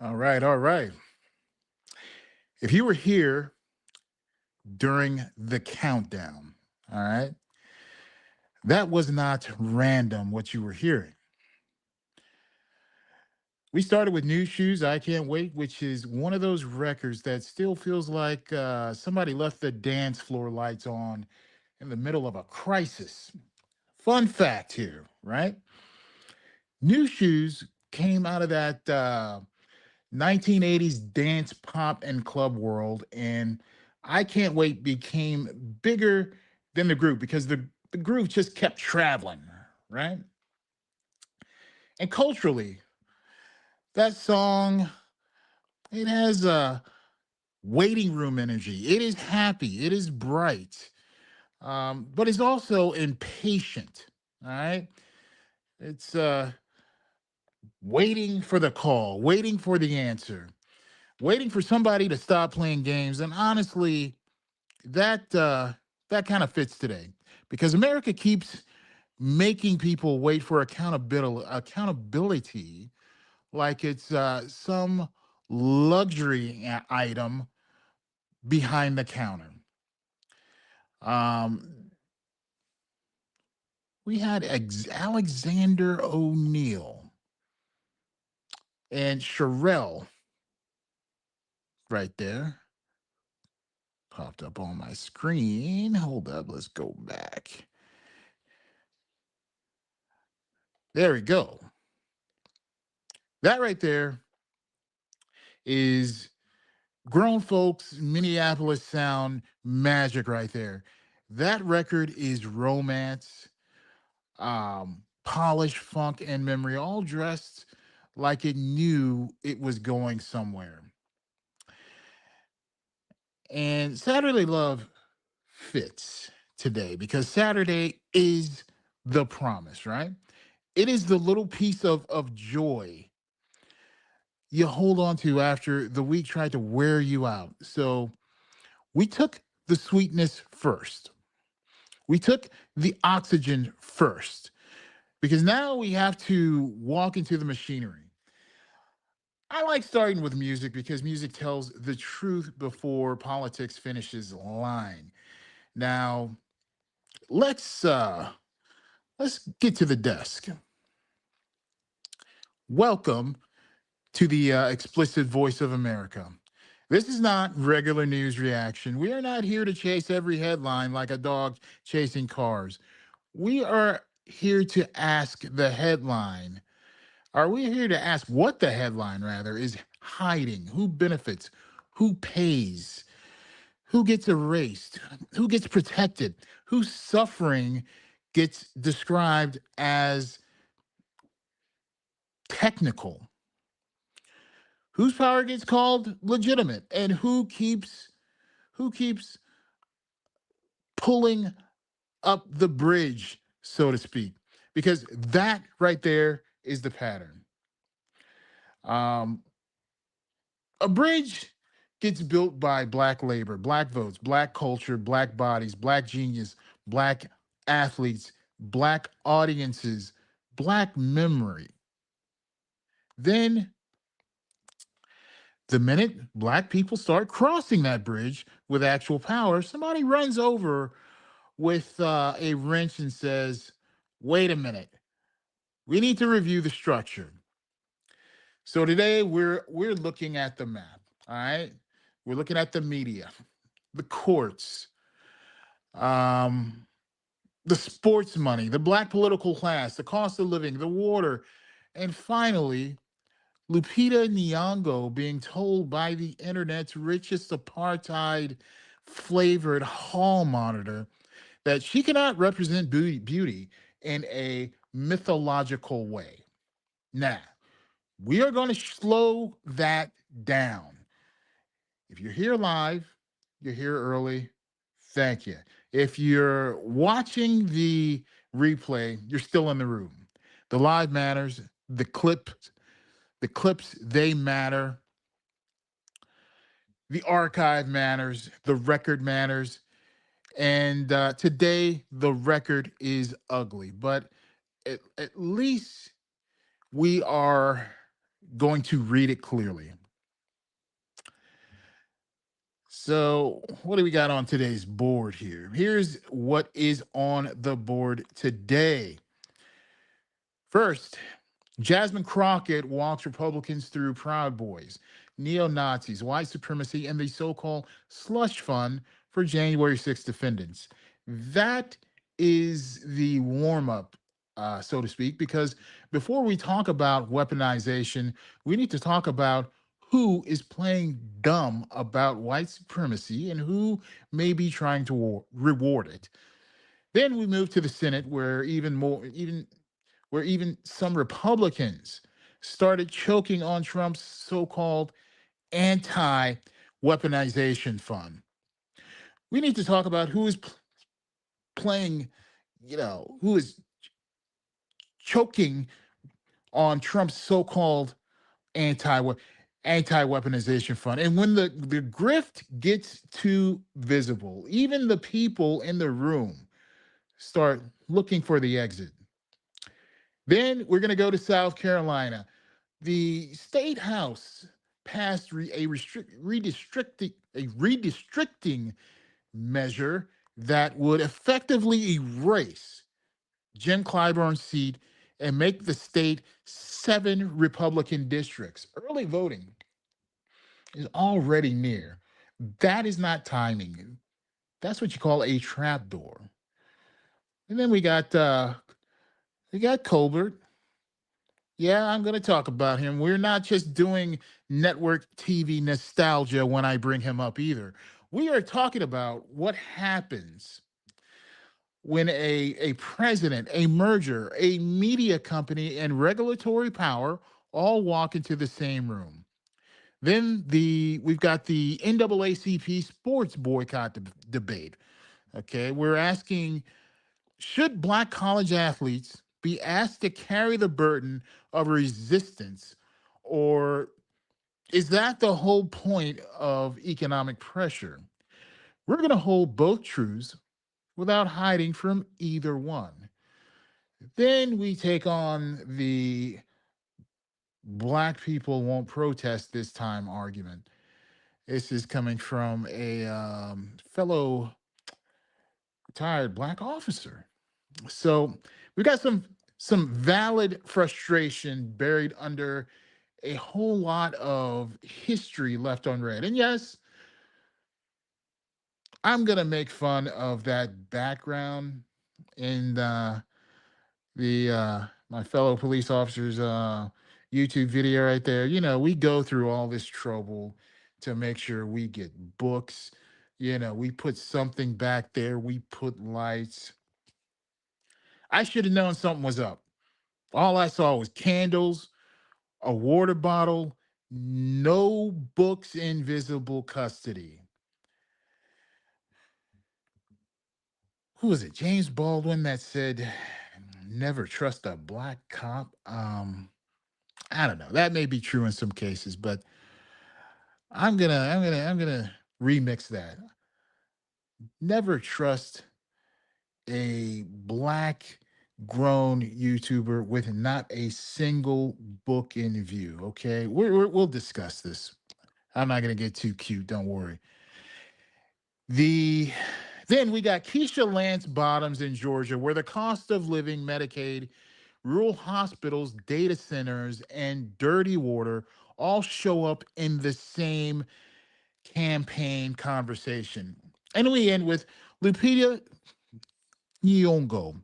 All right, all right. If you were here during the countdown, all right, that was not random what you were hearing. We started with New Shoes, I Can't Wait, which is one of those records that still feels like somebody left the dance floor lights on in the middle of a crisis. Fun fact here, right? New Shoes came out of that 1980s dance, pop, and club world. And I Can't Wait became bigger than the group because the groove just kept traveling, right? And culturally, that song, it has a waiting room energy. It is happy, it is bright, but it's also impatient, all right? It's waiting for the call, waiting for the answer, waiting for somebody to stop playing games. And honestly, that kind of fits today because America keeps making people wait for accountability like it's some luxury item behind the counter. Um, we had Alexander O'Neill and Sherelle right there popped up on my screen. Hold up, let's go back. There we go. That right there is grown folks Minneapolis sound magic right there. That record is romance, polish, funk, and memory, all dressed like it knew it was going somewhere. And Saturday Love fits today because Saturday is the promise, right? It is the little piece of joy you hold on to after the week tried to wear you out. So we took the sweetness first. We took the oxygen first because now we have to walk into the machinery. I like starting with music because music tells the truth before politics finishes line. Now, let's get to the desk. Welcome to the explicit voice of America. This is not regular news reaction. We are not here to chase every headline like a dog chasing cars. We are here to ask the headline. Are we here to ask what the headline, rather, is hiding? Who benefits? Who pays? Who gets erased? Who gets protected? Whose suffering gets described as technical? Whose power gets called legitimate? And who keeps pulling up the bridge, so to speak? Because that right there is the pattern. Um, a bridge gets built by black labor, black votes, black culture, black bodies, black genius, black athletes, black audiences, black memory. Then, the minute black people start crossing that bridge with actual power, somebody runs over with a wrench and says, wait a minute, we need to review the structure. So today we're looking at the map. All right. We're looking at the media, the courts, um, the sports money, the black political class, the cost of living, the water, and finally, Lupita Nyong'o being told by the internet's richest apartheid flavored hall monitor that she cannot represent beauty in a mythological way. Now, we are going to slow that down. If you're here live, you're here early. Thank you. If you're watching the replay, you're still in the room. The live matters, the clips they matter, the archive matters, the record matters. And today the record is ugly, but at least we are going to read it clearly. So, what do we got on today's board here? Here's what is on the board today. First, Jasmine Crockett walks Republicans through Proud Boys, neo Nazis, white supremacy, and the so called slush fund for January 6th defendants. That is the warm up, so to speak, because before we talk about weaponization, we need to talk about who is playing dumb about white supremacy and who may be trying to reward it. Then we move to the Senate, where even some Republicans started choking on Trump's so-called anti-weaponization fund. We need to talk about who is playing, who is choking on Trump's so-called anti anti-weaponization fund. And when the grift gets too visible, even the people in the room start looking for the exit. Then we're going to go to South Carolina. The state house passed a redistricting measure that would effectively erase Jim Clyburn's seat and make the state 7 Republican districts. Early voting is already near. That is not timing. That's what you call a trapdoor. And then we got Colbert. Yeah, I'm going to talk about him. We're not just doing network TV nostalgia when I bring him up either. We are talking about what happens when a president, a merger, a media company, and regulatory power all walk into the same room. Then we've got the NAACP sports boycott debate. Okay, we're asking, should black college athletes be asked to carry the burden of resistance, or is that the whole point of economic pressure? We're going to hold both truths without hiding from either one. Then we take on the black people won't protest this time argument. This is coming from a fellow retired black officer. So we got some valid frustration buried under a whole lot of history left unread. And yes, I'm gonna make fun of that background in the my fellow police officers YouTube video right there. We go through all this trouble to make sure we get books. We put something back there, we put lights. I should have known something was up. All I saw was candles, a water bottle, no books in visible custody. Who was it? James Baldwin that said, "Never trust a black cop." I don't know. That may be true in some cases, but I'm gonna remix that. Never trust a black grown YouTuber with not a single book in view. Okay, we'll discuss this. I'm not gonna get too cute. Don't worry. The Then we got Keisha Lance Bottoms in Georgia, where the cost of living, Medicaid, rural hospitals, data centers, and dirty water all show up in the same campaign conversation. And we end with Lupita Nyong'o.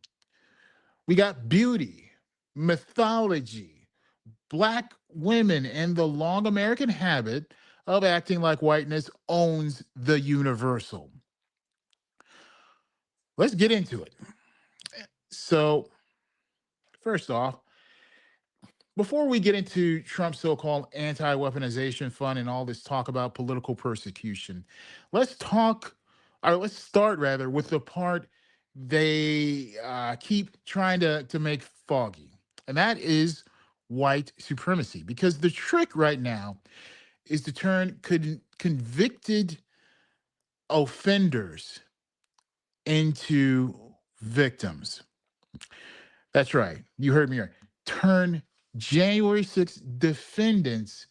We got beauty, mythology, black women, and the long American habit of acting like whiteness owns the universal. Let's get into it. So, first off, before we get into Trump's so-called anti-weaponization fund and all this talk about political persecution, let's talk, or let's start rather with the part they keep trying to make foggy, and that is white supremacy. Because the trick right now is to turn convicted offenders into victims. That's right. You heard me right. Turn January 6th defendants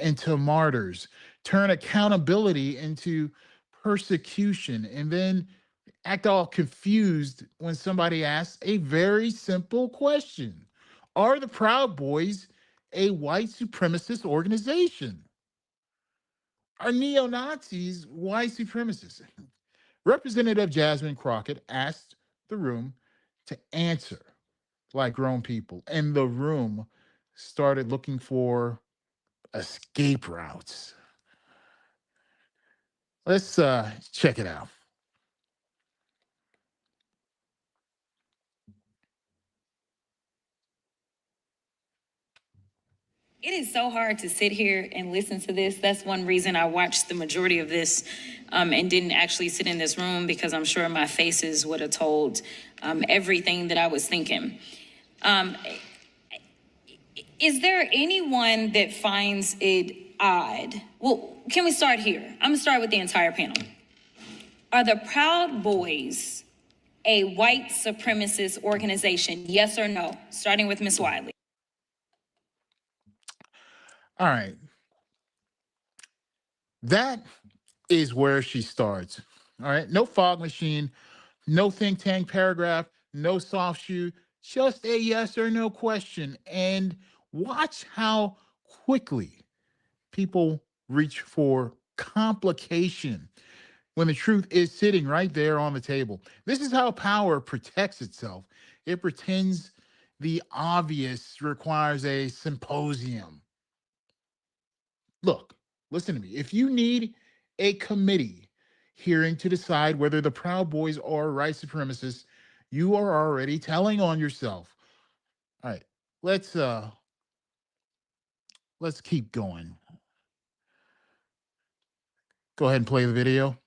into martyrs, turn accountability into persecution, and then act all confused when somebody asks a very simple question. Are the Proud Boys a white supremacist organization? Are neo Nazis white supremacists? Representative Jasmine Crockett asked the room to answer like grown people, and the room started looking for escape routes. Let's check it out. It is so hard to sit here and listen to this. That's one reason I watched the majority of this and didn't actually sit in this room, because I'm sure my faces would have told everything that I was thinking. Is there anyone that finds it odd? Well, can we start here? I'm gonna start with the entire panel. Are the Proud Boys a white supremacist organization? Yes or no? Starting with Ms. Wiley. All right. That is where she starts. All right. No fog machine, no think tank paragraph, no soft shoe, just a yes or no question. And watch how quickly people reach for complication when the truth is sitting right there on the table. This is how power protects itself. It pretends the obvious requires a symposium. Look, listen to me. If you need a committee hearing to decide whether the Proud Boys are white supremacists, you are already telling on yourself. All right, let's uh let's keep going. Go ahead and play the video.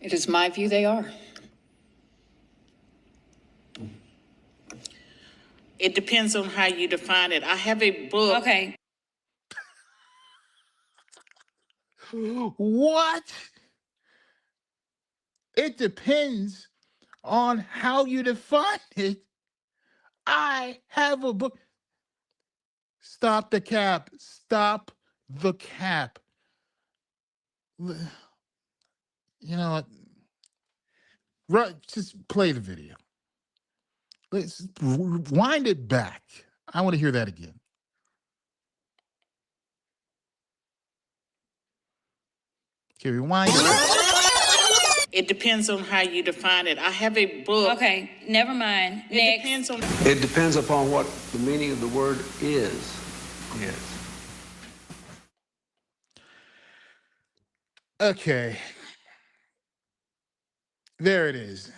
It is my view they are. It depends on how you define it. I have a book. Okay. What? It depends on how you define it. I have a book. Stop the cap. Stop the cap. You know what? Right, just play the video. Let's wind it back. I want to hear that again. Okay, rewind it. It depends on how you define it. I have a book. Okay, never mind. It Next. depends on. It depends upon what the meaning of the word is. Yes. Okay. There it is.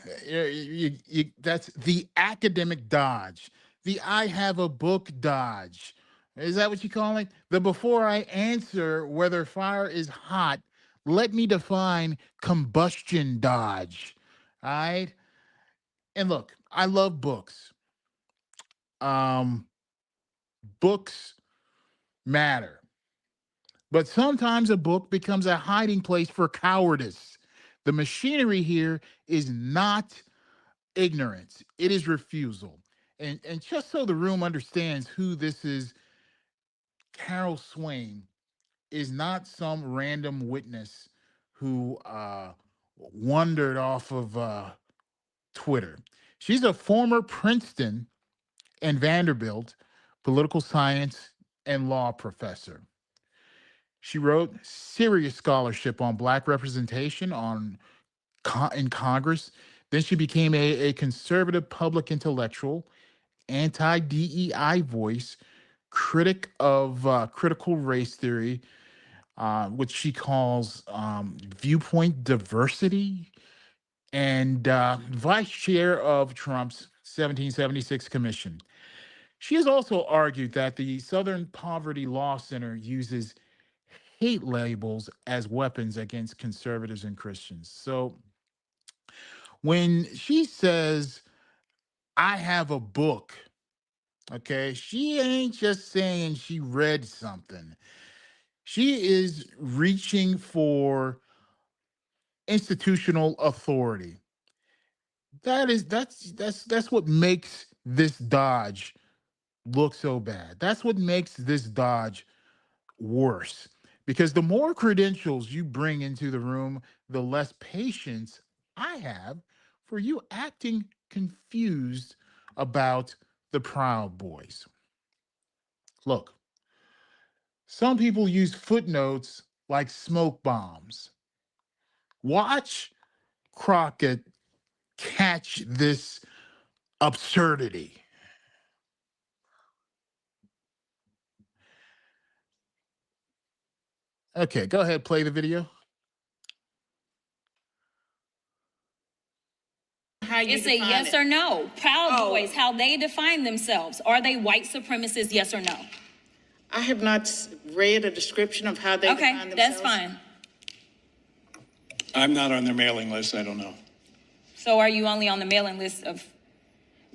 That's the academic dodge. The I have a book dodge. Is that what you call it? The before I answer whether fire is hot, let me define combustion dodge. All right. And look, I love books. Um, Books matter. But sometimes a book becomes a hiding place for cowardice. The machinery here is not ignorance, it is refusal. And just so the room understands who this is, Carol Swain is not some random witness who wandered off of Twitter. She's a former Princeton and Vanderbilt political science and law professor. She wrote serious scholarship on Black representation in Congress. Then she became a conservative public intellectual, anti DEI voice, critic of critical race theory, which she calls viewpoint diversity, and vice chair of Trump's 1776 commission. She has also argued that the Southern Poverty Law Center uses hate labels as weapons against conservatives and Christians. So when she says, I have a book, okay, she ain't just saying she read something. She is reaching for institutional authority. That's what makes this dodge look so bad. That's what makes this dodge worse. Because the more credentials you bring into the room, the less patience I have for you acting confused about the Proud Boys. Look, some people use footnotes like smoke bombs. Watch Crockett catch this absurdity. Okay, go ahead, play the video. How you It's a define yes it. or no. Proud Oh. Boys, how they define themselves. Are they white supremacists, yes or no? I have not read a description of how they Okay, define themselves. that's fine. I'm not on their mailing list, I don't know. So are you only on the mailing list of,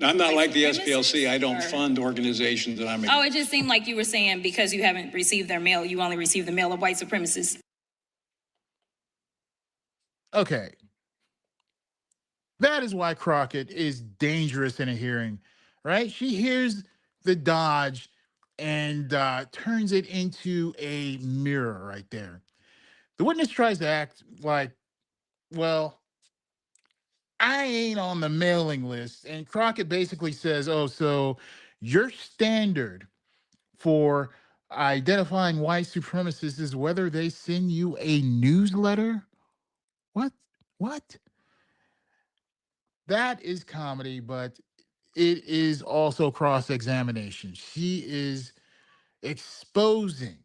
I'm not like the supremacists, SPLC, I don't or- fund organizations that I'm oh, it just seemed like you were saying because you haven't received their mail, you only received the mail of white supremacists. Okay. That is why Crockett is dangerous in a hearing, right? She hears the dodge and turns it into a mirror right there. The witness tries to act like, well, I ain't on the mailing list. And Crockett basically says, oh, so your standard for identifying white supremacists is whether they send you a newsletter? What? What? That is comedy, but it is also cross examination. She is exposing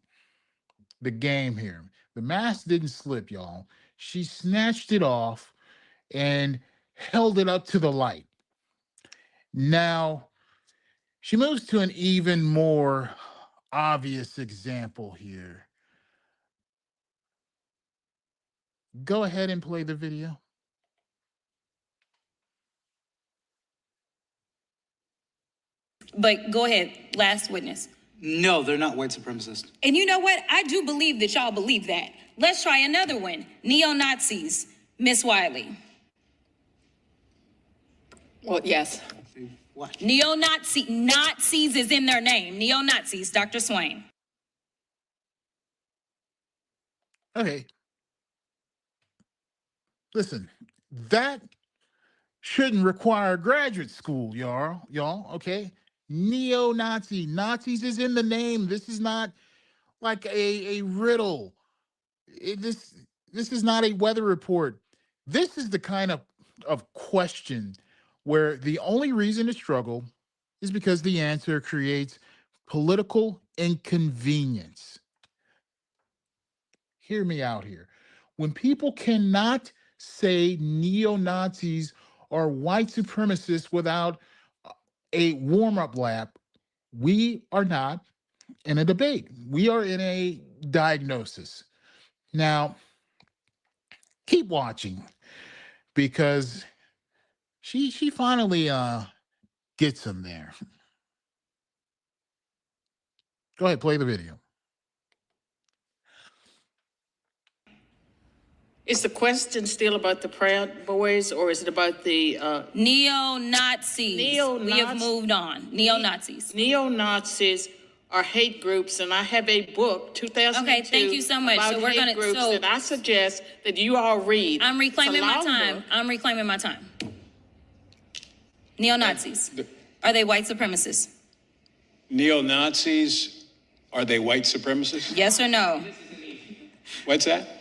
the game here. The mask didn't slip, y'all. She snatched it off and held it up to the light. Now, she moves to an even more obvious example here. Go ahead and play the video. But go ahead, last witness. No, they're not white supremacists. And you know what? I do believe that y'all believe that. Let's try another one. Neo-Nazis, Miss Wiley. Well, yes. What? Nazis is in their name. Neo-Nazis, Dr. Swain. Okay. Listen, that shouldn't require graduate school, y'all, okay? Neo-Nazi. Nazis is in the name. This is not like a riddle. This is not a weather report. This is the kind of question where the only reason to struggle is because the answer creates political inconvenience. Hear me out here. When people cannot say neo-Nazis or white supremacists without a warm-up lap, we are not in a debate. We are in a diagnosis. Now, keep watching because she finally gets him there. Go ahead, play the video. Is the question still about the Proud Boys, or is it about the Neo-Nazis. We have Neo-Nazi- moved on. Neo-Nazis. neo-Nazis are hate groups? And I have a book, 2002. Okay, thank you so much. About So we're hate gonna- groups so- that I suggest that you all read. I'm reclaiming It's a my long time. book. I'm reclaiming my time. Neo-Nazis. Are they white supremacists? Neo-Nazis, are they white supremacists? Yes or no? What's that?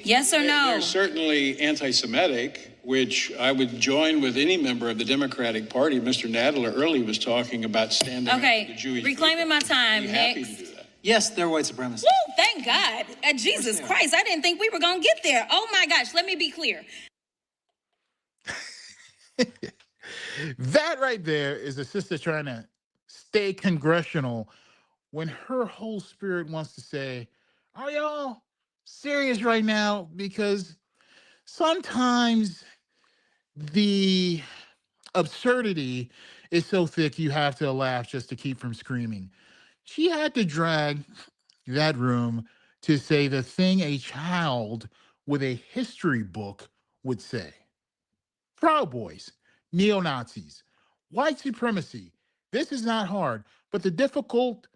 Yes or no? They're certainly anti-Semitic, which I would join with any member of the Democratic Party. Mr. Nadler earlier was talking about standing up for the Okay, Jewish reclaiming my people. time. Be happy to Next. do that. Yes, they're white supremacists. Woo, thank God. Jesus Christ, I didn't think we were going to get there. Oh my gosh, let me be clear. That right there is a sister trying to stay congressional when her whole spirit wants to say, are y'all serious right now? Because sometimes the absurdity is so thick you have to laugh just to keep from screaming. She had to drag that room to say the thing a child with a history book would say. Proud Boys, neo-Nazis, white supremacy. This is not hard, but the difficulty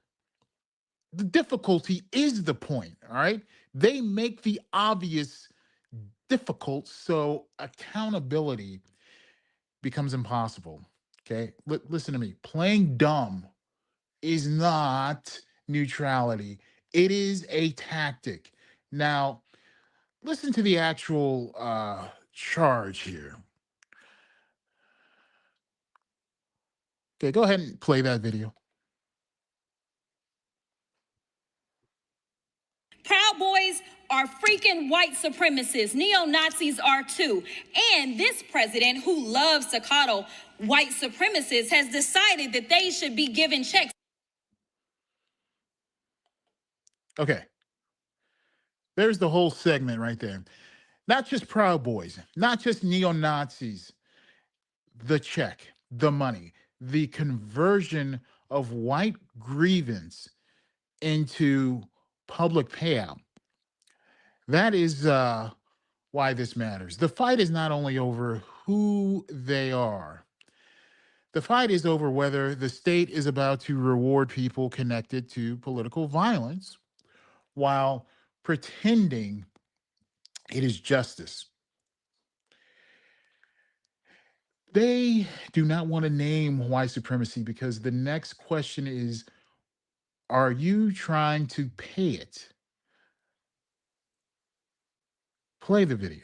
is the point, all right? They make the obvious difficult, so accountability becomes impossible. Okay, listen to me. Playing dumb is not neutrality. It is a tactic. Now, listen to the actual charge here. Okay, go ahead and play that video. Proud Boys are freaking white supremacists. Neo-Nazis are too. And this president, who loves to coddle white supremacists, has decided that they should be given checks. Okay, there's the whole segment right there. Not just Proud Boys, not just neo-Nazis, the check, the money, the conversion of white grievance into public payout. That is why this matters. The fight is not only over who they are, the fight is over whether the state is about to reward people connected to political violence while pretending it is justice. They do not want to name white supremacy because the next question is, are you trying to pay it? Play the video.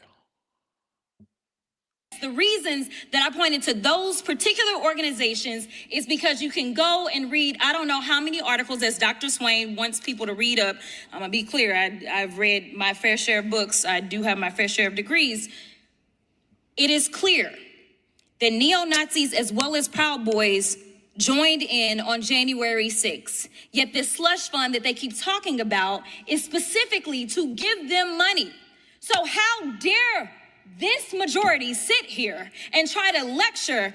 The reasons that I pointed to those particular organizations is because you can go and read, I don't know how many articles, as Dr. Swain wants people to read up. I'm going to be clear, I've read my fair share of books. I do have my fair share of degrees. It is clear that neo-Nazis as well as Proud Boys joined in on January 6th. Yet this slush fund that they keep talking about is specifically to give them money. So how dare this majority sit here and try to lecture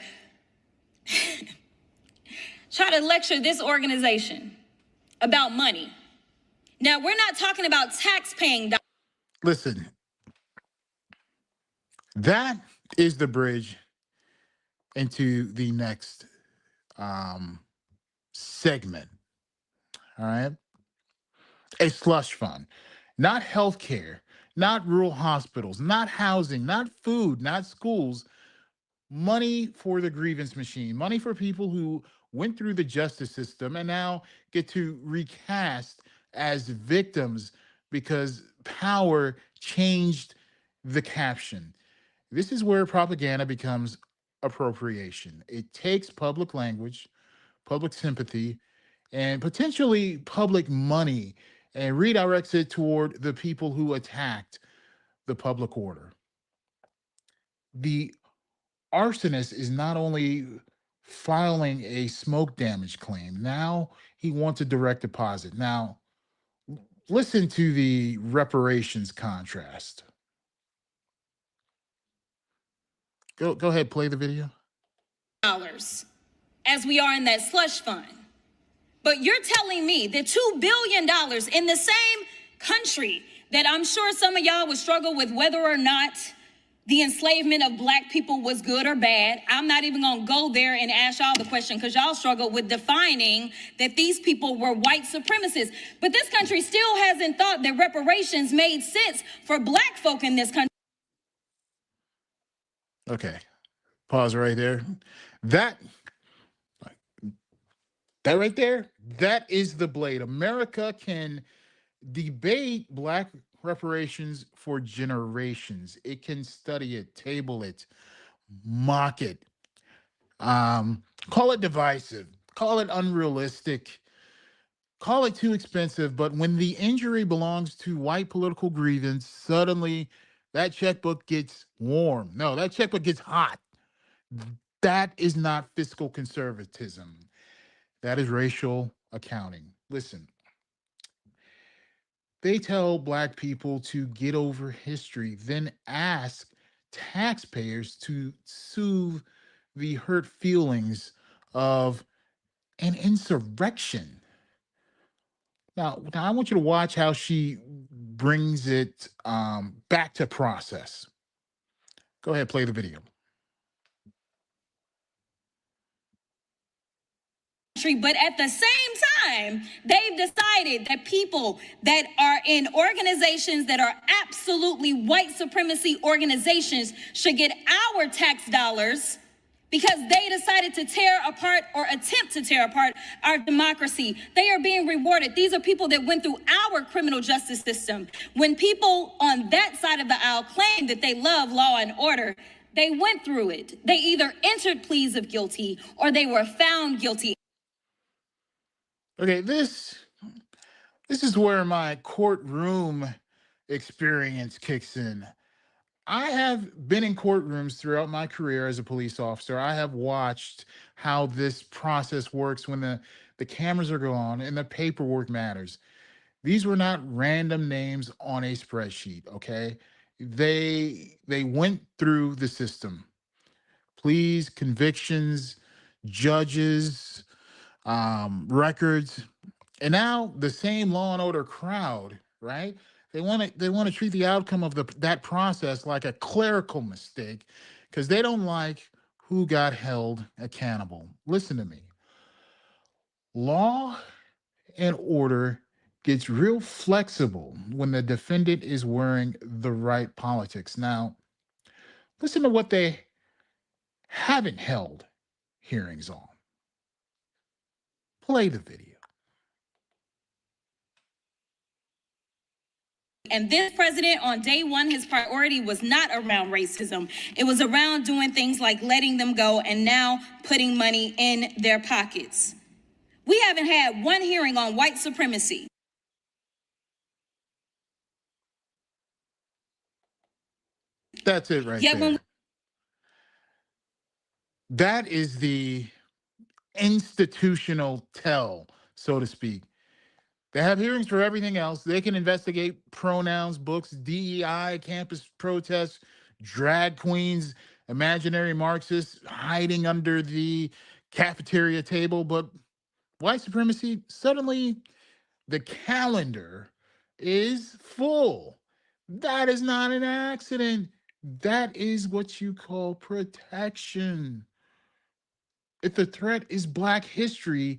this organization about money? Now, we're not talking about tax-paying dollars. Listen, that is the bridge into the next segment. All right. A slush fund, not healthcare, not rural hospitals, not housing, not food, not schools. Money for the grievance machine, money for people who went through the justice system and now get to recast as victims because power changed the caption. This is where propaganda becomes appropriation. It takes public language, public sympathy, and potentially public money and redirects it toward the people who attacked the public order. The arsonist is not only filing a smoke damage claim, now he wants a direct deposit. Now, listen to the reparations contrast. Go ahead, play the video. As we are in that slush fund. But you're telling me that $2 billion in the same country that I'm sure some of y'all would struggle with whether or not the enslavement of black people was good or bad. I'm not even gonna go there and ask y'all the question because y'all struggle with defining that these people were white supremacists. But this country still hasn't thought that reparations made sense for black folk in this country. Okay, pause right there. That right there, that is the blade. America can debate black reparations for generations. It can study it, table it, mock it, call it divisive, call it unrealistic, call it too expensive. But when the injury belongs to white political grievance, suddenly that checkbook gets warm. No, that checkbook gets hot. That is not fiscal conservatism. That is racial accounting. Listen, they tell black people to get over history, then ask taxpayers to soothe the hurt feelings of an insurrection. Now I want you to watch how she brings it back to process. Go ahead, play the video. but at the same time, they've decided that people that are in organizations that are absolutely white supremacy organizations should get our tax dollars because they decided to tear apart or attempt to tear apart our democracy. They are being rewarded. These are people that went through our criminal justice system. When people on that side of the aisle claim that they love law and order, they went through it. They either entered pleas of guilty or they were found guilty. Okay, this is where my courtroom experience kicks in. I have been in courtrooms throughout my career as a police officer. I have watched how this process works when the cameras are going on and the paperwork matters. These were not random names on a spreadsheet, okay? They went through the system. Pleas, convictions, judges, records, and now the same Law and Order crowd, right? They want to treat the outcome of that process like a clerical mistake because they don't like who got held accountable. Listen to me. Law and order gets real flexible when the defendant is wearing the right politics. Now, listen to what they haven't held hearings on. Play the video. And this president, on day one, his priority was not around racism. It was around doing things like letting them go and now putting money in their pockets. We haven't had one hearing on white supremacy. That's it right there. That is the institutional tell, so to speak. They have hearings for everything else. They can investigate pronouns, books, DEI, campus protests, drag queens, imaginary Marxists hiding under the cafeteria table. But white supremacy, suddenly the calendar is full. That is not an accident. That is what you call protection. If the threat is Black history,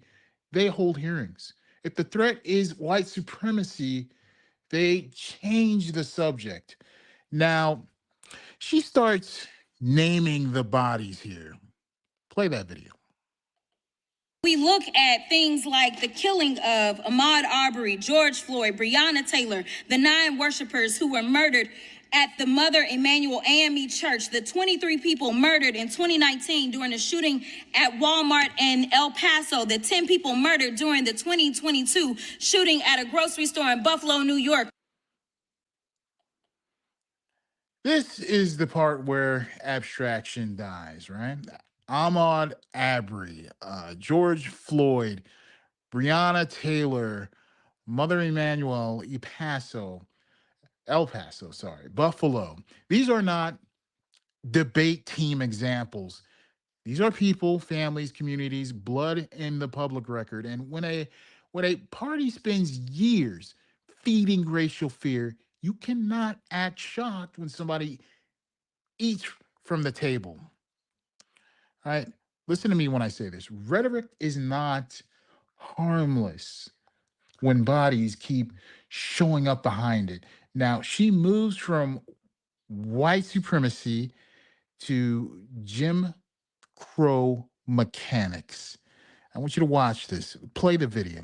they hold hearings. If the threat is white supremacy, they change the subject. Now, she starts naming the bodies here. Play that video. We look at things like the killing of Ahmaud Arbery, George Floyd, Breonna Taylor, the 9 worshipers who were murdered at the Mother Emanuel AME Church, the 23 people murdered in 2019 during the shooting at Walmart in El Paso, the 10 people murdered during the 2022 shooting at a grocery store in Buffalo, New York. This is the part where abstraction dies, right? Ahmaud Arbery, George Floyd, Breonna Taylor, Mother Emanuel, El Paso, sorry, Buffalo. These are not debate team examples. These are people, families, communities, blood in the public record. And when a party spends years feeding racial fear, you cannot act shocked when somebody eats from the table. All right? Listen to me when I say this. Rhetoric is not harmless when bodies keep showing up behind it. Now, she moves from white supremacy to Jim Crow mechanics. I want you to watch this. Play the video.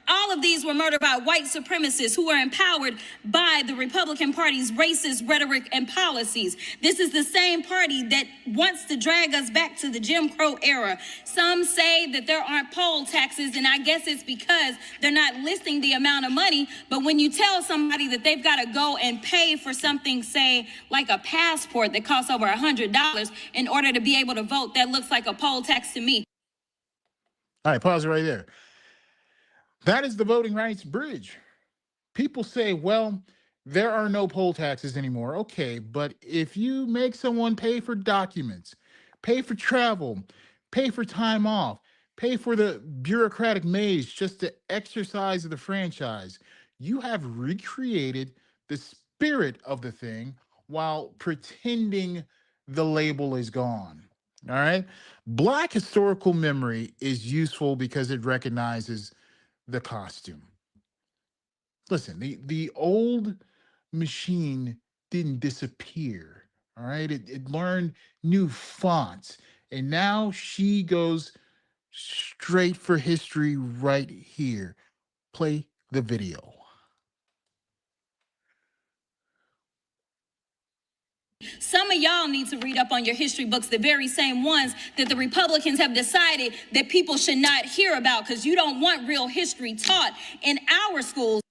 All of these were murdered by white supremacists who were empowered by the Republican Party's racist rhetoric and policies. This is the same party that wants to drag us back to the Jim Crow era. Some say that there aren't poll taxes, and I guess it's because they're not listing the amount of money. But when you tell somebody that they've got to go and pay for something, say, like a passport that costs over $100 in order to be able to vote, that looks like a poll tax to me. All right, pause it right there. That is the voting rights bridge. People say, well, there are no poll taxes anymore. Okay, but if you make someone pay for documents, pay for travel, pay for time off, pay for the bureaucratic maze just to exercise the franchise, you have recreated the spirit of the thing while pretending the label is gone. All right. Black historical memory is useful because it recognizes the costume. Listen, the old machine didn't disappear. All right. It learned new fonts. And now she goes straight for history right here. Play the video. Some of y'all need to read up on your history books, the very same ones that the Republicans have decided that people should not hear about because you don't want real history taught in our schools.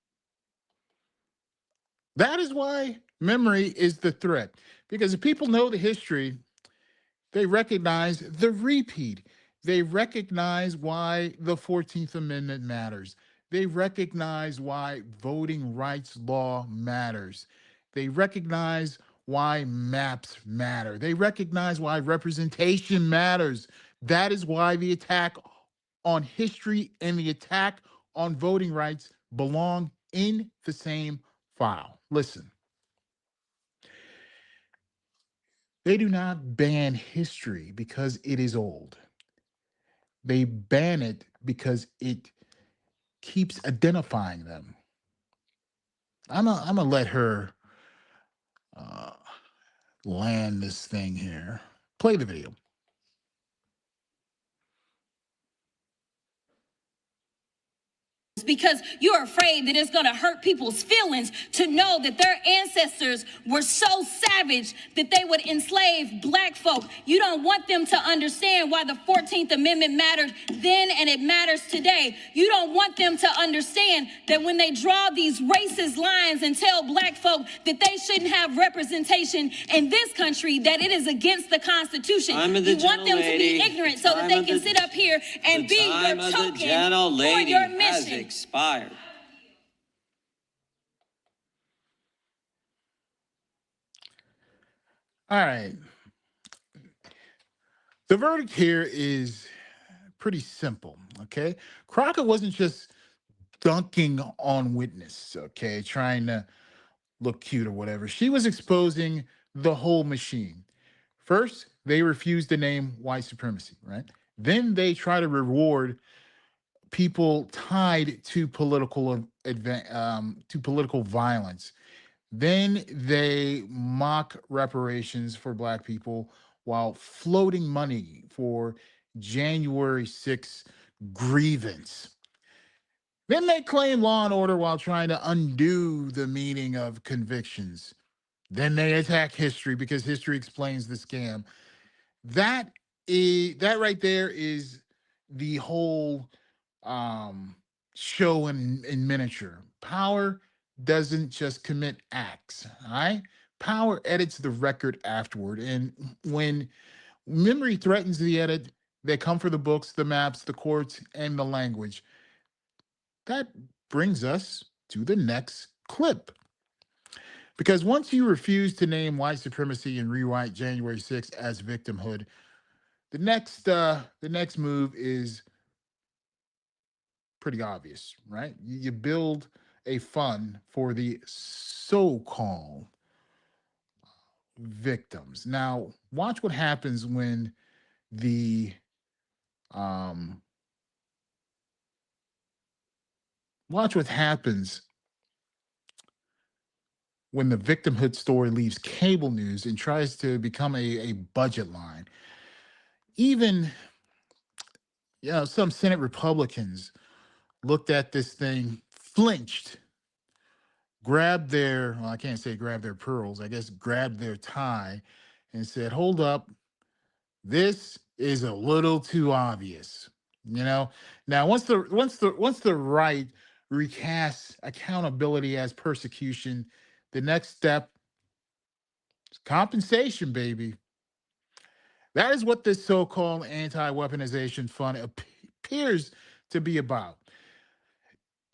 That is why memory is the threat. Because if people know the history, they recognize the repeat. They recognize why the 14th Amendment matters. They recognize why voting rights law matters. They recognize why maps matter. They recognize why representation matters. That is why the attack on history and the attack on voting rights belong in the same file. Listen, they do not ban history because it is old. They ban it because it keeps identifying them. I'm gonna let her uh, land this thing here. Play the video. Because you're afraid that it's going to hurt people's feelings to know that their ancestors were so savage that they would enslave black folk. You don't want them to understand why the 14th Amendment mattered then and it matters today. You don't want them to understand that when they draw these racist lines and tell black folk that they shouldn't have representation in this country, that it is against the Constitution. You want them to be ignorant so that they can sit up here and be your token for your mission. Expired. All right. The verdict here is pretty simple. Okay. Crockett wasn't just dunking on witness, okay, trying to look cute or whatever. She was exposing the whole machine. First, they refused to name white supremacy, right? Then they try to reward people tied to to political violence. Then they mock reparations for black people while floating money for January 6th grievance. Then they claim law and order while trying to undo the meaning of convictions. Then they attack history because history explains the scam. That right there is the whole um show in miniature. Power doesn't just commit acts, all right? Power edits the record afterward. And when memory threatens the edit, they come for the books, the maps, the courts, and the language. That brings us to the next clip. Because once you refuse to name white supremacy and rewrite January 6th as victimhood, the next move is pretty obvious, right? You build a fund for the so-called victims. Now, watch what happens when the um watch what happens when the victimhood story leaves cable news and tries to become a budget line. Even some Senate Republicans looked at this thing, flinched, grabbed their, well, I can't say grab their pearls, I guess grabbed their tie and said, hold up, this is a little too obvious. Now once the right recasts accountability as persecution, the next step is compensation, baby. That is what this so-called anti-weaponization fund appears to be about.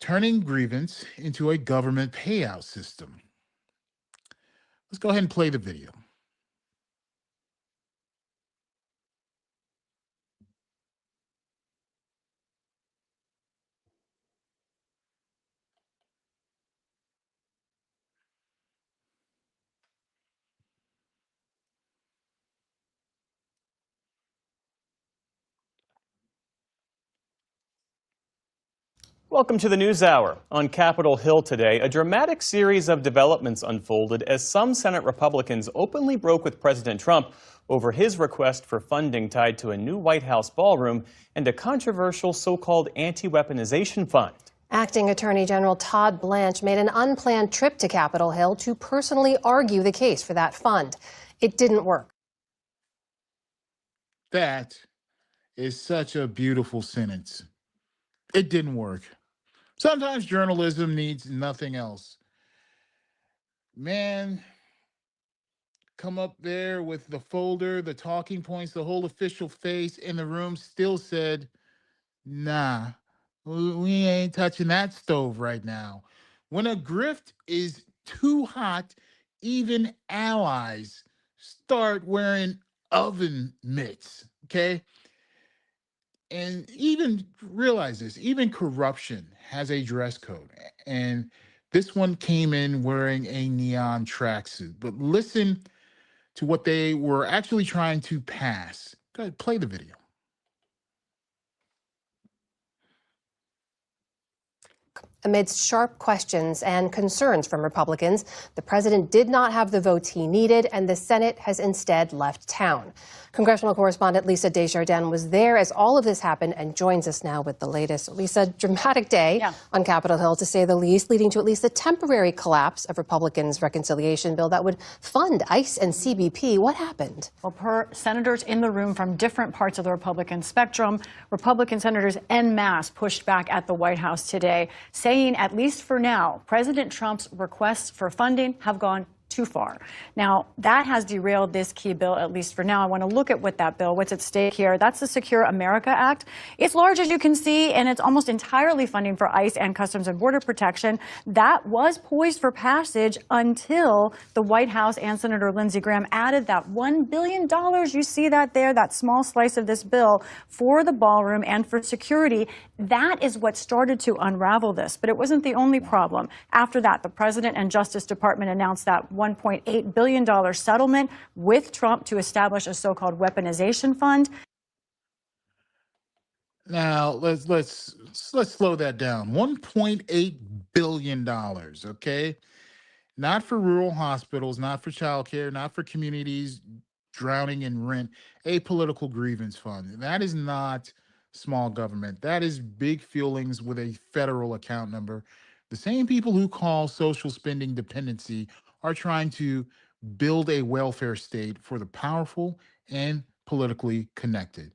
Turning grievance into a government payout system. Let's go ahead and play the video. Welcome to the News Hour. On Capitol Hill today, a dramatic series of developments unfolded as some Senate Republicans openly broke with President Trump over his request for funding tied to a new White House ballroom and a controversial so-called anti-weaponization fund. Acting Attorney General Todd Blanche made an unplanned trip to Capitol Hill to personally argue the case for that fund. It didn't work. That is such a beautiful sentence. It didn't work. Sometimes journalism needs nothing else. Man, come up there with the folder, the talking points, the whole official face in the room still said, nah, we ain't touching that stove right now. When a grift is too hot, even allies start wearing oven mitts, okay? And even realize this, even corruption has a dress code. And this one came in wearing a neon tracksuit. But listen to what they were actually trying to pass. Go ahead, play the video. Amidst sharp questions and concerns from Republicans, the president did not have the votes he needed, and the Senate has instead left town. Congressional correspondent Lisa Desjardins was there as all of this happened and joins us now with the latest. Lisa, dramatic day on Capitol Hill, to say the least, leading to at least the temporary collapse of Republicans' reconciliation bill that would fund ICE and CBP. What happened? Well, per senators in the room from different parts of the Republican spectrum, Republican senators en masse pushed back at the White House today, saying, at least for now, President Trump's requests for funding have gone too far. Now, that has derailed this key bill, at least for now. I want to look at what that bill, what's at stake here. That's the Secure America Act. It's large, as you can see, and it's almost entirely funding for ICE and Customs and Border Protection. That was poised for passage until the White House and Senator Lindsey Graham added that $1 billion. You see that there, that small slice of this bill for the ballroom and for security. That is what started to unravel this. But it wasn't the only problem. After that, the President and Justice Department announced that $1.8 billion settlement with Trump to establish a so-called weaponization fund. Now let's slow that down. $1.8 billion, okay? Not for rural hospitals, not for childcare, not for communities drowning in rent, a political grievance fund. That is not small government. That is big feelings with a federal account number. The same people who call social spending dependency are trying to build a welfare state for the powerful and politically connected.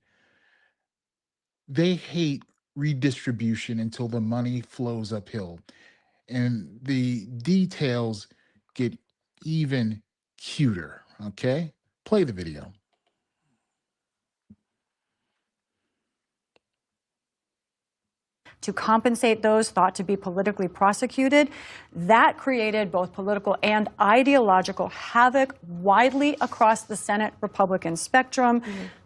They hate redistribution until the money flows uphill. And the details get even cuter, okay? Play the video. To compensate those thought to be politically prosecuted. That created both political and ideological havoc widely across the Senate Republican spectrum.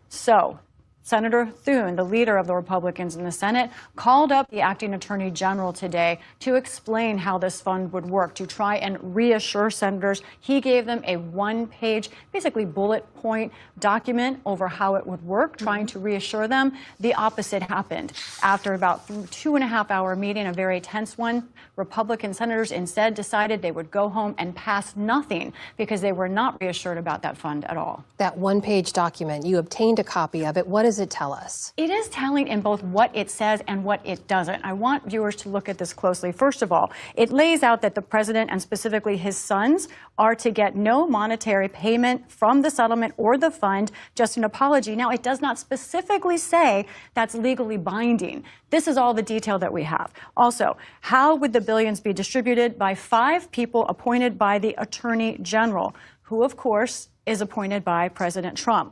So Senator Thune, the leader of the Republicans in the Senate, called up the acting attorney general today to explain how this fund would work, to try and reassure senators. He gave them a one-page, basically bullet point document over how it would work, trying to reassure them. The opposite happened. After about 2.5-hour meeting, a very tense one, Republican senators instead decided they would go home and pass nothing because they were not reassured about that fund at all. That one-page document, you obtained a copy of it. What does it tell us? It is telling in both what it says and what it doesn't. I want viewers to look at this closely. First of all, it lays out that the president and specifically his sons are to get no monetary payment from the settlement or the fund, just an apology. Now, it does not specifically say that's legally binding. This is all the detail that we have. Also, how would the billions be distributed? By 5 people appointed by the Attorney General, who, of course, is appointed by President Trump.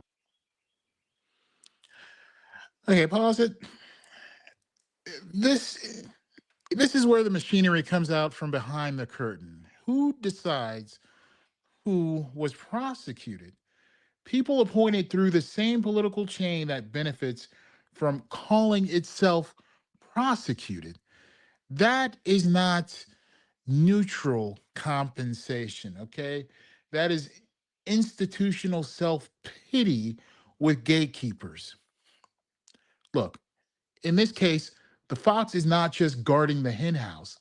Okay, pause it. This is where the machinery comes out from behind the curtain. Who decides who was prosecuted? People appointed through the same political chain that benefits from calling itself prosecuted. That is not neutral compensation, okay? That is institutional self-pity with gatekeepers. Look, in this case, The fox is not just guarding the hen house.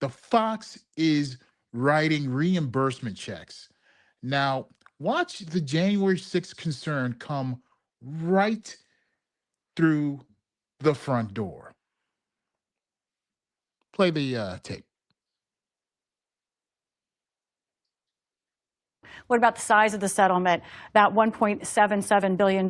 The fox is writing reimbursement checks. Now, watch the January 6th concern come right through the front door. Play the tape. What about the size of the settlement? That $1.77 billion,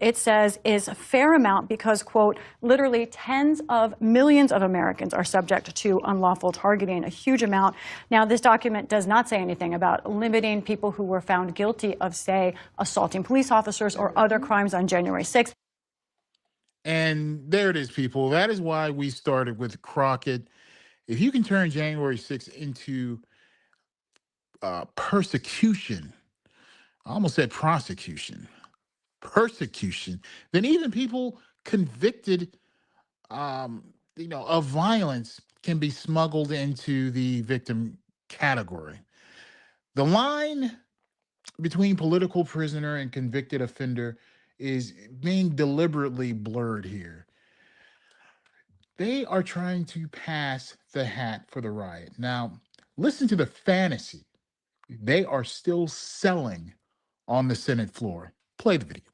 it says, is a fair amount because, quote, literally tens of millions of Americans are subject to unlawful targeting, a huge amount. Now, this document does not say anything about limiting people who were found guilty of, say, assaulting police officers or other crimes on January 6th. And there it is, people. That is why we started with Crockett. If you can turn January 6th into persecution, I almost said prosecution, persecution, then even people convicted, of violence can be smuggled into the victim category. The line between political prisoner and convicted offender is being deliberately blurred here. They are trying to pass the hat for the riot. Now, listen to the fantasy they are still selling on the Senate floor. Play the video.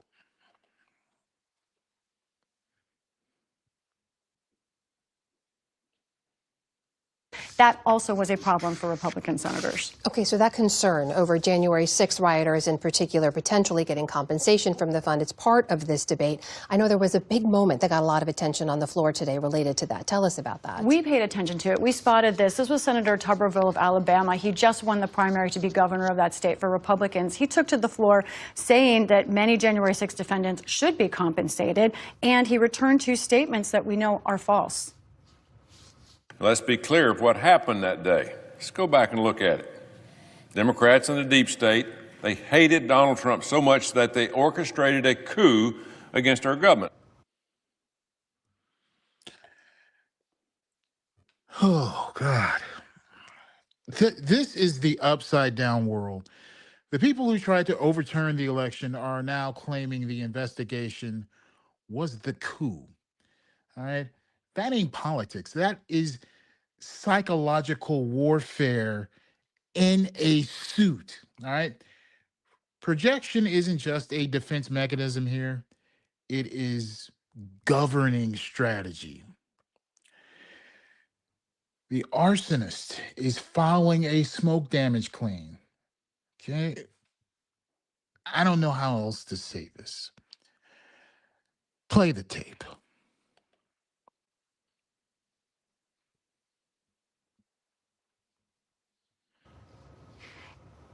That also was a problem for Republican senators. Okay, so that concern over January 6th rioters in particular potentially getting compensation from the fund, it's part of this debate. I know there was a big moment that got a lot of attention on the floor today related to that. Tell us about that. We paid attention to it. We spotted this. This was Senator Tuberville of Alabama. He just won the primary to be governor of that state for Republicans. He took to the floor saying that many January 6th defendants should be compensated, and he returned two statements that we know are false. Let's be clear of what happened that day. Let's go back and look at it. Democrats in the deep state, they hated Donald Trump so much that they orchestrated a coup against our government. Oh, God. This is the upside down world. The people who tried to overturn the election are now claiming the investigation was the coup. All right. That ain't politics. That is psychological warfare in a suit. All right. Projection isn't just a defense mechanism here, it is governing strategy. The arsonist is filing a smoke damage claim. Okay. I don't know how else to say this. Play the tape.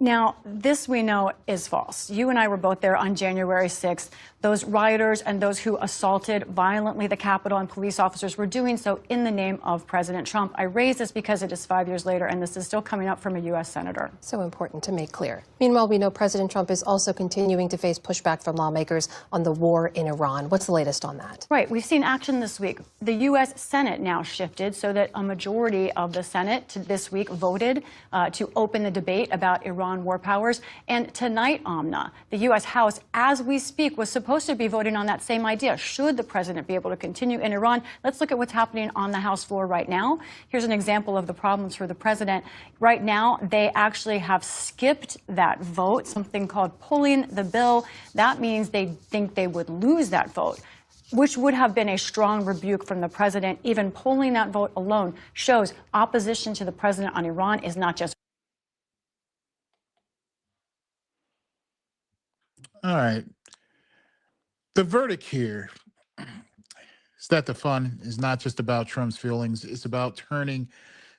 Now, this we know is false. You and I were both there on January 6th. Those rioters and those who assaulted violently the Capitol and police officers were doing so in the name of President Trump. I raise this because it is 5 years later, and this is still coming up from a U.S. senator. So important to make clear. Meanwhile, we know President Trump is also continuing to face pushback from lawmakers on the war in Iran. What's the latest on that? Right. We've seen action this week. The U.S. Senate now shifted so that a majority of the Senate this week voted to open the debate about Iran war powers. And tonight, Amna, the U.S. House, as we speak, was supposed to be voting on that same idea. Should the president be able to continue in Iran? Let's look at what's happening on the House floor right now. Here's an example of the problems for the president. Right now, they actually have skipped that vote, something called pulling the bill. That means they think they would lose that vote, which would have been a strong rebuke from the president. Even polling that vote alone shows opposition to the president on Iran is not just. All right. The verdict here is that the fun is not just about Trump's feelings. It's about turning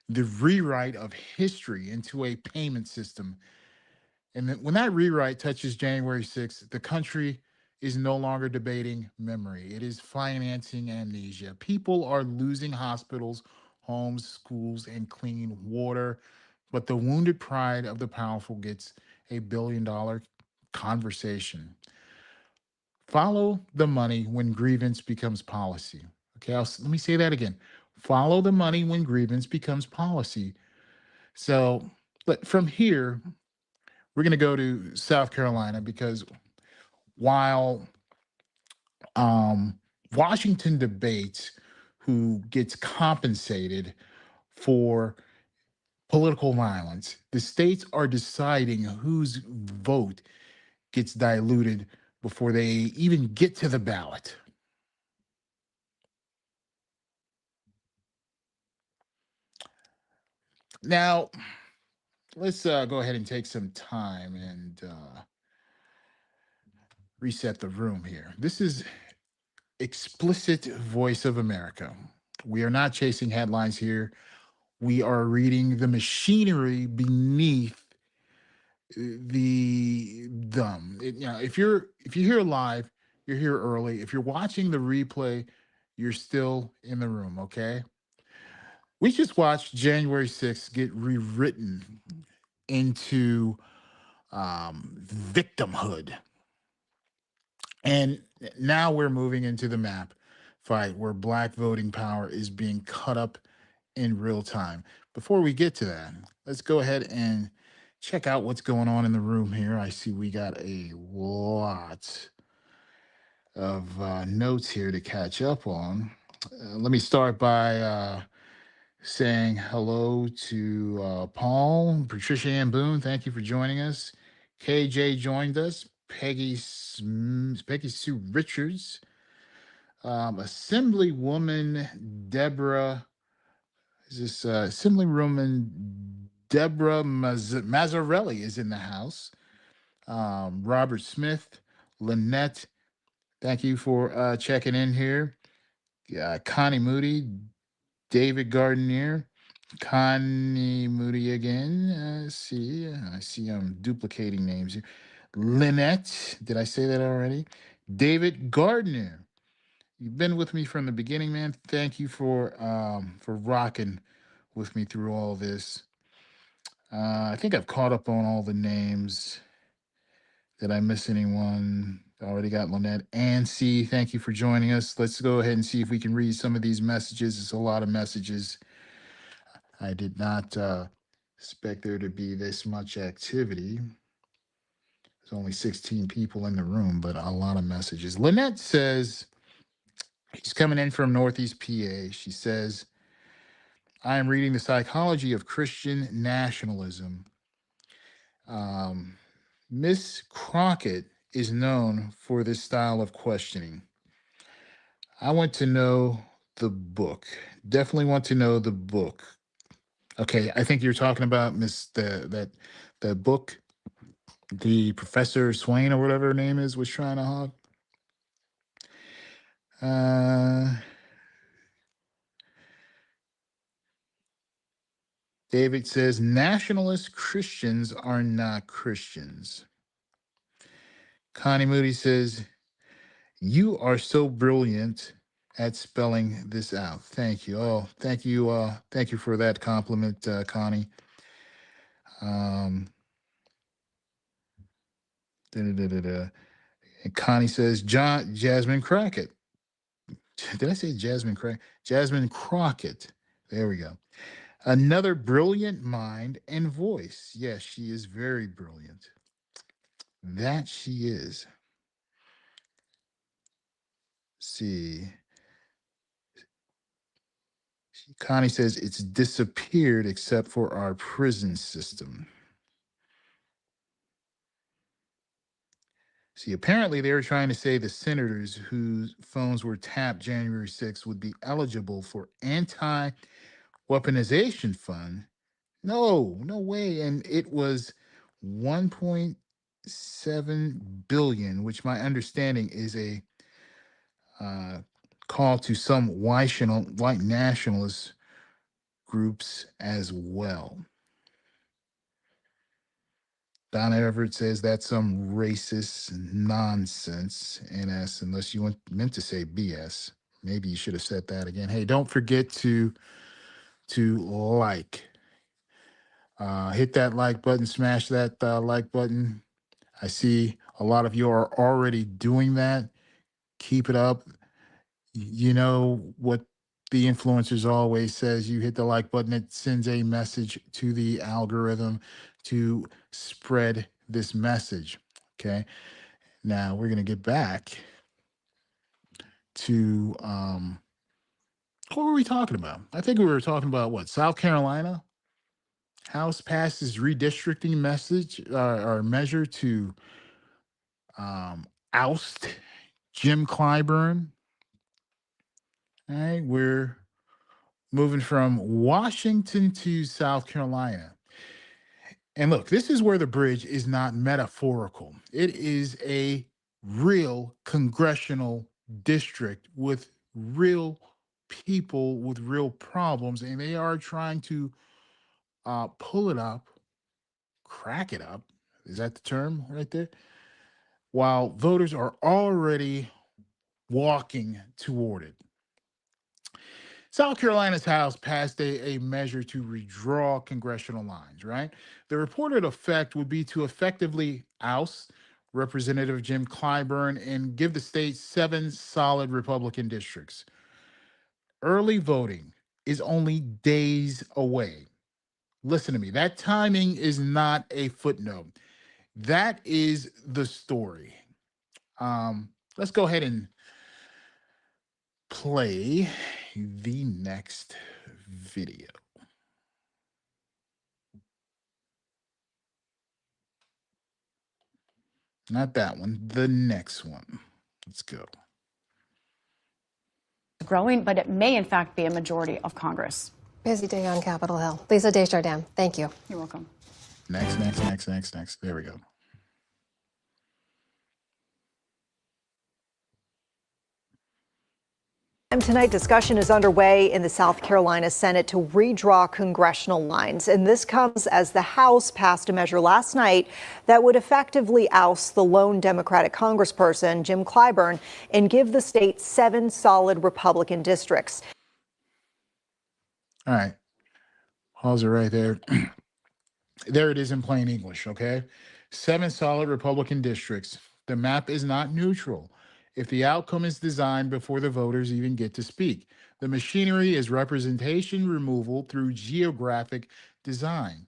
the rewrite of history into a payment system. And when that rewrite touches January 6th, the country is no longer debating memory. It is financing amnesia. People are losing hospitals, homes, schools, and clean water. But the wounded pride of the powerful gets $1 billion conversation. Follow the money when grievance becomes policy. Okay, let me say that again. Follow the money when grievance becomes policy. So, but from here, we're going to go to South Carolina because while Washington debates who gets compensated for political violence. The states are deciding whose vote gets diluted before they even get to the ballot. Now, let's go ahead and take some time and reset the room here. This is Explicit Voice of America. We are not chasing headlines here. We are reading the machinery beneath the dumb. If you're here live, you're here early. If you're watching the replay, you're still in the room. Okay. We just watched January 6th get rewritten into victimhood, and now we're moving into the map fight where black voting power is being cut up in real time. Before we get to that, let's go ahead and check out what's going on in the room here. I see we got a lot of notes here to catch up on. Let me start by saying hello to Paul, Patricia Ann Boone. Thank you for joining us. KJ joined us. Peggy Sue Richards, Assemblywoman Deborah. Is this Assemblywoman Deborah Mazzarelli is in the house. Robert Smith, Lynette, thank you for checking in here. Connie Moody, David Gardenier, Connie Moody again. I see I'm duplicating names here. Lynette, did I say that already? David Gardner. You've been with me from the beginning, man. Thank you for rocking with me through all this. I think I've caught up on all the names. Did I miss anyone? Already got Lynette. Ansi, thank you for joining us. Let's go ahead and see if we can read some of these messages. It's a lot of messages. I did not expect there to be this much activity. There's only 16 people in the room, but a lot of messages. Lynette says, she's coming in from Northeast PA. She says, I am reading The Psychology of Christian Nationalism. Miss Crockett is known for this style of questioning. I want to know the book. Definitely want to know the book. Okay, I think you're talking about the book the Professor Swain or whatever her name is was trying to hog. David says nationalist Christians are not Christians. Connie Moody says, you are so brilliant at spelling this out. Thank you. Oh, thank you. Thank you for that compliment, Connie. And Connie says, Jasmine Crockett. Did I say Jasmine Crockett? Jasmine Crockett. There we go. Another brilliant mind and voice. Yes, she is very brilliant. That she is. See. Connie says it's disappeared except for our prison system. See, apparently they were trying to say the senators whose phones were tapped January 6th would be eligible for anti-weaponization fund. No way. And it was 1.7 billion, which my understanding is a call to some white nationalist groups as well. Donna Everett says that's some racist nonsense, NS, unless you meant to say BS. Maybe you should have said that again. Hey, don't forget to like. Hit that like button, smash that like button. I see a lot of you are already doing that. Keep it up. You know what the influencers always says, you hit the like button, it sends a message to the algorithm to spread this message. Okay. Now we're going to get back to What were we talking about? I think we were talking about what? South Carolina? House passes redistricting message or measure to oust Jim Clyburn. All right, we're moving from Washington to South Carolina. And look, this is where the bridge is not metaphorical. It is a real congressional district with real people with real problems, and they are trying to pull it up, crack it up. Is that the term right there? While voters are already walking toward it. South Carolina's House passed a measure to redraw congressional lines, right? The reported effect would be to effectively oust Representative Jim Clyburn and give the state 7 solid Republican districts. Early voting is only days away. Listen to me, that timing is not a footnote. That is the story. Let's go ahead and play the next video. Not that one, the next one. Let's go. Growing, but it may in fact be a majority of Congress. Busy day on Capitol Hill. Lisa Desjardins, thank you. You're welcome. Next. There we go. Tonight, discussion is underway in the South Carolina Senate to redraw congressional lines. And this comes as the House passed a measure last night that would effectively oust the lone Democratic congressperson, Jim Clyburn, and give the state 7 solid Republican districts. All right. Pause it right there. There it is in plain English, okay? 7 solid Republican districts. The map is not neutral if the outcome is designed before the voters even get to speak. The machinery is representation removal through geographic design.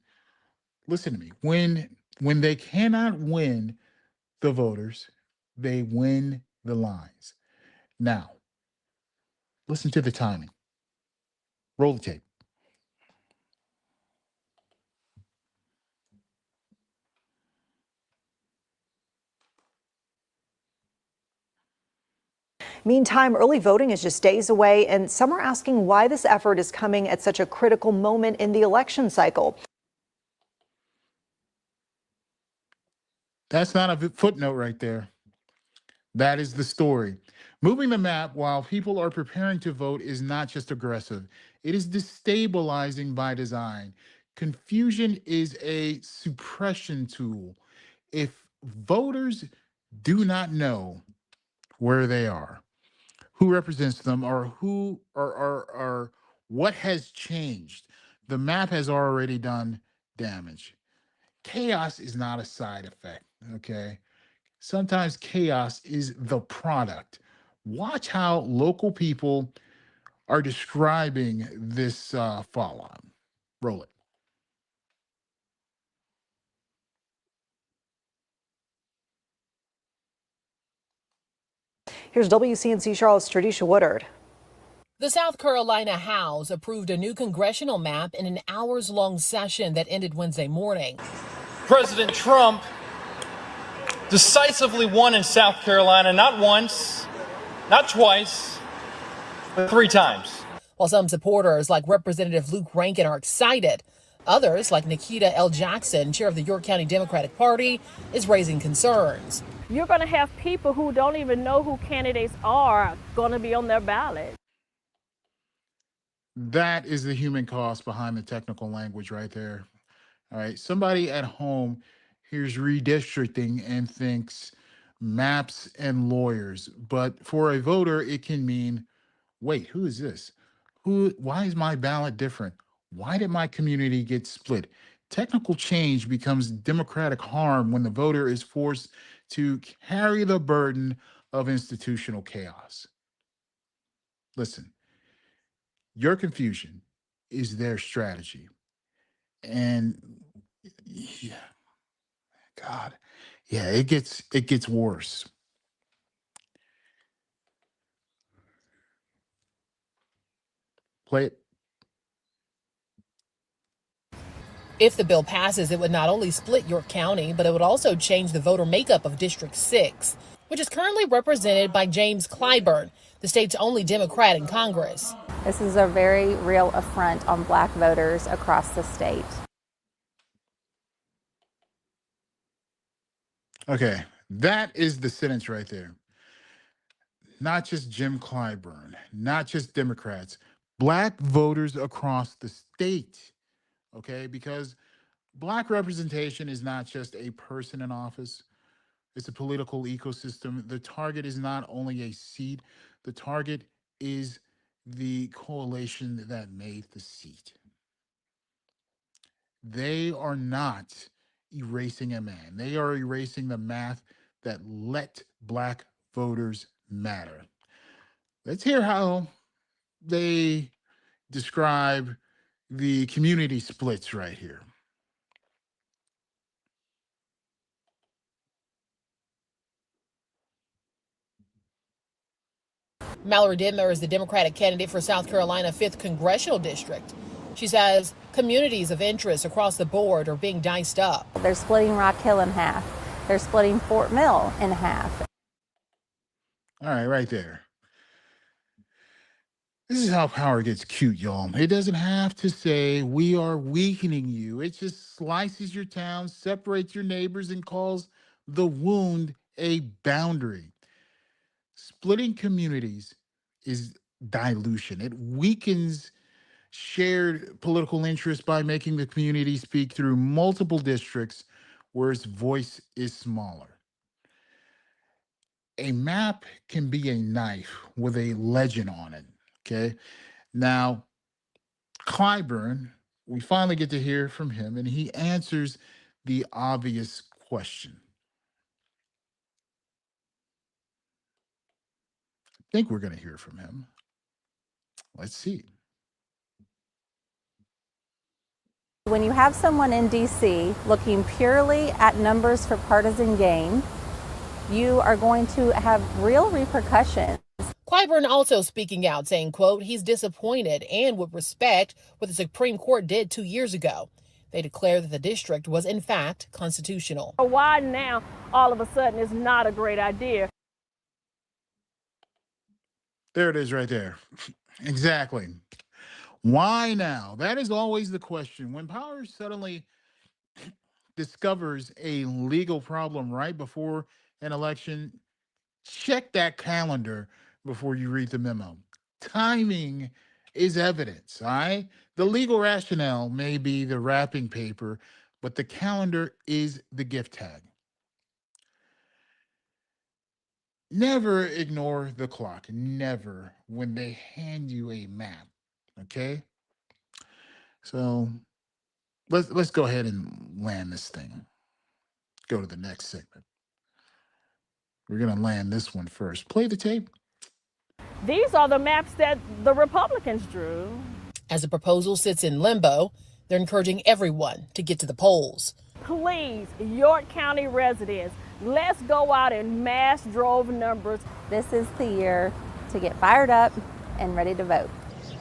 Listen to me. When they cannot win the voters, they win the lines. Now, listen to the timing. Roll the tape. Meantime, early voting is just days away, and some are asking why this effort is coming at such a critical moment in the election cycle. That's not a footnote right there. That is the story. Moving the map while people are preparing to vote is not just aggressive, it is destabilizing by design. Confusion is a suppression tool. If voters do not know where they are, who represents them, or who or what has changed, the map has already done damage. Chaos is not a side effect, okay? Sometimes chaos is the product. Watch how local people are describing this fallout. Roll it. Here's WCNC Charlotte's Tradisha Woodard. The South Carolina House approved a new congressional map in an hours-long session that ended Wednesday morning. President Trump decisively won in South Carolina, not once, not twice, but 3 times. While some supporters like Representative Luke Rankin are excited, others like Nikita L. Jackson, chair of the York County Democratic Party, is raising concerns. You're going to have people who don't even know who candidates are going to be on their ballot. That is the human cost behind the technical language right there. All right. Somebody at home hears redistricting and thinks maps and lawyers. But for a voter, it can mean, wait, who is this? Why is my ballot different? Why did my community get split? Technical change becomes democratic harm when the voter is forced to carry the burden of institutional chaos. Listen, your confusion is their strategy. And yeah, God, yeah, it gets worse. Play it. If the bill passes, it would not only split York County, but it would also change the voter makeup of District 6, which is currently represented by James Clyburn, the state's only Democrat in Congress. This is a very real affront on black voters across the state. Okay, that is the sentence right there. Not just Jim Clyburn, not just Democrats, black voters across the state. Okay, because black representation is not just a person in office, it's a political ecosystem. The target is not only a seat, the target is the coalition that made the seat. They are not erasing a man, they are erasing the math that let black voters matter. Let's hear how they describe the community splits right here. Mallory Dittmer is the Democratic candidate for South Carolina 5th Congressional District. She says communities of interest across the board are being diced up. They're splitting Rock Hill in half. They're splitting Fort Mill in half. All right, right there. This is how power gets cute, y'all. It doesn't have to say we are weakening you. It just slices your town, separates your neighbors, and calls the wound a boundary. Splitting communities is dilution. It weakens shared political interests by making the community speak through multiple districts where its voice is smaller. A map can be a knife with a legend on it. Okay. Now, Clyburn, we finally get to hear from him, and he answers the obvious question. I think we're going to hear from him. Let's see. When you have someone in D.C. looking purely at numbers for partisan gain, you are going to have real repercussions. Clyburn also speaking out, saying, quote, he's disappointed and would respect what the Supreme Court did 2 years ago. They declared that the district was, in fact, constitutional. Why now, all of a sudden, is not a great idea? There it is right there. Exactly. Why now? That is always the question. When power suddenly discovers a legal problem right before an election, check that calendar before you read the memo. Timing is evidence, all right? The legal rationale may be the wrapping paper, but the calendar is the gift tag. Never ignore the clock. Never when they hand you a map. Okay? So let's go ahead and land this thing. Go to the next segment. We're gonna land this one first. Play the tape. These are the maps that the Republicans drew. As the proposal sits in limbo, they're encouraging everyone to get to the polls. Please, York County residents, let's go out in mass drove numbers. This is the year to get fired up and ready to vote.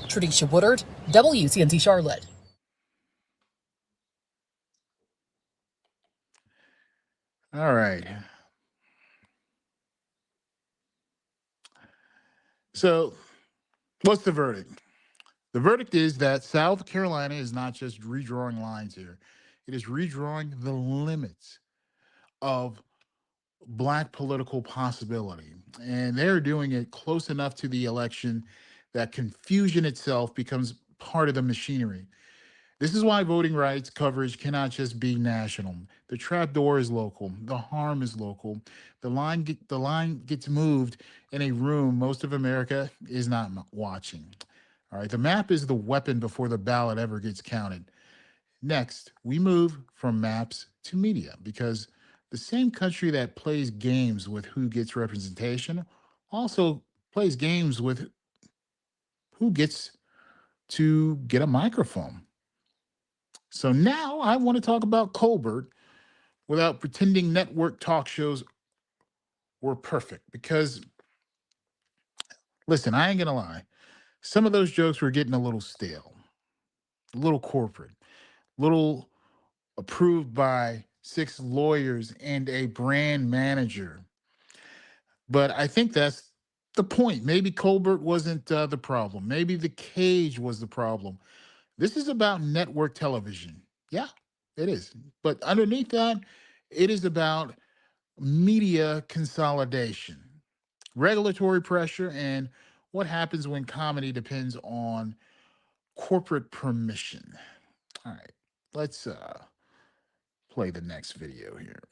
Tradisha Woodard, WCNC Charlotte. All right. So, what's the verdict? The verdict is that South Carolina is not just redrawing lines here, it is redrawing the limits of Black political possibility. And they're doing it close enough to the election that confusion itself becomes part of the machinery. This is why voting rights coverage cannot just be national. The trapdoor is local. The harm is local. The line gets moved in a room most of America is not watching. All right, the map is the weapon before the ballot ever gets counted. Next, we move from maps to media, because the same country that plays games with who gets representation also plays games with who gets to get a microphone. So now I want to talk about Colbert without pretending network talk shows were perfect. Because, listen, I ain't going to lie. Some of those jokes were getting a little stale, a little corporate, a little approved by 6 lawyers and a brand manager. But I think that's the point. Maybe Colbert wasn't the problem. Maybe the cage was the problem. This is about network television. Yeah, it is. But underneath that, it is about media consolidation, regulatory pressure, and what happens when comedy depends on corporate permission. All right, let's play the next video here.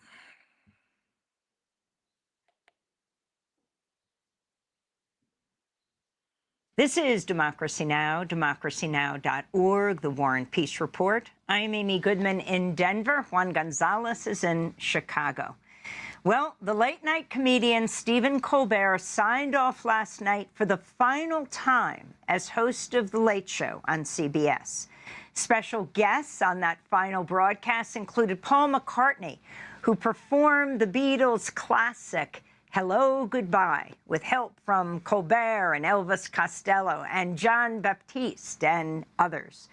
This is Democracy Now!, democracynow.org, the War and Peace Report. I'm Amy Goodman in Denver. Juan Gonzalez is in Chicago. Well, the late-night comedian Stephen Colbert signed off last night for the final time as host of The Late Show on CBS. Special guests on that final broadcast included Paul McCartney, who performed the Beatles' classic Hello, Goodbye, with help from Colbert and Elvis Costello and John Baptiste and others.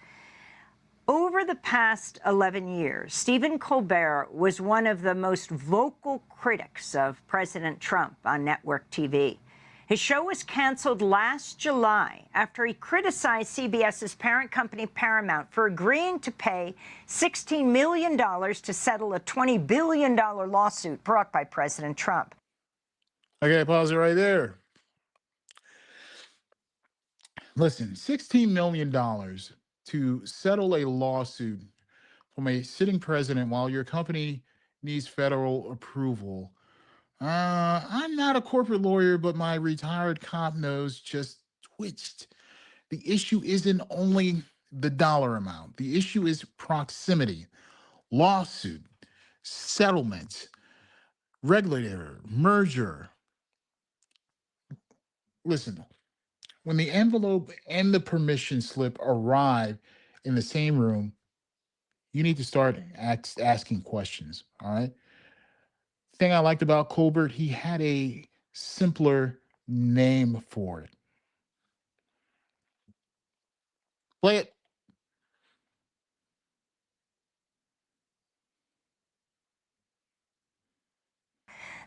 Over the past 11 years, Stephen Colbert was one of the most vocal critics of President Trump on network TV. His show was canceled last July after he criticized CBS's parent company Paramount for agreeing to pay $16 million to settle a $20 billion lawsuit brought by President Trump. Okay, pause it right there. Listen, $16 million to settle a lawsuit from a sitting president while your company needs federal approval. I'm not a corporate lawyer, but my retired cop nose just twitched. The issue isn't only the dollar amount. The issue is proximity, lawsuit, settlement, regulator, merger. Listen, when the envelope and the permission slip arrive in the same room, you need to start asking questions, all right? Thing I liked about Colbert, he had a simpler name for it. Play it.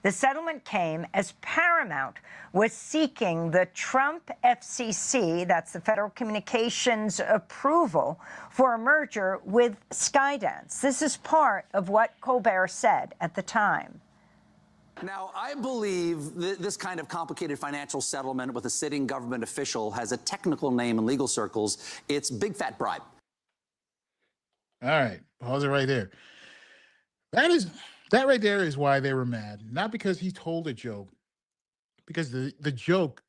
The settlement came as Paramount was seeking the Trump FCC, that's the Federal Communications approval, for a merger with Skydance. This is part of what Colbert said at the time. Now, I believe this kind of complicated financial settlement with a sitting government official has a technical name in legal circles. It's big fat bribe. All right, pause it right there. That right there is why they were mad. Not because he told a joke, because the joke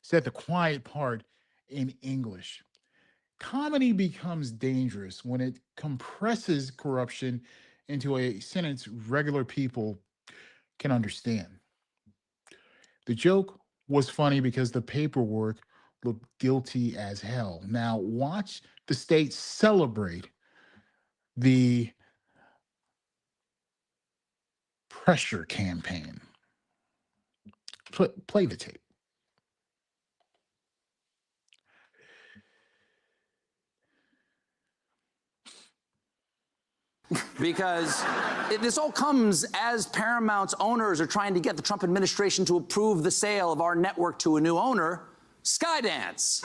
said the quiet part in English. Comedy becomes dangerous when it compresses corruption into a sentence regular people can understand. The joke was funny because the paperwork looked guilty as hell. Now watch the state celebrate the pressure campaign. Play the tape. Because this all comes as Paramount's owners are trying to get the Trump administration to approve the sale of our network to a new owner, Skydance.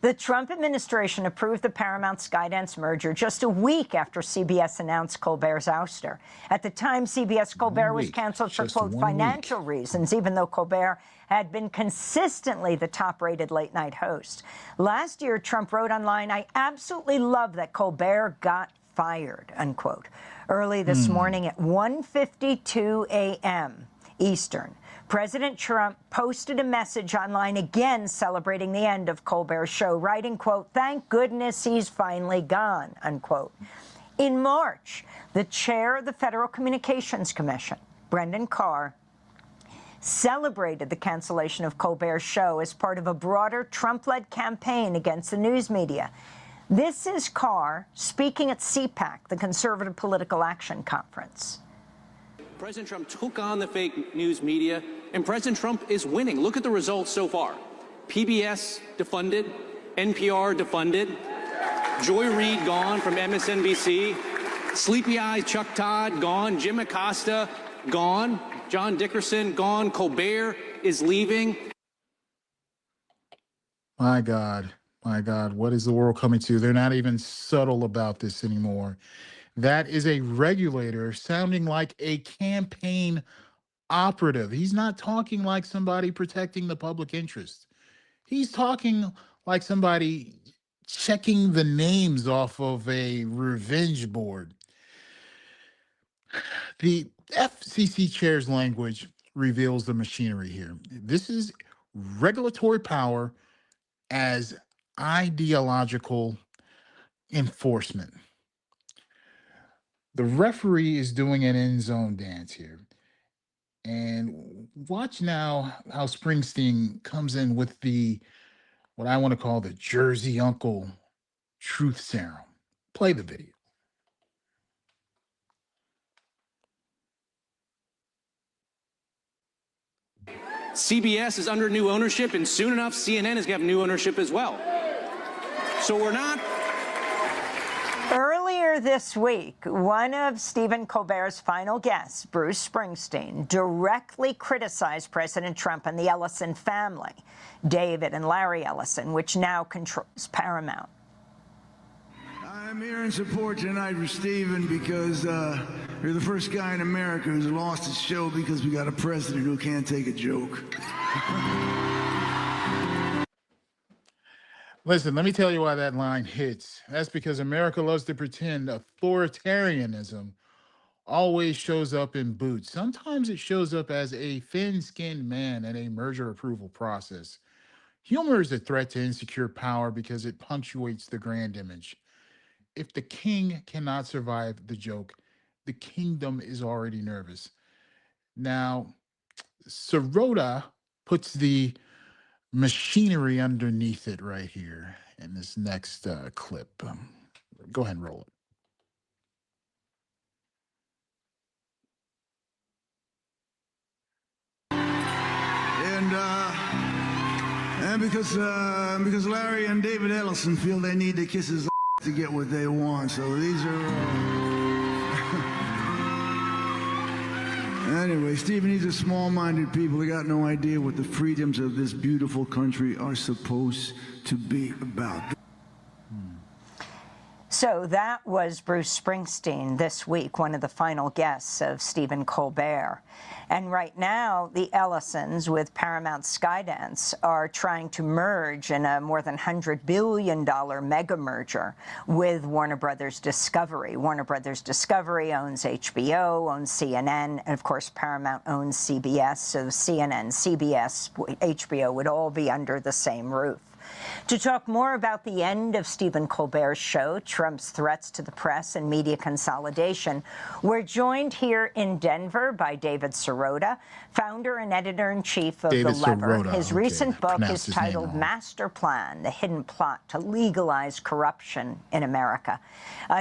The Trump administration approved the Paramount-Skydance merger just a week after CBS announced Colbert's ouster. At the time, CBS Colbert was canceled for, quote, financial reasons, even though Colbert had been consistently the top-rated late-night host. Last year, Trump wrote online, "I absolutely love that Colbert got fired," unquote. Early this morning at 1:52 a.m. Eastern, President Trump posted a message online again celebrating the end of Colbert's show, writing, quote, "Thank goodness he's finally gone," unquote. In March, the chair of the Federal Communications Commission, Brendan Carr, celebrated the cancellation of Colbert's show as part of a broader Trump-led campaign against the news media. This is Carr speaking at CPAC, the Conservative Political Action Conference. President Trump took on the fake news media, and President Trump is winning. Look at the results so far. PBS defunded, NPR defunded, Joy Reid gone from MSNBC, Sleepy Eyes Chuck Todd gone, Jim Acosta gone, John Dickerson gone, Colbert is leaving. My God, what is the world coming to? They're not even subtle about this anymore. That is a regulator sounding like a campaign operative. He's not talking like somebody protecting the public interest. He's talking like somebody checking the names off of a revenge board. The FCC chair's language reveals the machinery here. This is regulatory power as ideological enforcement. The referee is doing an end zone dance here. And watch now how Springsteen comes in with what I want to call the Jersey Uncle truth serum. Play the video. CBS is under new ownership, and soon enough, CNN is going to have new ownership as well. So we're not... Earlier this week, one of Stephen Colbert's final guests, Bruce Springsteen, directly criticized President Trump and the Ellison family, David and Larry Ellison, which now controls Paramount. I'm here in support tonight for Stephen because you're the first guy in America who's lost his show because we got a president who can't take a joke. Listen, let me tell you why that line hits. That's because America loves to pretend authoritarianism always shows up in boots. Sometimes it shows up as a thin-skinned man in a merger approval process. Humor is a threat to insecure power because it punctuates the grand image. If the king cannot survive the joke, the kingdom is already nervous. Now, Sirota puts the machinery underneath it right here in this next clip. Go ahead and roll it. And because Larry and David Ellison feel they need to kiss his to get what they want, so these are... Anyway, Stephen, these are small-minded people. They got no idea what the freedoms of this beautiful country are supposed to be about. So that was Bruce Springsteen this week, one of the final guests of Stephen Colbert. And right now, the Ellisons with Paramount Skydance are trying to merge in a more than $100 billion mega merger with Warner Brothers Discovery. Warner Brothers Discovery owns HBO, owns CNN, and of course Paramount owns CBS. So CNN, CBS, HBO would all be under the same roof. To talk more about the end of Stephen Colbert's show, Trump's threats to the press and media consolidation, we're joined here in Denver by David Sirota, founder and editor-in-chief of The Lever. His recent book is titled Master Plan, The Hidden Plot to Legalize Corruption in America.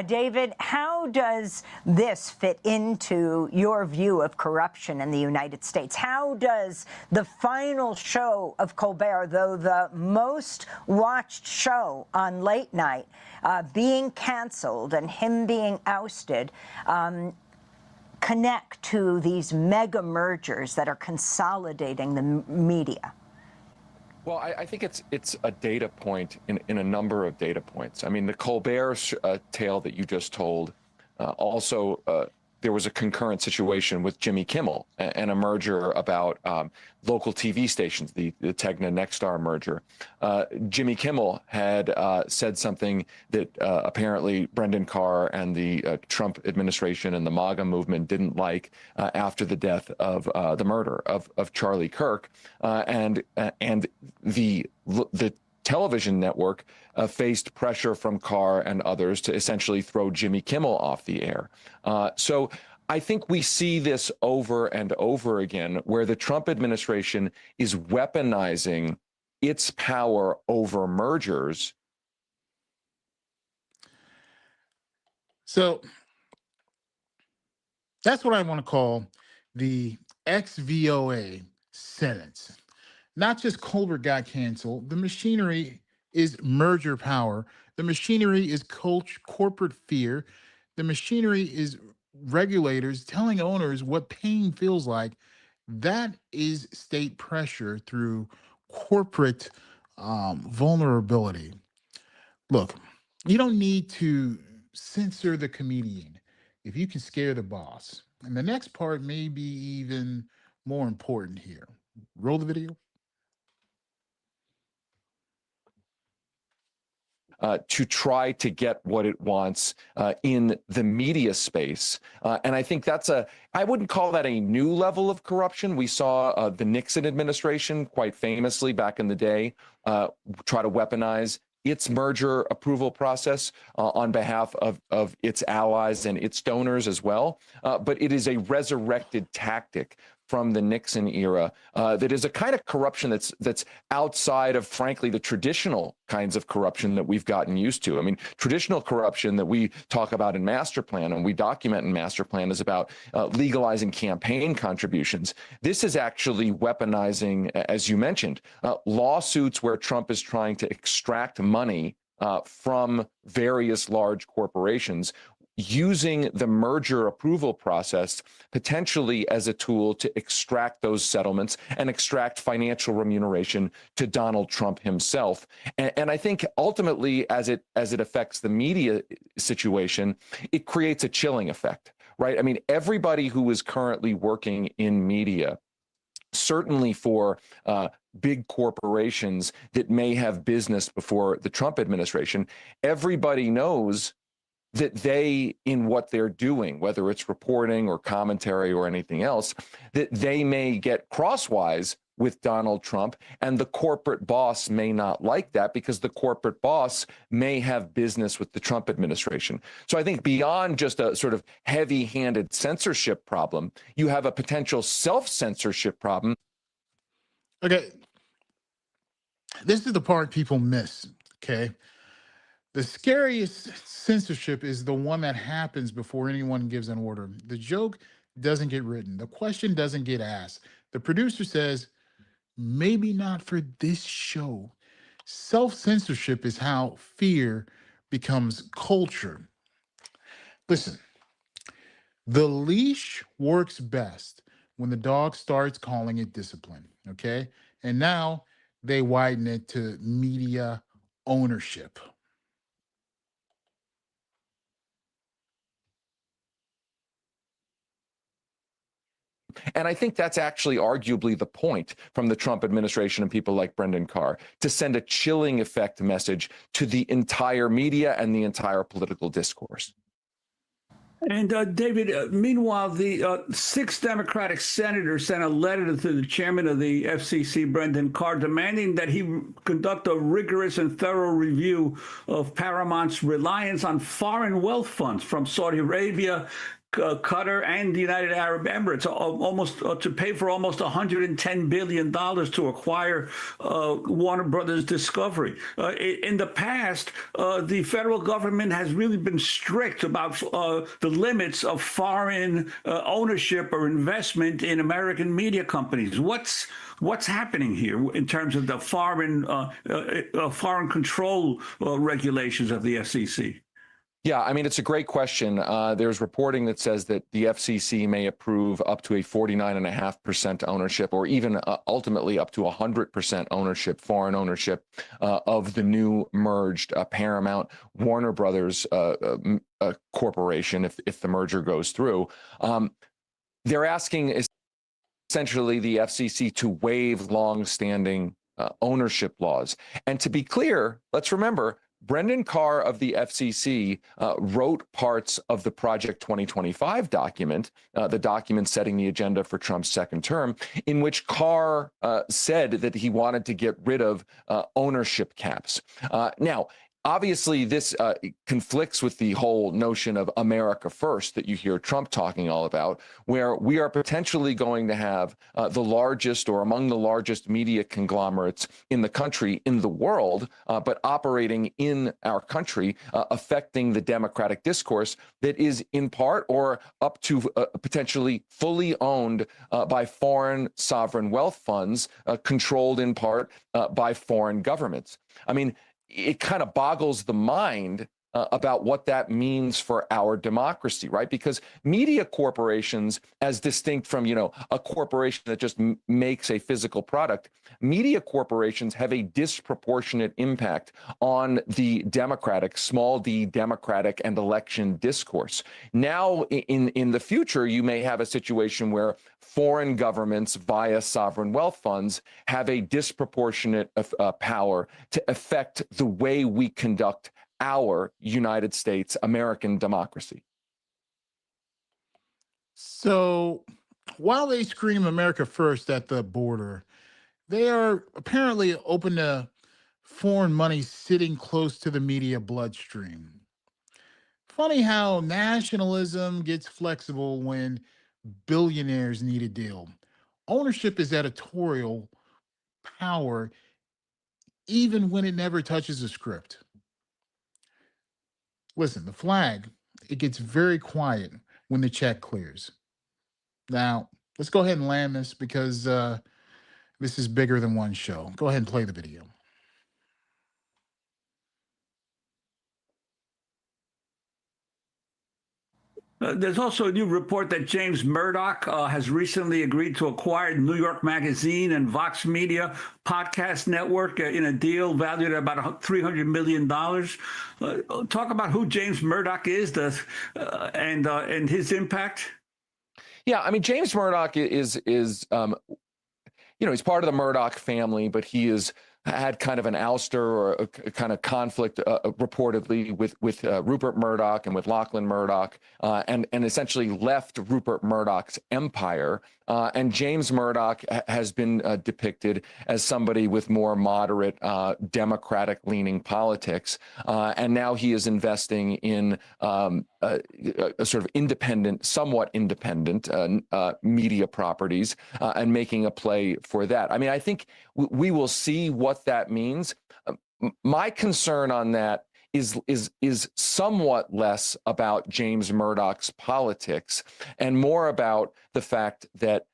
David, how does this fit into your view of corruption in the United States? How does the final show of Colbert, though the most watched show on late night, being canceled and him being ousted, connect to these mega mergers that are consolidating the media? Well, I think it's a data point in a number of data points. I mean, the Colbert tale that you just told also there was a concurrent situation with Jimmy Kimmel and a merger about local TV stations, the Tegna Nexstar merger. Jimmy Kimmel had said something that apparently Brendan Carr and the Trump administration and the MAGA movement didn't like after the death of the murder of Charlie Kirk, and the television network faced pressure from Carr and others to essentially throw Jimmy Kimmel off the air. So I think we see this over and over again, where the Trump administration is weaponizing its power over mergers. So that's what I want to call the XVOA sentence. Not just Colbert got canceled, the machinery is merger power. The machinery is corporate fear. The machinery is regulators telling owners what pain feels like. That is state pressure through corporate vulnerability. Look, you don't need to censor the comedian if you can scare the boss. And the next part may be even more important here. Roll the video. To try to get what it wants in the media space. And I think I wouldn't call that a new level of corruption. We saw the Nixon administration quite famously back in the day try to weaponize its merger approval process on behalf of its allies and its donors as well. But it is a resurrected tactic from the Nixon era that is a kind of corruption that's outside of, frankly, the traditional kinds of corruption that we've gotten used to. I mean, traditional corruption that we talk about in Master Plan and we document in Master Plan is about legalizing campaign contributions. This is actually weaponizing, as you mentioned, lawsuits where Trump is trying to extract money from various large corporations, using the merger approval process potentially as a tool to extract those settlements and extract financial remuneration to Donald Trump himself. And I think ultimately, as it affects the media situation, it creates a chilling effect, right? I mean, everybody who is currently working in media, certainly for big corporations that may have business before the Trump administration, everybody knows that they, in what they're doing, whether it's reporting or commentary or anything else, that they may get crosswise with Donald Trump, and the corporate boss may not like that because the corporate boss may have business with the Trump administration. So I think beyond just a sort of heavy-handed censorship problem, you have a potential self-censorship problem. Okay. This is the part people miss, okay? The scariest censorship is the one that happens before anyone gives an order. The joke doesn't get written. The question doesn't get asked. The producer says, maybe not for this show. Self-censorship is how fear becomes culture. Listen, the leash works best when the dog starts calling it discipline, okay? And now they widen it to media ownership. And I think that's actually arguably the point from the Trump administration and people like Brendan Carr, to send a chilling effect message to the entire media and the entire political discourse. And David, meanwhile, the 6 Democratic senators sent a letter to the chairman of the FCC, Brendan Carr, demanding that he conduct a rigorous and thorough review of Paramount's reliance on foreign wealth funds from Saudi Arabia, Qatar, and the United Arab Emirates, almost to pay for almost $110 billion to acquire Warner Brothers Discovery. In the past, the federal government has really been strict about the limits of foreign ownership or investment in American media companies. What's happening here in terms of the foreign control regulations of the FCC? Yeah, I mean, it's a great question. There's reporting that says that the FCC may approve up to a 49.5% ownership, or even ultimately up to 100% ownership, foreign ownership of the new merged Paramount Warner Brothers corporation if the merger goes through. They're asking essentially the FCC to waive long-standing ownership laws. And to be clear, let's remember, Brendan Carr of the FCC wrote parts of the Project 2025 document, the document setting the agenda for Trump's second term, in which Carr said that he wanted to get rid of ownership caps. Now, Obviously, this conflicts with the whole notion of America first that you hear Trump talking all about, where we are potentially going to have the largest or among the largest media conglomerates in the country, in the world, but operating in our country, affecting the democratic discourse that is in part or up to potentially fully owned by foreign sovereign wealth funds, controlled in part by foreign governments. I mean, it kind of boggles the mind about what that means for our democracy, right? Because media corporations, as distinct from, a corporation that just makes a physical product, media corporations have a disproportionate impact on the democratic, small d democratic and election discourse. Now, in the future, you may have a situation where foreign governments via sovereign wealth funds have a disproportionate power to affect the way we conduct our United States, American democracy. So while they scream America first at the border, they are apparently open to foreign money sitting close to the media bloodstream. Funny how nationalism gets flexible when billionaires need a deal. Ownership is editorial power, even when it never touches a script. Listen, the flag, it gets very quiet when the check clears. Now, let's go ahead and land this because this is bigger than one show. Go ahead and play the video. There's also a new report that James Murdoch has recently agreed to acquire New York Magazine and Vox Media podcast network in a deal valued at about $300 million. Talk about who James Murdoch is and his impact. Yeah, I mean, James Murdoch is he's part of the Murdoch family, but he is had kind of an ouster or a kind of conflict reportedly with Rupert Murdoch and with Lachlan Murdoch, and essentially left Rupert Murdoch's empire. And James Murdoch has been depicted as somebody with more moderate Democratic-leaning politics, and now he is investing in a sort of independent, somewhat independent media properties and making a play for that. I mean, I think we will see what that means. My concern on that is somewhat less about James Murdoch's politics and more about the fact that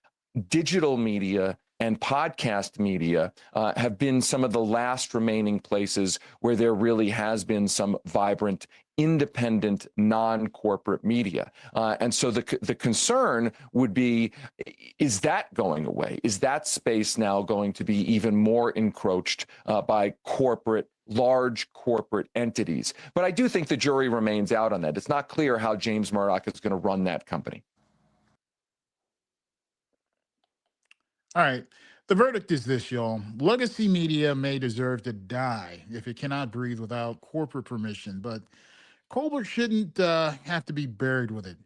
digital media and podcast media have been some of the last remaining places where there really has been some vibrant, independent, non-corporate media. And so the concern would be, is that going away? Is that space now going to be even more encroached by large corporate entities? But I do think the jury remains out on that. It's not clear how James Murdoch is going to run that company. All right. The verdict is this, y'all. Legacy media may deserve to die if it cannot breathe without corporate permission, but Colbert shouldn't have to be buried with it.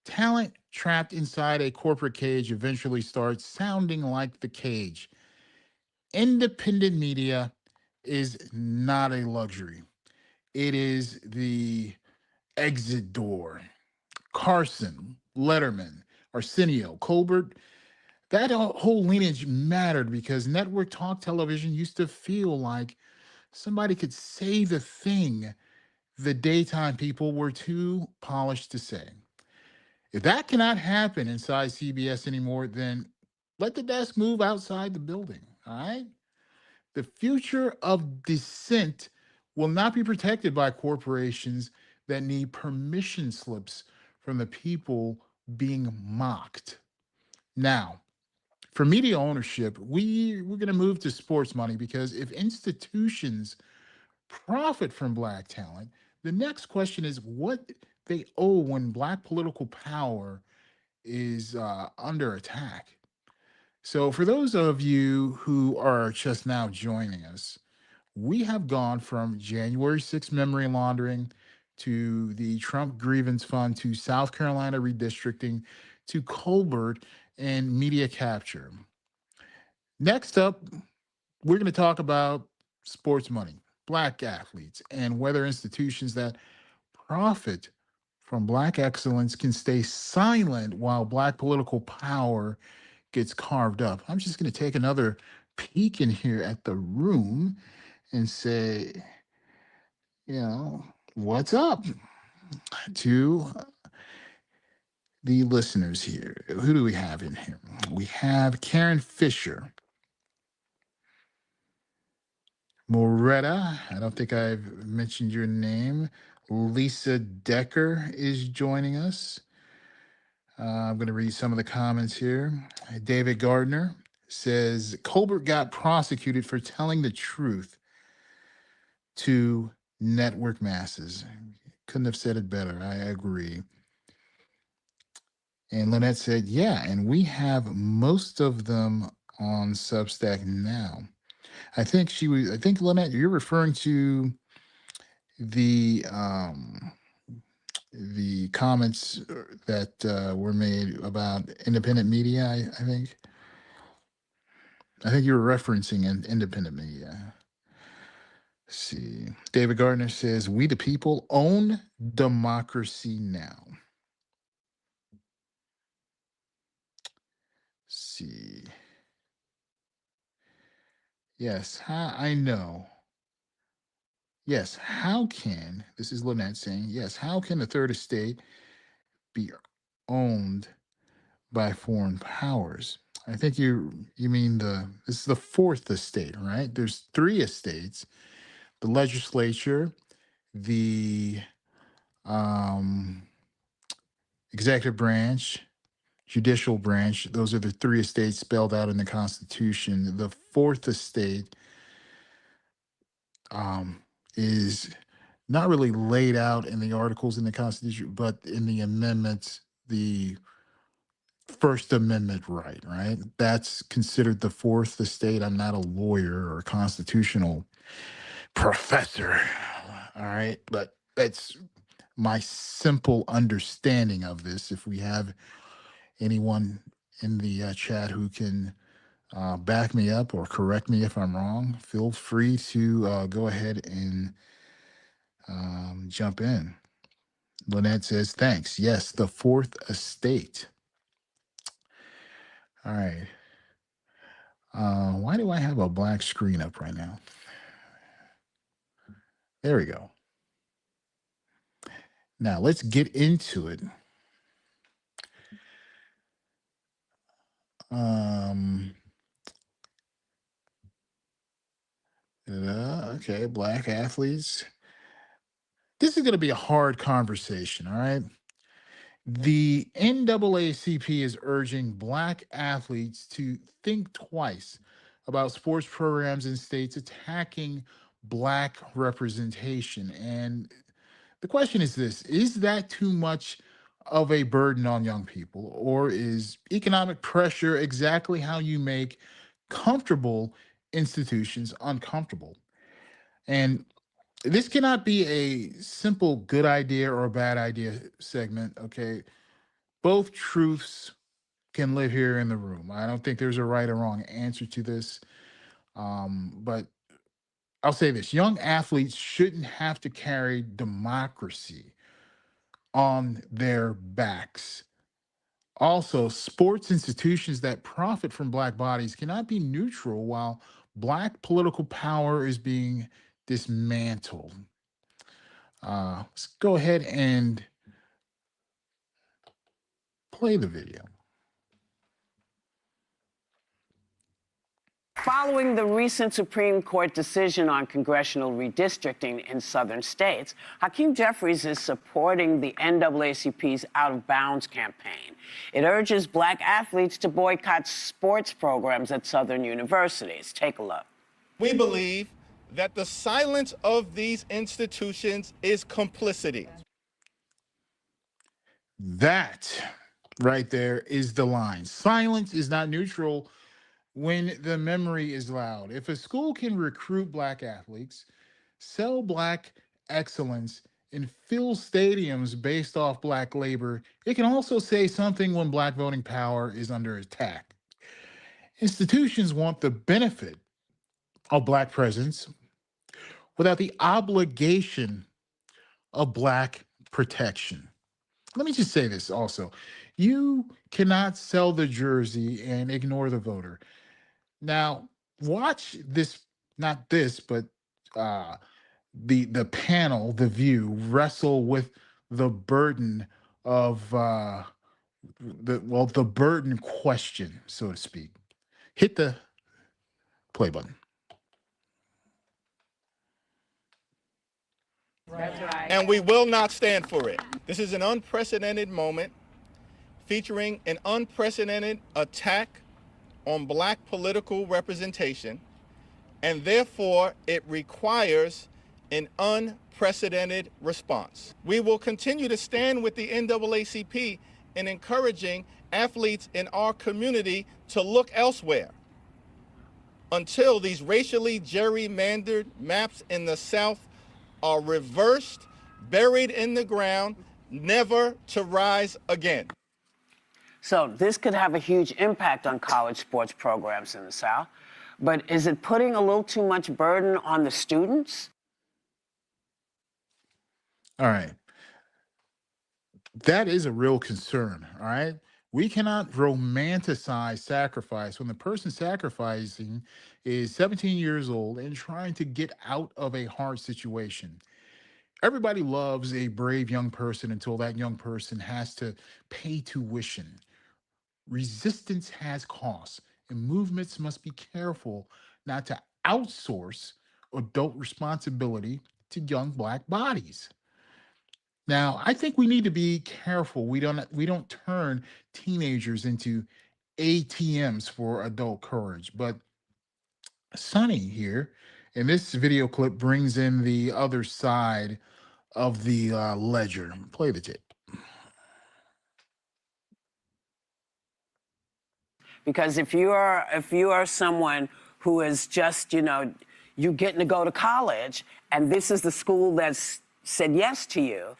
Talent trapped inside a corporate cage eventually starts sounding like the cage. Independent media is not a luxury. It is the exit door. Carson, Letterman, Arsenio, Colbert, that whole lineage mattered because network talk television used to feel like somebody could say the thing the daytime people were too polished to say. If that cannot happen inside CBS anymore, then let the desk move outside the building, all right? The future of dissent will not be protected by corporations that need permission slips from the people being mocked. Now, for media ownership, we're going to move to sports money because if institutions profit from Black talent, the next question is what they owe when Black political power is under attack. So, for those of you who are just now joining us, we have gone from January 6th memory laundering to the Trump grievance fund to South Carolina redistricting to Colbert and media capture. Next up, we're going to talk about sports money. black athletes and whether institutions that profit from black excellence can stay silent while black political power gets carved up. I'm just going to take another peek in here at the room and say, what's up to the listeners here. Who do we have in here? We have Karen Fisher. Moretta, I don't think I've mentioned your name. Lisa Decker is joining us. I'm going to read some of the comments here. David Gardner says, Colbert got prosecuted for telling the truth to network masses. Couldn't have said it better. I agree. And Lynette said, yeah, and we have most of them on Substack now. I think Lynette, you're referring to the comments that were made about independent media. I think you were referencing an independent media. Let's see. David Gardner says, we the people own democracy now. Let's see. Yes, I know. Yes, this is Lynette saying, yes, how can the third estate be owned by foreign powers? I think you mean this is the fourth estate, right? There's three estates: the legislature, the executive branch, judicial branch. Those are the three estates spelled out in the Constitution. The fourth estate is not really laid out in the articles in the Constitution, but in the amendments, the First Amendment right? That's considered the fourth estate. I'm not a lawyer or a constitutional professor, all right? But that's my simple understanding of this. If we have anyone in the chat who can back me up or correct me if I'm wrong, feel free to go ahead and jump in. Lynette says, thanks. Yes, the fourth estate. All right. Why do I have a black screen up right now? There we go. Now let's get into it. Okay, black athletes. This is going to be a hard conversation, all right? The NAACP is urging black athletes to think twice about sports programs in states attacking black representation. And the question is this: is that too much of a burden on young people, or is economic pressure exactly how you make comfortable institutions uncomfortable? And this cannot be a simple good idea or a bad idea segment, okay? Both truths can live here in the room. I don't think there's a right or wrong answer to this. But I'll say this: young athletes shouldn't have to carry democracy on their backs. Also, sports institutions that profit from black bodies cannot be neutral while black political power is being dismantled. Let's go ahead and play the video. Following the recent Supreme Court decision on congressional redistricting in southern states, Hakeem Jeffries is supporting the NAACP's Out of Bounds campaign. It urges black athletes to boycott sports programs at southern universities. Take a look. We believe that the silence of these institutions is complicity. That right there is the line. Silence is not neutral when the memory is loud. If a school can recruit black athletes, sell black excellence, and fill stadiums based off black labor, it can also say something when black voting power is under attack. Institutions want the benefit of black presence without the obligation of Black protection. Let me just say this also. You cannot sell the jersey and ignore the voter. Now, watch this, not this, but uh, the panel, the view, wrestle with the burden of the burden question, so to speak. Hit the play button. And we will not stand for it. This is an unprecedented moment featuring an unprecedented attack on Black political representation, and therefore it requires an unprecedented response. We will continue to stand with the NAACP in encouraging athletes in our community to look elsewhere until these racially gerrymandered maps in the South are reversed, buried in the ground, never to rise again. So this could have a huge impact on college sports programs in the South, but is it putting a little too much burden on the students? All right. That is a real concern, all right? We cannot romanticize sacrifice when the person sacrificing is 17 years old and trying to get out of a hard situation. Everybody loves a brave young person until that young person has to pay tuition. Resistance has costs, and movements must be careful not to outsource adult responsibility to young Black bodies. Now, I think we need to be careful. We don't turn teenagers into ATMs for adult courage. But Sonny here in this video clip brings in the other side of the ledger. Play the tape. Because if you are someone who is just, you getting to go to college, and this is the school that's said yes to you.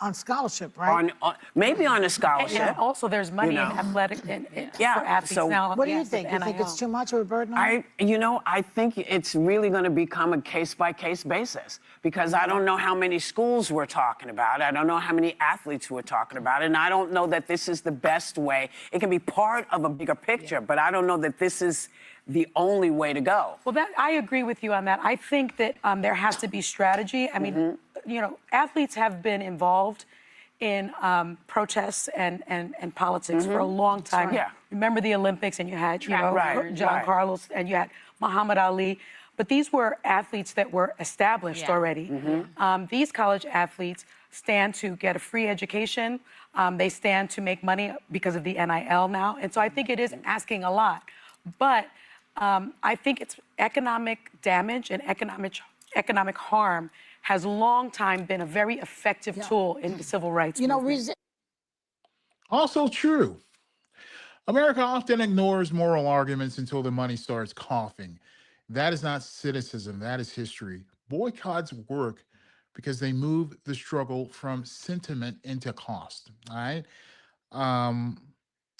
On scholarship, right? Maybe on a scholarship. And also, there's money in athletic for athletes now. What do you think? You think it's too much of a burden on them? I think it's really going to become a case-by-case basis, because I don't know how many schools we're talking about. I don't know how many athletes we're talking about, and I don't know that this is the best way. It can be part of a bigger picture, but I don't know that this is the only way to go. Well, I agree with you on that. I think that there has to be strategy. I mean, athletes have been involved in protests and politics for a long time. Right. Yeah. Remember the Olympics, and you had Right. John Carlos, and you had Muhammad Ali. But these were athletes that were established already. These college athletes stand to get a free education. They stand to make money because of the NIL now. And so I think it is asking a lot. But I think it's economic damage and economic harm has long time been a very effective tool in the civil rights movement. Also true. America often ignores moral arguments until the money starts coughing. That is not cynicism, that is history. Boycotts work because they move the struggle from sentiment into cost. All right.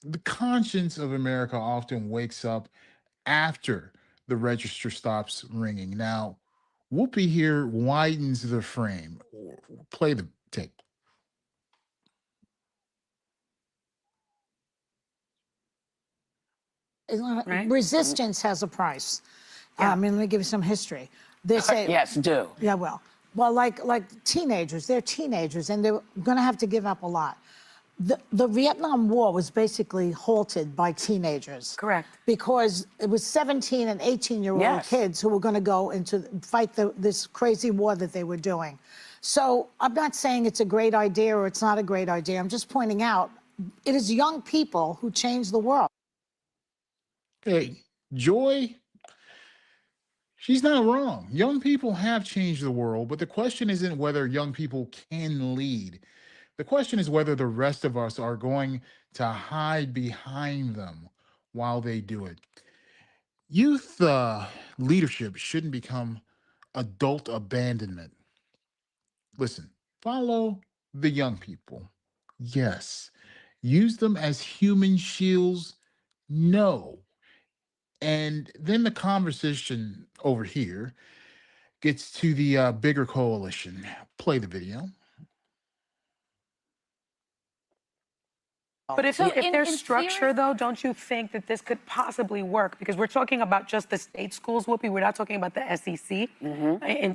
The conscience of America often wakes up after the register stops ringing. Now, Whoopi here widens the frame. Play the tape. Resistance has a price. I mean, let me give you some history. They say, yes, do. Yeah, well, like teenagers, they're teenagers, and they're going to have to give up a lot. The Vietnam War was basically halted by teenagers. Correct. Because it was 17 and 18-year-old kids who were going to go into fight this crazy war that they were doing. So I'm not saying it's a great idea or it's not a great idea. I'm just pointing out it is young people who change the world. Okay, Joy, she's not wrong. Young people have changed the world, but the question isn't whether young people can lead. The question is whether the rest of us are going to hide behind them while they do it. Youth leadership shouldn't become adult abandonment. Listen, follow the young people. Yes. Use them as human shields. No. And then the conversation over here gets to the bigger coalition. Play the video. But if there's structure, though, don't you think that this could possibly work? Because we're talking about just the state schools, Whoopi. We're not talking about the SEC and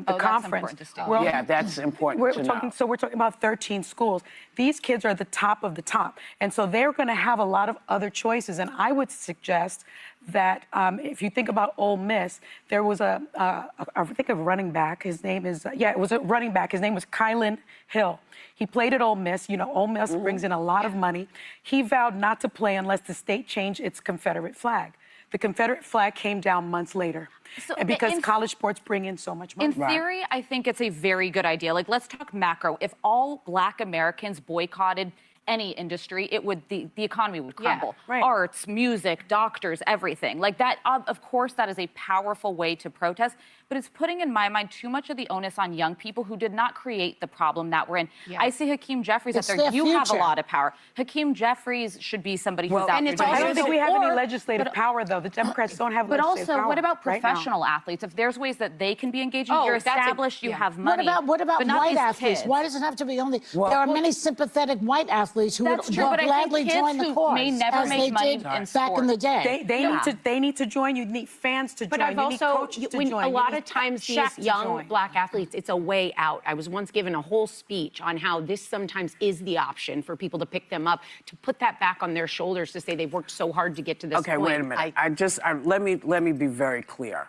the conference. Yeah, that's important to know. So we're talking about 13 schools. These kids are the top of the top. And so they're going to have a lot of other choices. And I would suggest that if you think about Ole Miss, there was I think a running back. His name is, it was a running back. His name was Kylan Hill. He played at Ole Miss. You know, Ole Miss brings in a lot of money. He vowed not to play unless the state changed its Confederate flag. The Confederate flag came down months later. And because college sports bring in so much money. In theory, I think it's a very good idea. Like, let's talk macro. If all Black Americans boycotted any industry, it would the economy would crumble. Arts, music, doctors, everything. Like that, of course, that is a powerful way to protest, but it's putting, in my mind, too much of the onus on young people who did not create the problem that we're in. I see Hakeem Jeffries up there. You have a lot of power. Hakeem Jeffries should be somebody who's out there. I don't think we have any legislative power, though. The Democrats don't have legislative power. But also, what about professional athletes? If there's ways that they can be engaged, you're established, you have money. What about white athletes? Kids. Why does it have to be only? There are many sympathetic white athletes who would gladly join the cause, may never make money in back in the day. They need to join. You need fans to join. But I've you need also, coaches to join. A lot of times these young Black athletes, it's a way out. I was once given a whole speech on how this sometimes is the option for people to pick them up, to put that back on their shoulders, to say they've worked so hard to get to this point. Okay, wait a minute. Let me be very clear.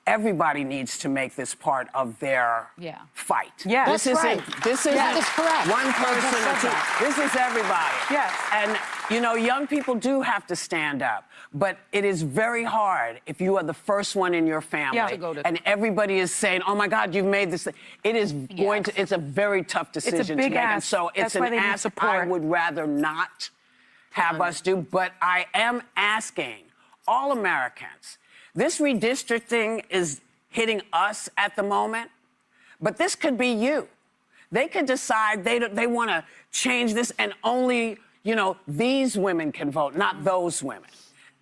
Everybody needs to make this part of their fight. Yeah, this isn't correct. One person or two. This is everybody. Yes. And you know, young people do have to stand up, but it is very hard if you are the first one in your family and everybody is saying, "Oh my God, you've made this." It is going to. It's a very tough decision it's a big to make, ask. and so it's That's an ask I would rather not have us do. But I am asking all Americans. This redistricting is hitting us at the moment, but this could be you. They could decide they want to change this and only, you know, these women can vote, not those women.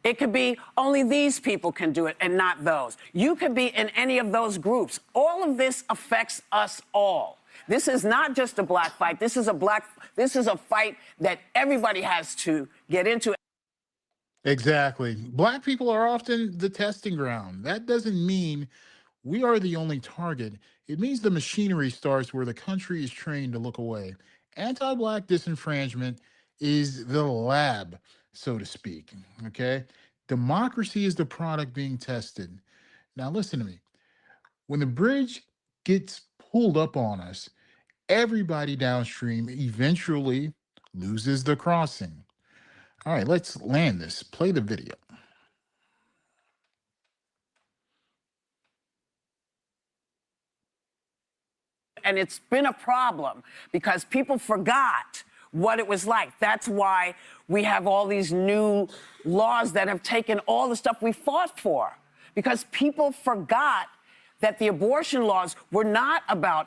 It could be only these people can do it and not those. You could be in any of those groups. All of this affects us all. This is not just a Black fight. This is a fight that everybody has to get into. Exactly. Black people are often the testing ground. That doesn't mean we are the only target. It means the machinery starts where the country is trained to look away. Anti-Black disenfranchisement is the lab, so to speak. Okay? Democracy is the product being tested. Now, listen to me. When the bridge gets pulled up on us, everybody downstream eventually loses the crossing. All right, let's land this. Play the video. And it's been a problem because people forgot what it was like. That's why we have all these new laws that have taken all the stuff we fought for, because people forgot that the abortion laws were not about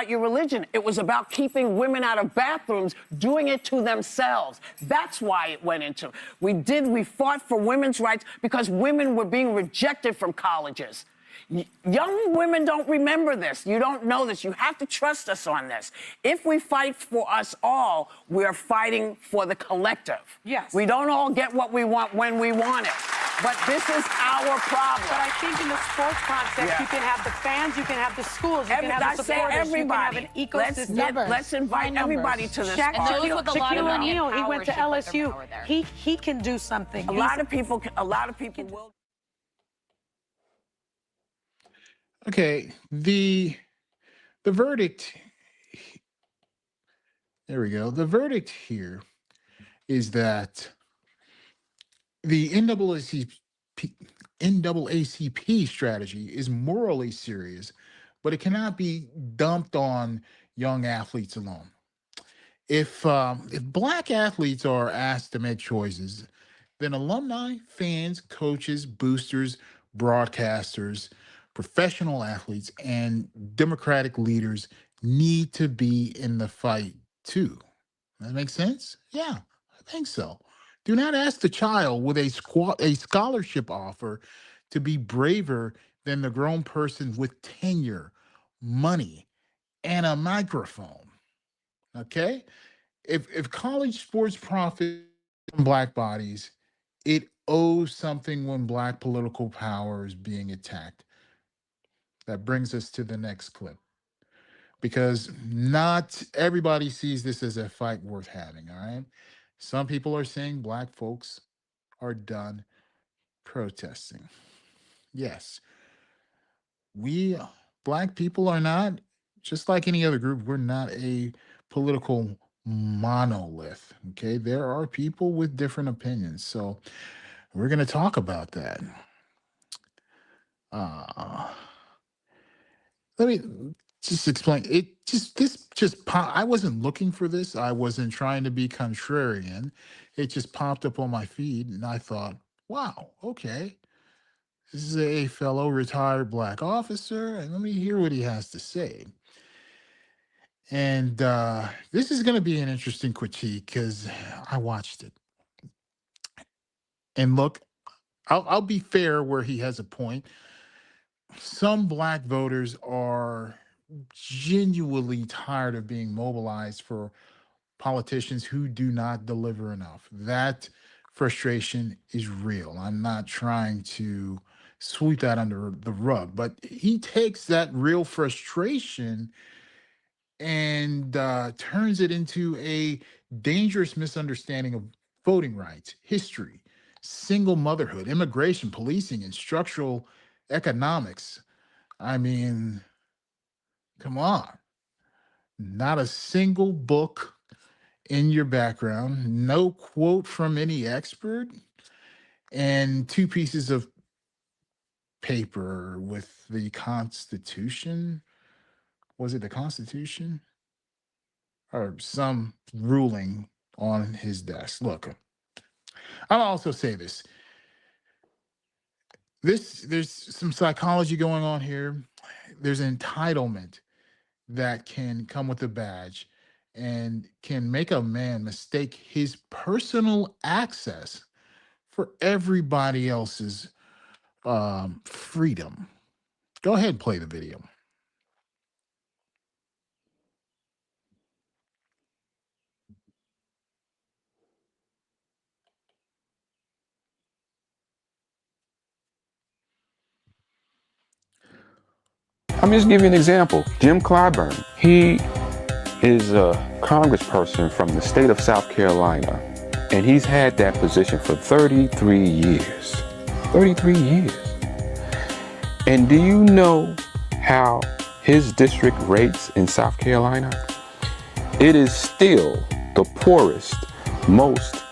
your religion. It was about keeping women out of bathrooms, doing it to themselves. That's why it went into. We fought for women's rights because women were being rejected from colleges. Young women don't remember this. You don't know this. You have to trust us on this. If we fight for us all, we're fighting for the collective. Yes. We don't all get what we want when we want it. But this is our problem. But I think in the sports context, you can have the fans, you can have the schools, you can have the supporters, everybody. You can have an ecosystem. Let's invite everybody to this. Shaquille O'Neal, he went to LSU. He can do something. A lot of people will. Okay, the verdict, there we go. The verdict here is that the NAACP strategy is morally serious, but it cannot be dumped on young athletes alone. If Black athletes are asked to make choices, then alumni, fans, coaches, boosters, broadcasters, professional athletes, and Democratic leaders need to be in the fight too. That makes sense? Yeah, I think so. Do not ask the child with a scholarship offer to be braver than the grown person with tenure, money, and a microphone. Okay? If college sports profit from black bodies, it owes something when black political power is being attacked. That brings us to the next clip. Because not everybody sees this as a fight worth having, all right? Some people are saying black folks are done protesting. Yes, we black people are not, just like any other group, we're not a political monolith. Okay, there are people with different opinions, so we're going to talk about that. uh Let me just explain it. I wasn't looking for this. I wasn't trying to be contrarian. It just popped up on my feed and I thought, wow, okay, this is a fellow retired black officer, and let me hear what he has to say. And this is going to be an interesting critique because I watched it. And look, I'll be fair where he has a point. Some black voters are genuinely tired of being mobilized for politicians who do not deliver enough. That frustration is real. I'm not trying to sweep that under the rug, but he takes that real frustration and turns it into a dangerous misunderstanding of voting rights, history, single motherhood, immigration, policing, and structural economics. I mean, come on. Not a single book in your background, no quote from any expert, and two pieces of paper with the Constitution. Was it the Constitution? Or some ruling on his desk. Look, I'll also say this. There's some psychology going on here. There's entitlement that can come with a badge and can make a man mistake his personal access for everybody else's freedom. Go ahead and play the video. I'm just giving you an example. Jim Clyburn, he is a congressperson from the state of South Carolina, and he's had that position for 33 years. 33 years. And do you know how his district rates in South Carolina? It is still the poorest, most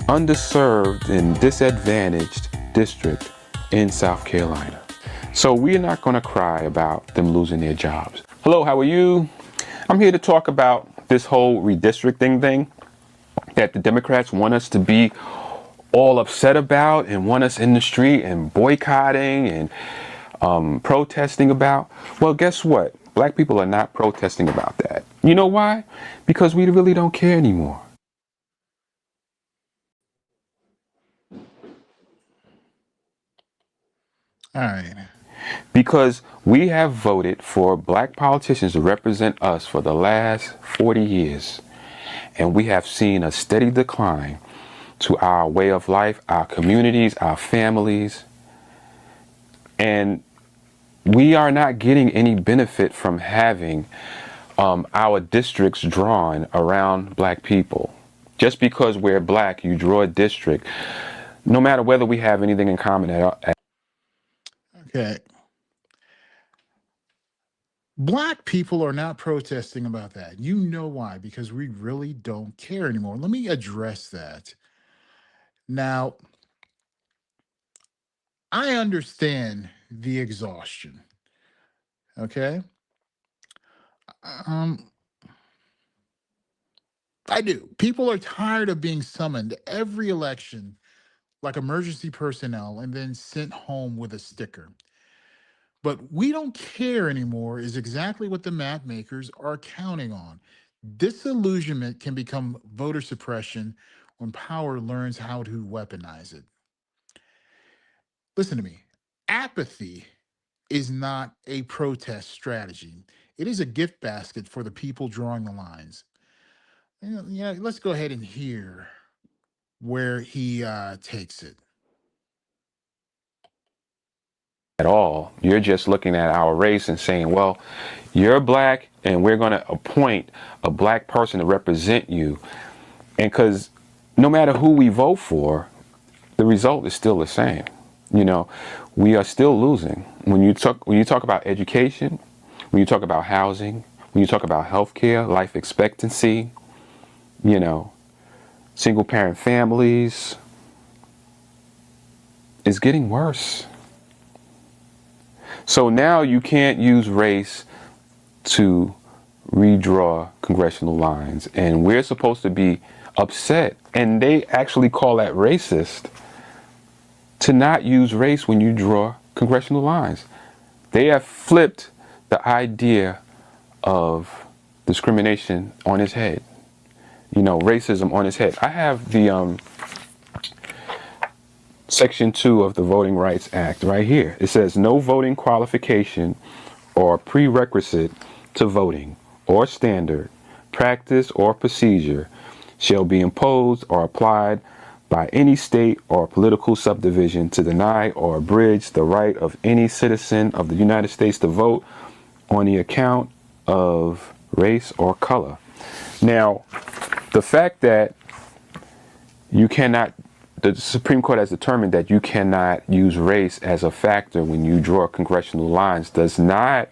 underserved and disadvantaged district in South Carolina. So we're not going to cry about them losing their jobs. Hello, how are you? I'm here to talk about this whole redistricting thing that the Democrats want us to be all upset about and want us in the street and boycotting and protesting about. Well, guess what? Black people are not protesting about that. You know why? Because we really don't care anymore. All right. Because we have voted for black politicians to represent us for the last 40 years. And we have seen a steady decline to our way of life, our communities, our families. And we are not getting any benefit from having our districts drawn around black people. Just because we're black, you draw a district, no matter whether we have anything in common at all. Okay. Black people are not protesting about that. You know why? Because we really don't care anymore. Let me address that. Now, I understand the exhaustion. Okay? Um, I do. People are tired of being summoned every election like emergency personnel and then sent home with a sticker. But we don't care anymore is exactly what the map makers are counting on. Disillusionment can become voter suppression when power learns how to weaponize it. Listen to me. Apathy is not a protest strategy. It is a gift basket for the people drawing the lines. Yeah, let's go ahead and hear where he takes it. At all. You're just looking at our race and saying, well, you're black and we're going to appoint a black person to represent you. And because no matter who we vote for, the result is still the same. You know, we are still losing. When you talk about education, when you talk about housing, when you talk about healthcare, life expectancy, you know, single parent families, it's getting worse. So now you can't use race to redraw congressional lines. And we're supposed to be upset. And they actually call that racist to not use race when you draw congressional lines. They have flipped the idea of discrimination on its head. You know, racism on its head. I have the Section 2 of the Voting Rights Act right here. It says no voting qualification or prerequisite to voting or standard, practice, or procedure shall be imposed or applied by any state or political subdivision to deny or abridge the right of any citizen of the United States to vote on the account of race or color. Now, the fact that you cannot, the Supreme Court has determined that you cannot use race as a factor when you draw congressional lines does not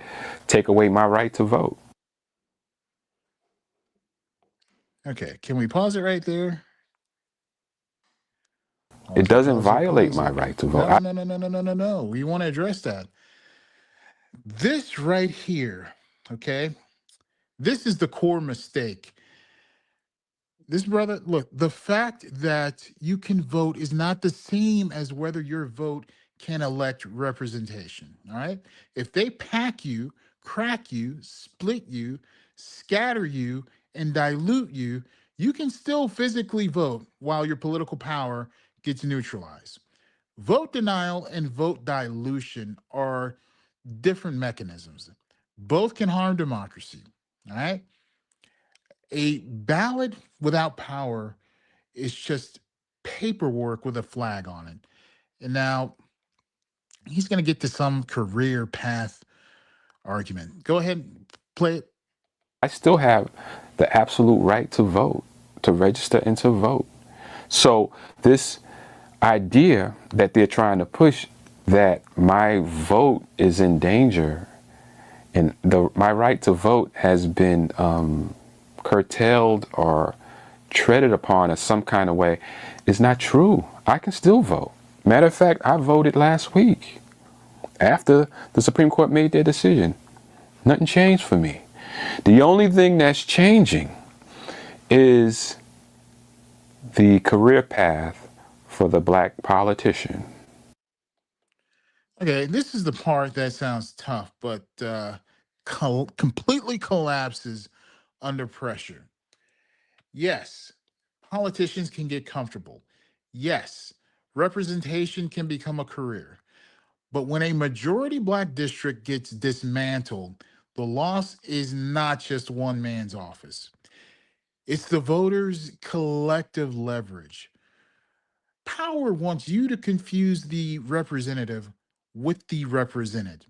take away my right to vote. Okay, can we pause it right there? It doesn't violate my right to vote. No. We want to address that. This right here, okay, this is the core mistake. This brother, look, the fact that you can vote is not the same as whether your vote can elect representation, all right? If they pack you, crack you, split you, scatter you, and dilute you, you can still physically vote while your political power gets neutralized. Vote denial and vote dilution are different mechanisms. Both can harm democracy, all right? A ballot without power is just paperwork with a flag on it. And now he's going to get to some career path argument. Go ahead and play it. I still have the absolute right to vote, to register and to vote. So this idea that they're trying to push that my vote is in danger and my right to vote has been curtailed or treaded upon in some kind of way is not true. I can still vote. Matter of fact, I voted last week after the Supreme Court made their decision. Nothing changed for me. The only thing that's changing is the career path for the black politician. Okay, this is the part that sounds tough, but completely collapses under pressure. Yes, politicians can get comfortable. Yes, representation can become a career. But when a majority black district gets dismantled, the loss is not just one man's office. It's the voters' collective leverage. Power wants you to confuse the representative with the represented.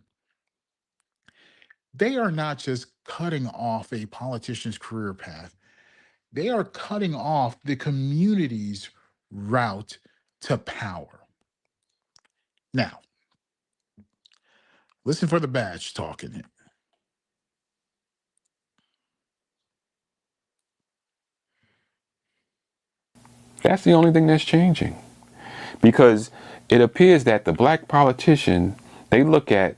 They are not just cutting off a politician's career path, they are cutting off the community's route to power. Now, listen for the badge talking. That's the only thing that's changing. Because it appears that the black politician, they look at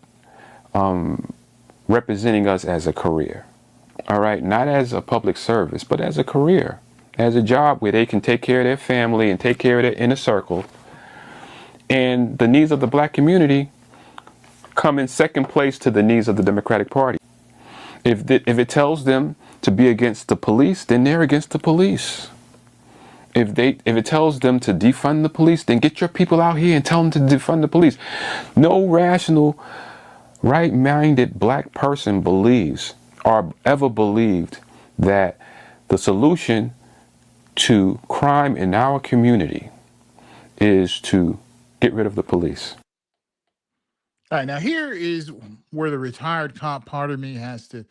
representing us as a career. All right, not as a public service, but as a career, as a job where they can take care of their family and take care of their inner circle. And the needs of the black community come in second place to the needs of the Democratic Party. If it tells them to be against the police, then they're against the police. If it tells them to defund the police, then get your people out here and tell them to defund the police. No rational right-minded black person believes or ever believed that the solution to crime in our community is to get rid of the police? All right, now here is where the retired cop part of me has to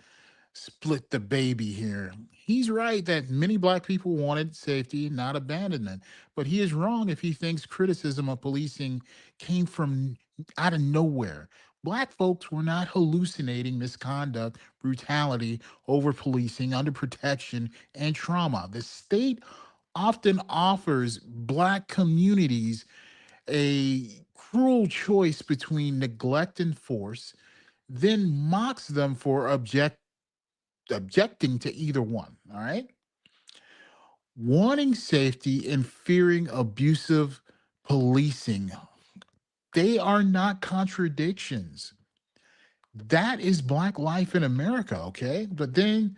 split the baby here. He's right that many black people wanted safety, not abandonment. But he is wrong if he thinks criticism of policing came from out of nowhere. Black folks were not hallucinating misconduct, brutality, over policing, under protection, and trauma. The state often offers black communities a cruel choice between neglect and force, then mocks them for objecting to either one. All right. Wanting safety and fearing abusive policing, they are not contradictions. That is black life in America. Okay. But then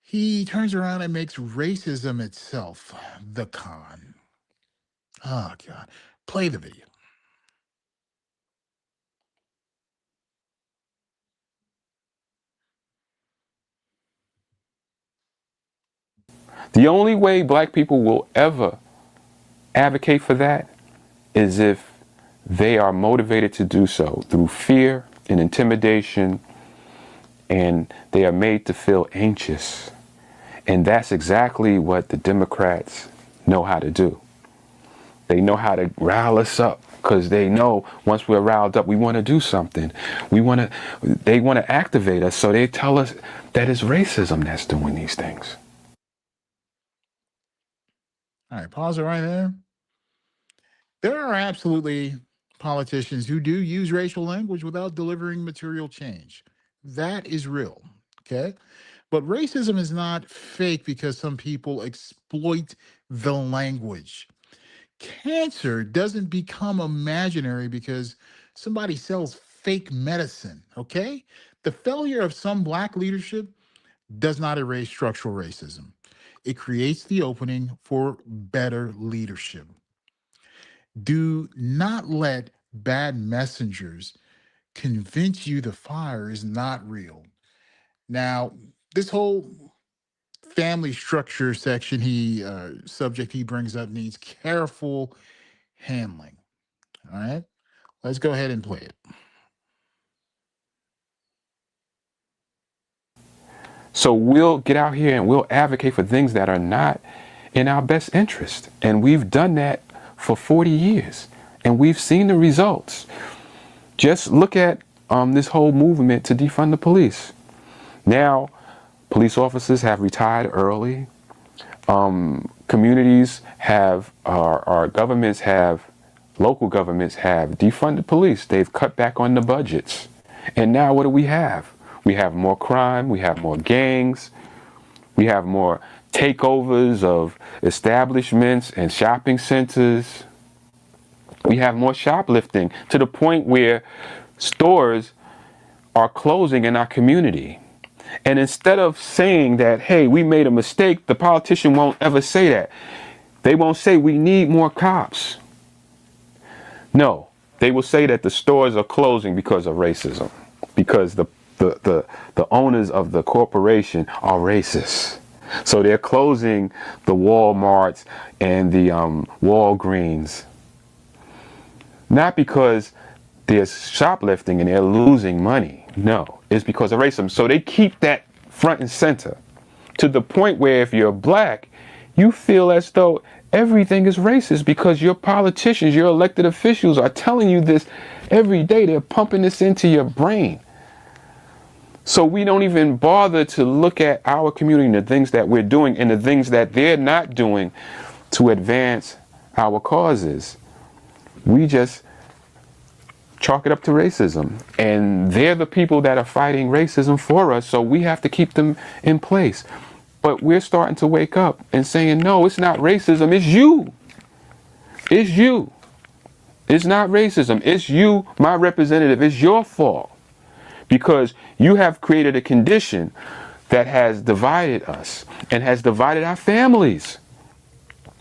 he turns around and makes racism itself the con. Oh, God. Play the video. The only way black people will ever advocate for that is if they are motivated to do so through fear and intimidation, and they are made to feel anxious. And that's exactly what the Democrats know how to do. They know how to rile us up because they know once we're riled up, we want to do something. They want to activate us, so they tell us that it's racism that's doing these things. All right, pause it right there. There are absolutely politicians who do use racial language without delivering material change. That is real. Okay. But racism is not fake because some people exploit the language. Cancer doesn't become imaginary because somebody sells fake medicine. Okay. The failure of some black leadership does not erase structural racism. It creates the opening for better leadership. Do not let bad messengers convince you the fire is not real. Now, this whole family structure section subject he brings up needs careful handling. All right, let's go ahead and play it. So we'll get out here and we'll advocate for things that are not in our best interest. And we've done that for 40 years. And we've seen the results. Just look at this whole movement to defund the police. Now, police officers have retired early. Communities have, our governments have, local governments have defunded police. They've cut back on the budgets. And now what do we have? We have more crime, we have more gangs, we have more takeovers of establishments and shopping centers. We have more shoplifting to the point where stores are closing in our community. And instead of saying that, hey, we made a mistake, the politician won't ever say that. They won't say we need more cops. No, they will say that the stores are closing because of racism, because the owners of the corporation are racist. So they're closing the Walmarts and the Walgreens. Not because they're shoplifting and they're losing money. No, it's because of racism. So they keep that front and center to the point where if you're black, you feel as though everything is racist because your politicians, your elected officials are telling you this every day. They're pumping this into your brain. So we don't even bother to look at our community and the things that we're doing and the things that they're not doing to advance our causes. We just chalk it up to racism. And they're the people that are fighting racism for us, so we have to keep them in place. But we're starting to wake up and saying, no, it's not racism, it's you. It's you. It's not racism, it's you, my representative. It's your fault. Because you have created a condition that has divided us and has divided our families.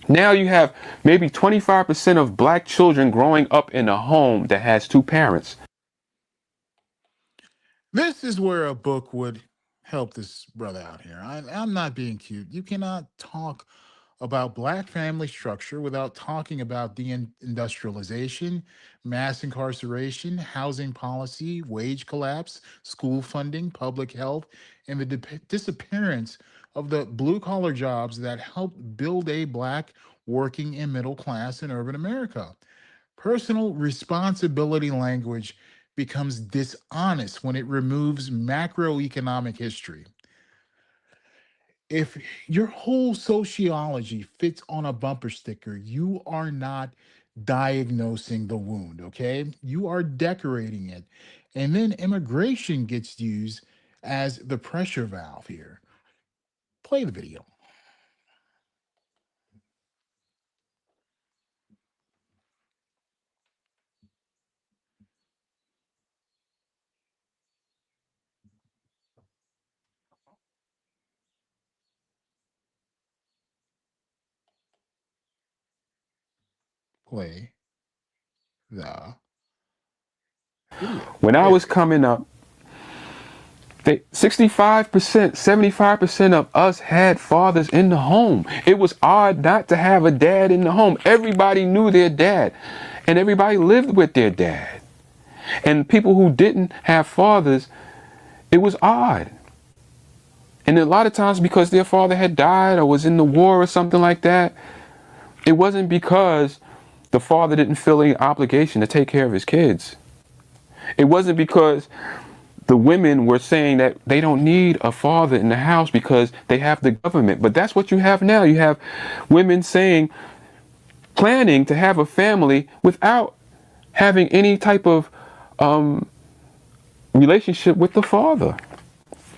Now you have maybe 25% of black children growing up in a home that has two parents. This is where a book would help this brother out here. I'm not being cute. You cannot talk about Black family structure without talking about deindustrialization, mass incarceration, housing policy, wage collapse, school funding, public health, and the disappearance of the blue collar jobs that helped build a Black working and middle class in urban America. Personal responsibility language becomes dishonest when it removes macroeconomic history. If your whole sociology fits on a bumper sticker, you are not diagnosing the wound, okay? You are decorating it. And then immigration gets used as the pressure valve here. Play the video. Play the video. When I was coming up, 65%, 75% of us had fathers in the home. It was odd not to have a dad in the home. Everybody knew their dad, and everybody lived with their dad. And people who didn't have fathers, it was odd. And a lot of times because their father had died or was in the war or something like that, it wasn't because the father didn't feel any obligation to take care of his kids. It wasn't because the women were saying that they don't need a father in the house because they have the government. But that's what you have now. You have women planning to have a family without having any type of relationship with the father.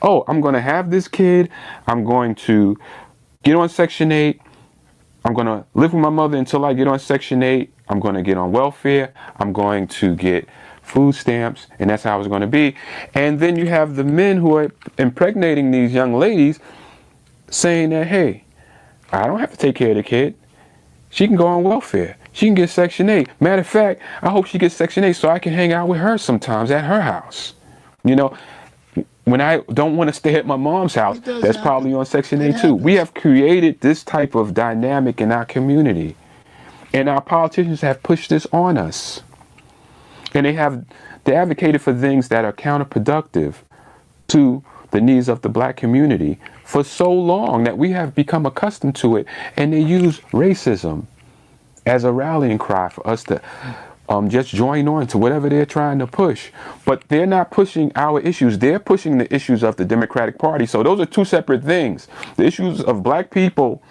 Oh, I'm going to have this kid. I'm going to get on Section 8. I'm going to live with my mother until I get on Section 8. I'm going to get on welfare. I'm going to get food stamps, and that's how it's going to be. And then you have the men who are impregnating these young ladies saying that, hey, I don't have to take care of the kid. She can go on welfare. She can get Section 8. Matter of fact, I hope she gets Section 8 so I can hang out with her sometimes at her house. You know, when I don't want to stay at my mom's house, that's probably on Section 8 too. We have created this type of dynamic in our community, and our politicians have pushed this on us. And they advocated for things that are counterproductive to the needs of the Black community for so long that we have become accustomed to it. And they use racism as a rallying cry for us to just join on to whatever they're trying to push. But they're not pushing our issues. They're pushing the issues of the Democratic Party. So those are two separate things. The issues of Black people,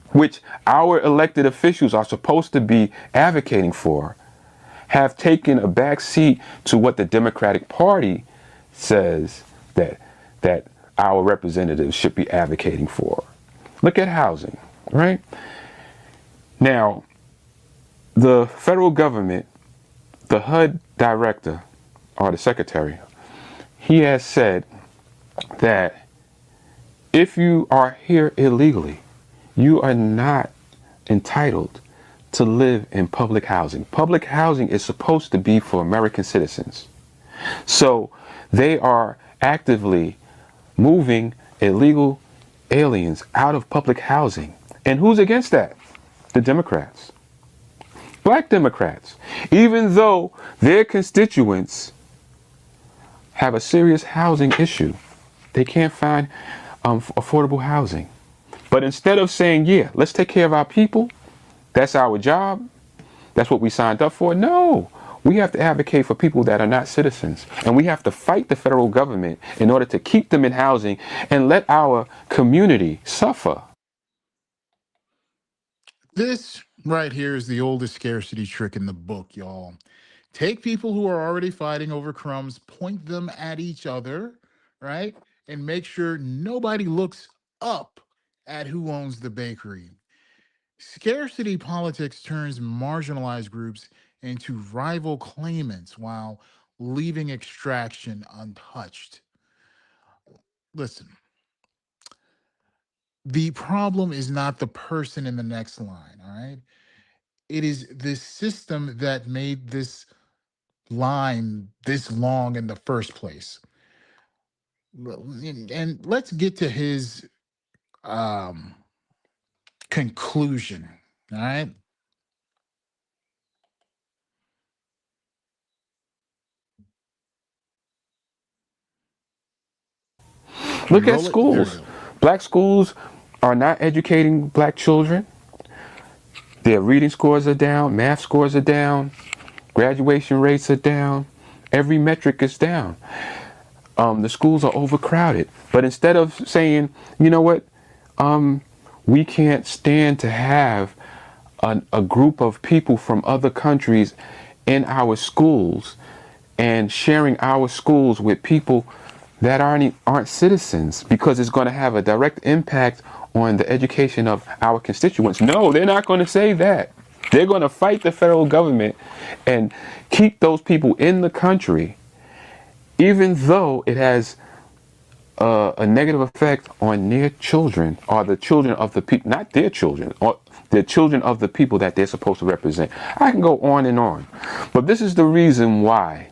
which our elected officials are supposed to be advocating for, have taken a back seat to what the Democratic Party says that our representatives should be advocating for. Look at housing, right? Now, the federal government, the HUD director, or the secretary, he has said that if you are here illegally, you are not entitled to live in public housing. Public housing is supposed to be for American citizens. So they are actively moving illegal aliens out of public housing. And who's against that? The Democrats. Black Democrats. Even though their constituents have a serious housing issue. They can't find affordable housing. But instead of saying, yeah, let's take care of our people, that's our job, that's what we signed up for. No, we have to advocate for people that are not citizens. And we have to fight the federal government in order to keep them in housing and let our community suffer. This right here is the oldest scarcity trick in the book, y'all. Take people who are already fighting over crumbs, point them at each other, right? And make sure nobody looks up at who owns the bakery. Scarcity politics turns marginalized groups into rival claimants while leaving extraction untouched. Listen, the problem is not the person in the next line, all right? It is the system that made this line this long in the first place. and let's get to his um, conclusion. All right. Look at Roll it. There we schools. go. Black schools are not educating black children. Their reading scores are down, math scores are down, graduation rates are down, every metric is down. The schools are overcrowded. But instead of saying, you know what, we can't stand to have a group of people from other countries in our schools and sharing our schools with people that aren't citizens, because it's going to have a direct impact on the education of our constituents. No, they're not going to say that. They're going to fight the federal government and keep those people in the country, even though it has a negative effect on their children, or the children of the people, not their children, or the children of the people that they're supposed to represent. I can go on and on. But this is the reason why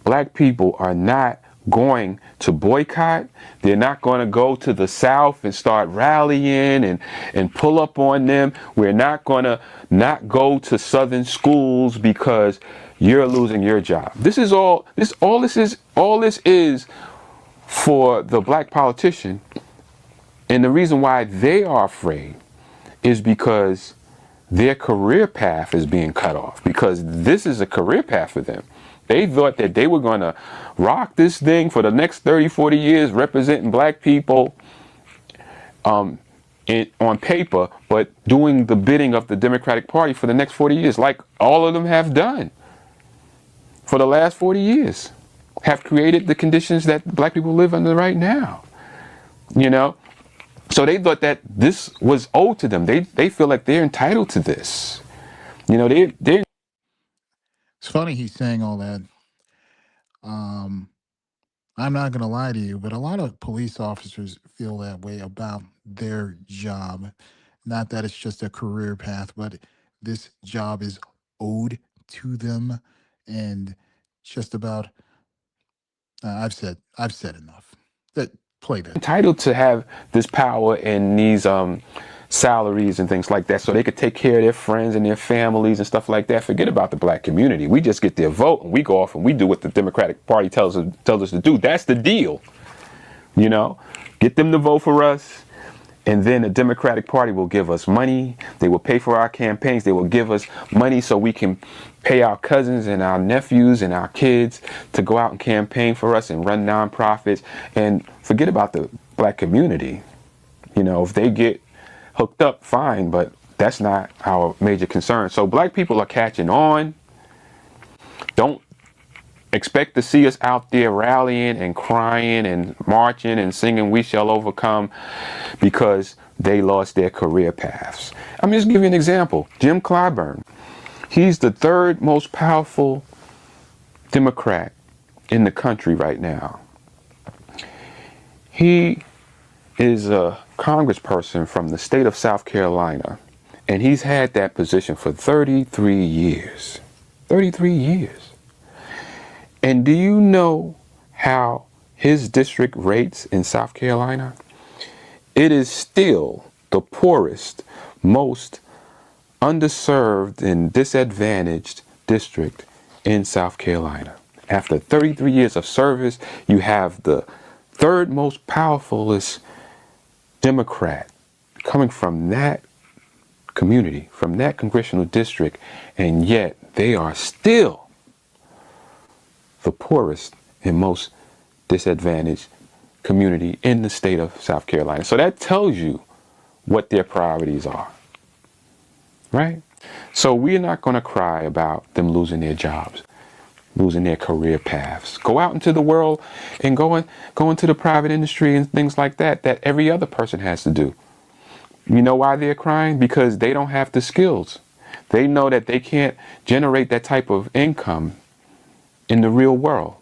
black people are not going to boycott. They're not going to go to the South and start rallying and pull up on them. We're not going to not go to Southern schools because you're losing your job. This is all this is for the black politician. And the reason why they are afraid is because their career path is being cut off, because this is a career path for them. They thought that they were going to rock this thing for the next 30, 40 years, representing black people on paper, but doing the bidding of the Democratic Party for the next 40 years, like all of them have done for the last 40 years, have created the conditions that black people live under right now. You know? So they thought that this was owed to them. They feel like they're entitled to this. You know, they're It's funny he's saying all that. I'm not going to lie to you, but a lot of police officers feel that way about their job. Not that it's just a career path, but this job is owed to them. And just about, I've said enough. Play that. entitled to have this power and these salaries and things like that, so they could take care of their friends and their families and stuff like that. Forget about the black community. We just get their vote and we go off and we do what the Democratic Party tells us to do. That's the deal. You know, get them to vote for us, and then the Democratic Party will give us money. They will pay for our campaigns. They will give us money so we can pay our cousins and our nephews and our kids to go out and campaign for us and run nonprofits. And forget about the black community. You know, if they get hooked up, fine, but that's not our major concern. So black people are catching on. Don't expect to see us out there rallying and crying and marching and singing "We Shall Overcome" because they lost their career paths. I'm just giving you an example. Jim Clyburn, he's the third most powerful Democrat in the country right now. He is a congressperson from the state of South Carolina, and he's had that position for 33 years. 33 years. And do you know how his district rates in South Carolina? It is still the poorest, most underserved and disadvantaged district in South Carolina. After 33 years of service, you have the third most powerfulest Democrat coming from that community, from that congressional district, and yet they are still the poorest and most disadvantaged community in the state of South Carolina. So that tells you what their priorities are, right? So we're not going to cry about them losing their jobs, losing their career paths. Go out into the world and go into the private industry and things like that every other person has to do. You know why they're crying? Because they don't have the skills. They know that they can't generate that type of income in the real world.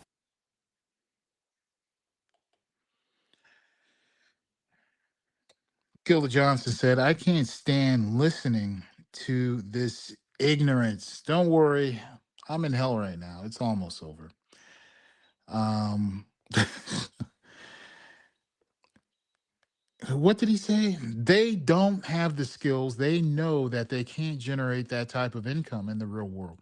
Gilda Johnson said, I can't stand listening to this ignorance. Don't worry, I'm in hell right now. It's almost over. what did he say? They don't have the skills. They know that they can't generate that type of income in the real world.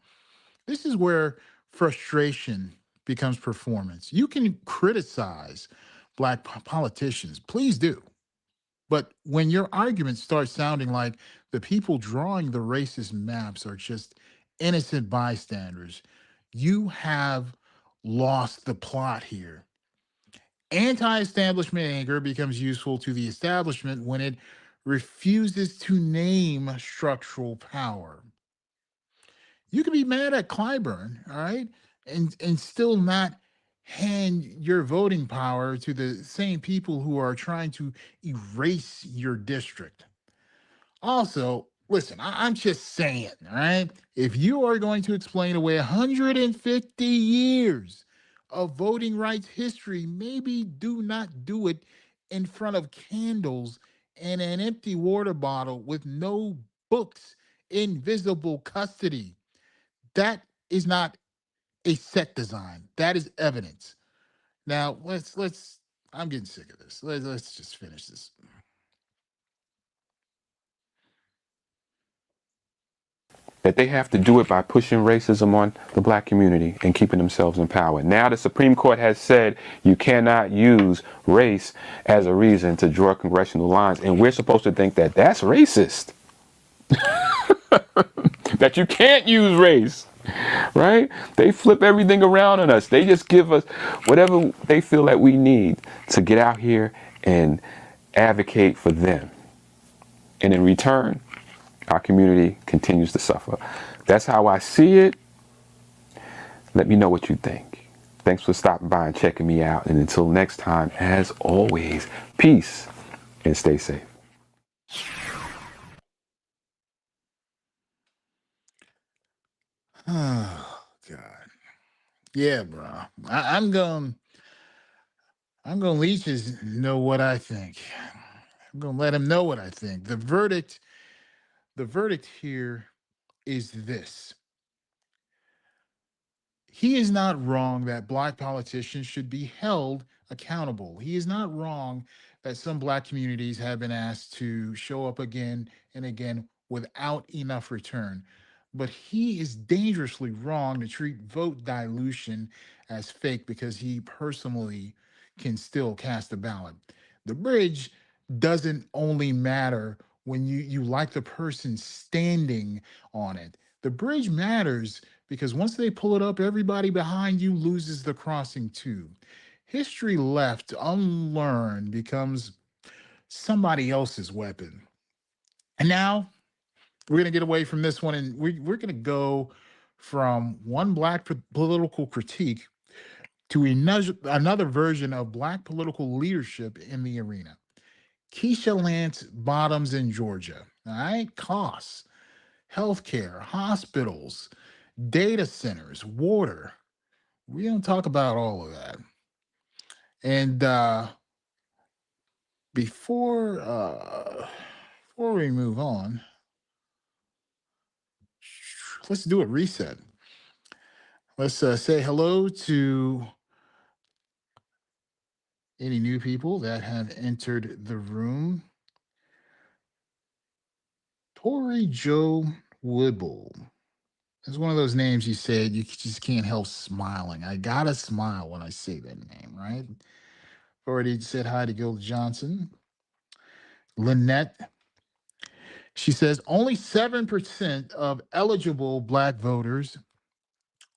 This is where frustration becomes performance. You can criticize black politicians, please do. But when your arguments start sounding like the people drawing the racist maps are just innocent bystanders, you have lost the plot here. Anti-establishment anger becomes useful to the establishment when it refuses to name structural power. You can be mad at Clyburn, all right, and still not hand your voting power to the same people who are trying to erase your district. Also, listen, I'm just saying, all right? If you are going to explain away 150 years of voting rights history, maybe do not do it in front of candles and an empty water bottle with no books in visible custody. That is not a set design. That is evidence. Now, let's I'm getting sick of this. Let's just finish this. That they have to do it by pushing racism on the black community and keeping themselves in power. Now the Supreme Court has said you cannot use race as a reason to draw congressional lines, and we're supposed to think that that's racist. That you can't use race, right? They flip everything around on us. They just give us whatever they feel that we need to get out here and advocate for them. And in return, our community continues to suffer. That's how I see it. Let me know what you think. Thanks for stopping by and checking me out. And until next time, as always, peace and stay safe. Oh God. Yeah, bro. I'm going to let know what I think. I'm going to let him know what I think. The verdict here is this. He is not wrong that black politicians should be held accountable. He is not wrong that some black communities have been asked to show up again and again without enough return. But he is dangerously wrong to treat vote dilution as fake because he personally can still cast a ballot. The bridge doesn't only matter when you like the person standing on it. The bridge matters because once they pull it up, everybody behind you loses the crossing too. History left unlearned becomes somebody else's weapon. And now we're going to get away from this one, and we're going to go from one black political critique to another version of black political leadership in the arena. Keisha Lance Bottoms in Georgia. All right, costs, healthcare, hospitals, data centers, water. We don't talk about all of that. And before we move on, let's do a reset. Let's say hello to any new people that have entered the room. Tori Joe Woodbull. It's one of those names you said you just can't help smiling. I gotta smile when I say that name, right? Already said hi to Gilda Johnson. Lynette. She says only 7% of eligible black voters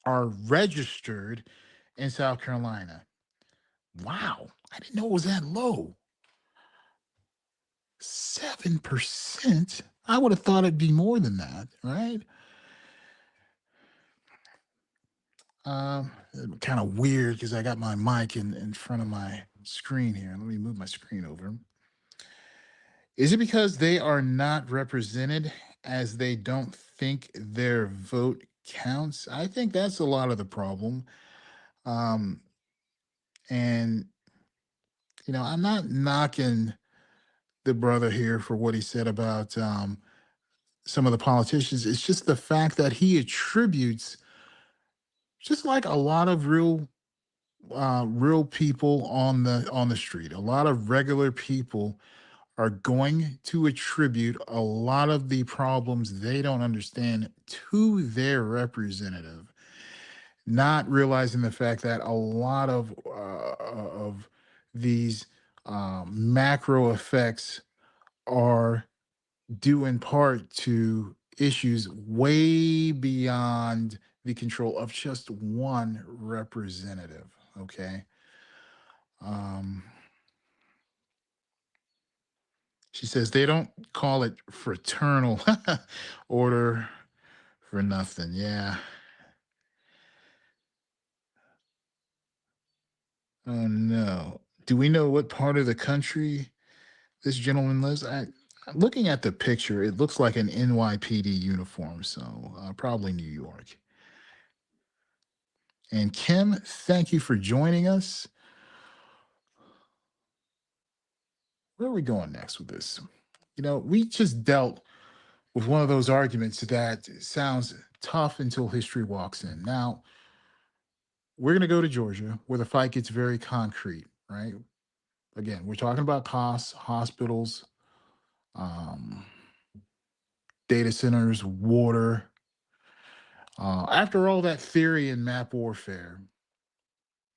are registered in South Carolina. Wow, I didn't know it was that low. 7%? I would have thought it'd be more than that, right? Kind of weird because I got my mic in front of my screen here. Let me move my screen over. Is it because they are not represented as they don't think their vote counts? I think that's a lot of the problem. And, I'm not knocking the brother here for what he said about some of the politicians. It's just the fact that he attributes, just like a lot of real people on the street, a lot of regular people are going to attribute a lot of the problems they don't understand to their representative, not realizing the fact that a lot of these macro effects are due in part to issues way beyond the control of just one representative. Okay. Um, she says they don't call it fraternal order for nothing. Yeah. Oh no. Do we know what part of the country this gentleman lives? Looking at the picture, it looks like an NYPD uniform, so probably New York. And Kim, thank you for joining us. Where are we going next with this? You know, we just dealt with one of those arguments that sounds tough until history walks in. Now, we're going to go to Georgia where the fight gets very concrete, right? Again, we're talking about costs, hospitals, um, data centers, water. After all that theory and map warfare,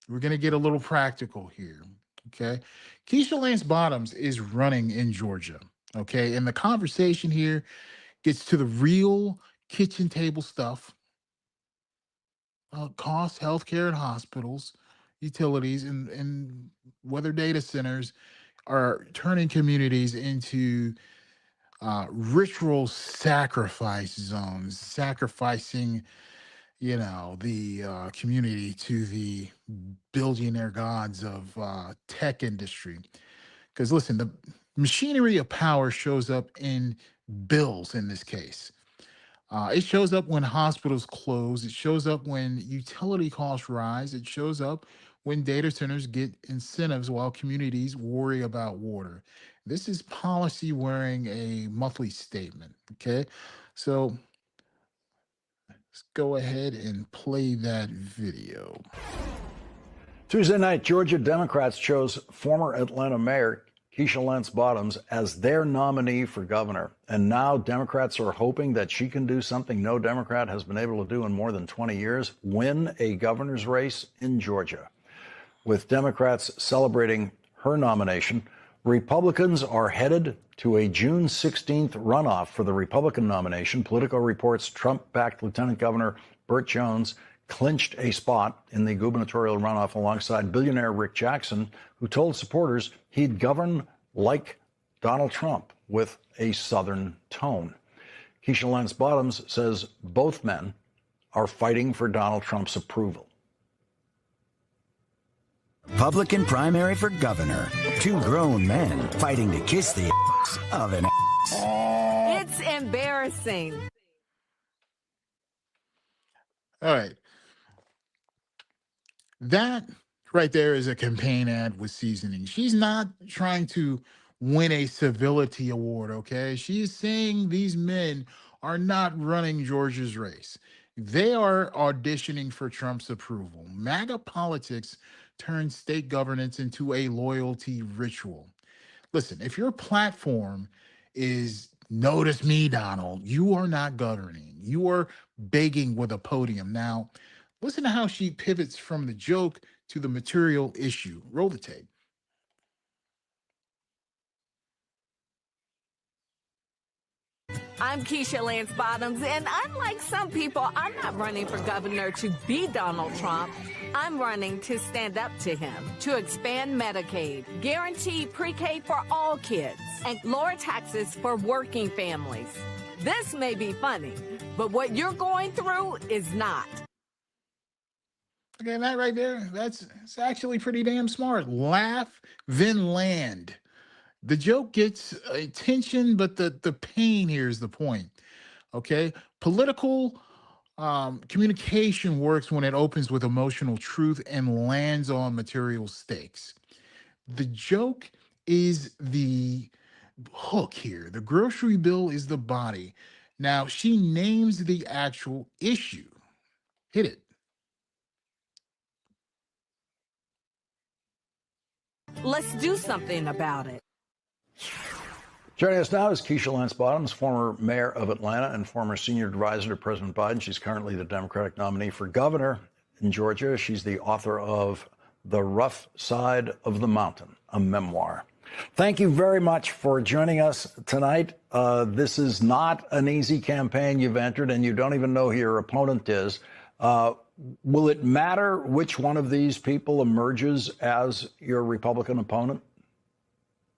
we're going to get a little practical here. Okay. Keisha Lance Bottoms is running in Georgia. Okay. And the conversation here gets to the real kitchen table stuff, cost, healthcare and hospitals, utilities, and whether data centers are turning communities into ritual sacrifice zones, sacrificing, you know, the community to the billionaire gods of tech industry. Because listen, the machinery of power shows up in bills in this case. It shows up when hospitals close. It shows up when utility costs rise. It shows up when data centers get incentives while communities worry about water. This is policy wearing a monthly statement. Okay. So let's go ahead and play that video. Tuesday night, Georgia Democrats chose former Atlanta Mayor Keisha Lance Bottoms as their nominee for governor. And now Democrats are hoping that she can do something no Democrat has been able to do in more than 20 years, win a governor's race in Georgia. With Democrats celebrating her nomination, Republicans are headed to a June 16th runoff for the Republican nomination. Politico reports Trump-backed Lieutenant Governor Burt Jones clinched a spot in the gubernatorial runoff alongside billionaire Rick Jackson, who told supporters he'd govern like Donald Trump with a Southern tone. Keisha Lance Bottoms says both men are fighting for Donald Trump's approval. Republican primary for governor. Two grown men fighting to kiss the ass of an ass. It's embarrassing. All right. That right there is a campaign ad with seasoning. She's not trying to win a civility award, okay? She's saying these men are not running Georgia's race. They are auditioning for Trump's approval. MAGA politics turns state governance into a loyalty ritual. Listen, if your platform is notice me, Donald, you are not governing. You are begging with a podium. Now, listen to how she pivots from the joke to the material issue. Roll the tape. I'm Keisha Lance Bottoms, and unlike some people, I'm not running for governor to be Donald Trump. I'm running to stand up to him, to expand Medicaid, guarantee pre-K for all kids, and lower taxes for working families. This may be funny, but what you're going through is not. Okay, that right there, it's actually pretty damn smart. Laugh, then land. The joke gets attention, but the pain here is the point. Okay, political communication works when it opens with emotional truth and lands on material stakes. The joke is the hook here. The grocery bill is the body. Now she names the actual issue. Hit it. Let's do something about it. Joining us now is Keisha Lance Bottoms, former mayor of Atlanta and former senior advisor to President Biden. She's currently the Democratic nominee for governor in Georgia. She's the author of The Rough Side of the Mountain, a memoir. Thank you very much for joining us tonight. This is not an easy campaign you've entered, and you don't even know who your opponent is. Will it matter which one of these people emerges as your Republican opponent?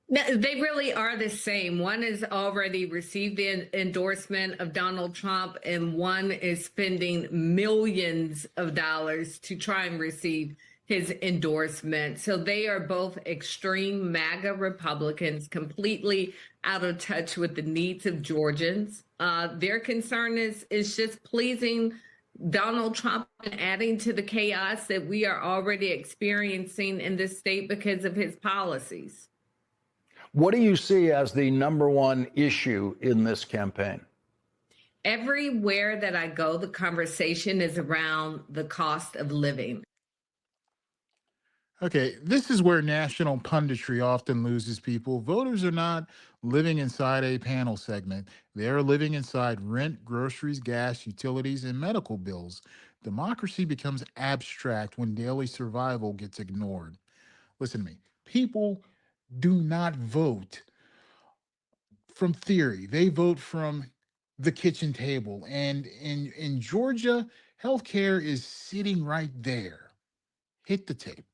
No, they really are the same. One has already received the endorsement of Donald Trump, and one is spending millions of dollars to try and receive his endorsement. So they are both extreme MAGA Republicans, completely out of touch with the needs of Georgians. Their concern is just pleasing Donald Trump and adding to the chaos that we are already experiencing in this state because of his policies. What do you see as the number one issue in this campaign? Everywhere that I go, the conversation is around the cost of living. Okay, this is where national punditry often loses people. Voters are not living inside a panel segment. They are living inside rent, groceries, gas, utilities, and medical bills. Democracy becomes abstract when daily survival gets ignored. Listen to me. People do not vote from theory. They vote from the kitchen table. And in Georgia, healthcare is sitting right there. Hit the tape.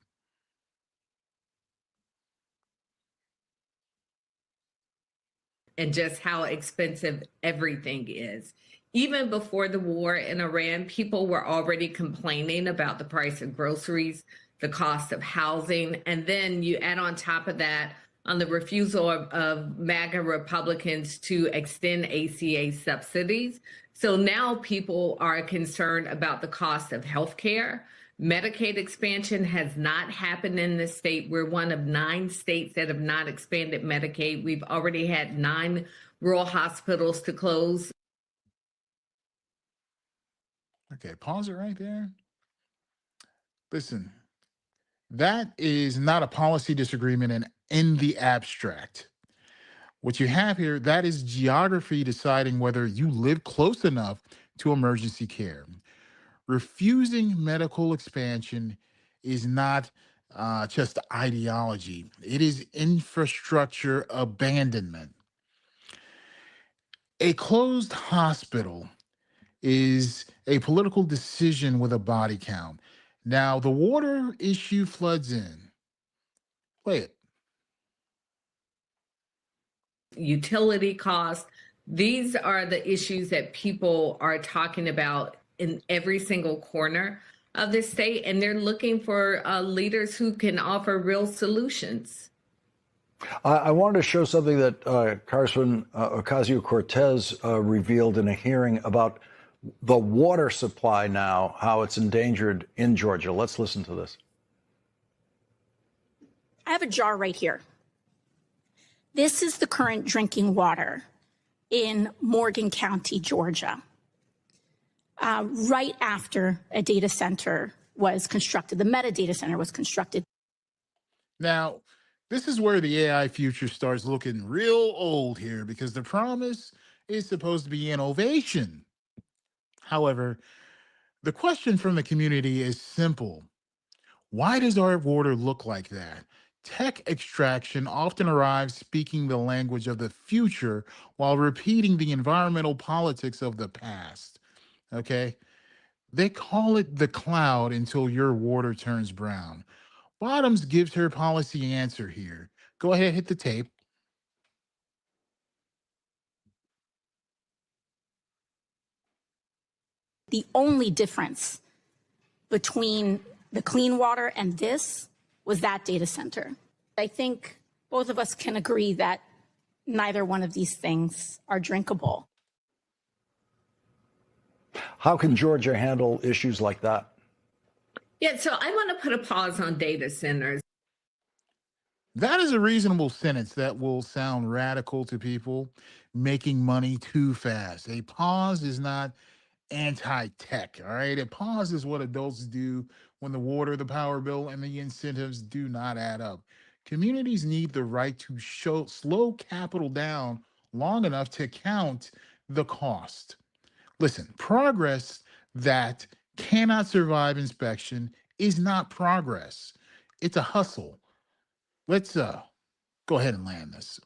And just how expensive everything is. Even before the war in Iran, people were already complaining about the price of groceries, the cost of housing, and then you add on top of that on the refusal of MAGA Republicans to extend ACA subsidies. So now people are concerned about the cost of health care. Medicaid expansion has not happened in this state. We're one of 9 states that have not expanded Medicaid. We've already had 9 rural hospitals to close. Okay, pause it right there. Listen, that is not a policy disagreement in the abstract. What you have here, that is geography deciding whether you live close enough to emergency care. Refusing medical expansion is not just ideology. It is infrastructure abandonment. A closed hospital is a political decision with a body count. Now, the water issue floods in. Play it. Utility costs. These are the issues that people are talking about in every single corner of the state, and they're looking for leaders who can offer real solutions. I wanted to show something that Congressman Ocasio-Cortez revealed in a hearing about the water supply now, how it's endangered in Georgia. Let's listen to this. I have a jar right here. This is the current drinking water in Morgan County, Georgia. Right after a data center was constructed, the metadata center was constructed. Now, this is where the AI future starts looking real old here because the promise is supposed to be innovation. However, the question from the community is simple. Why does our water look like that? Tech extraction often arrives speaking the language of the future while repeating the environmental politics of the past. Okay? They call it the cloud until your water turns brown. Bottoms gives her policy answer here. Go ahead, hit the tape. The only difference between the clean water and this was that data center. I think both of us can agree that neither one of these things are drinkable. How can Georgia handle issues like that? Yeah, so I want to put a pause on data centers. That is a reasonable sentence that will sound radical to people making money too fast. A pause is not anti-tech, all right? A pause is what adults do when the water, the power bill, and the incentives do not add up. Communities need the right to slow capital down long enough to count the cost. Listen, progress that cannot survive inspection is not progress. It's a hustle. Let's go ahead and land this.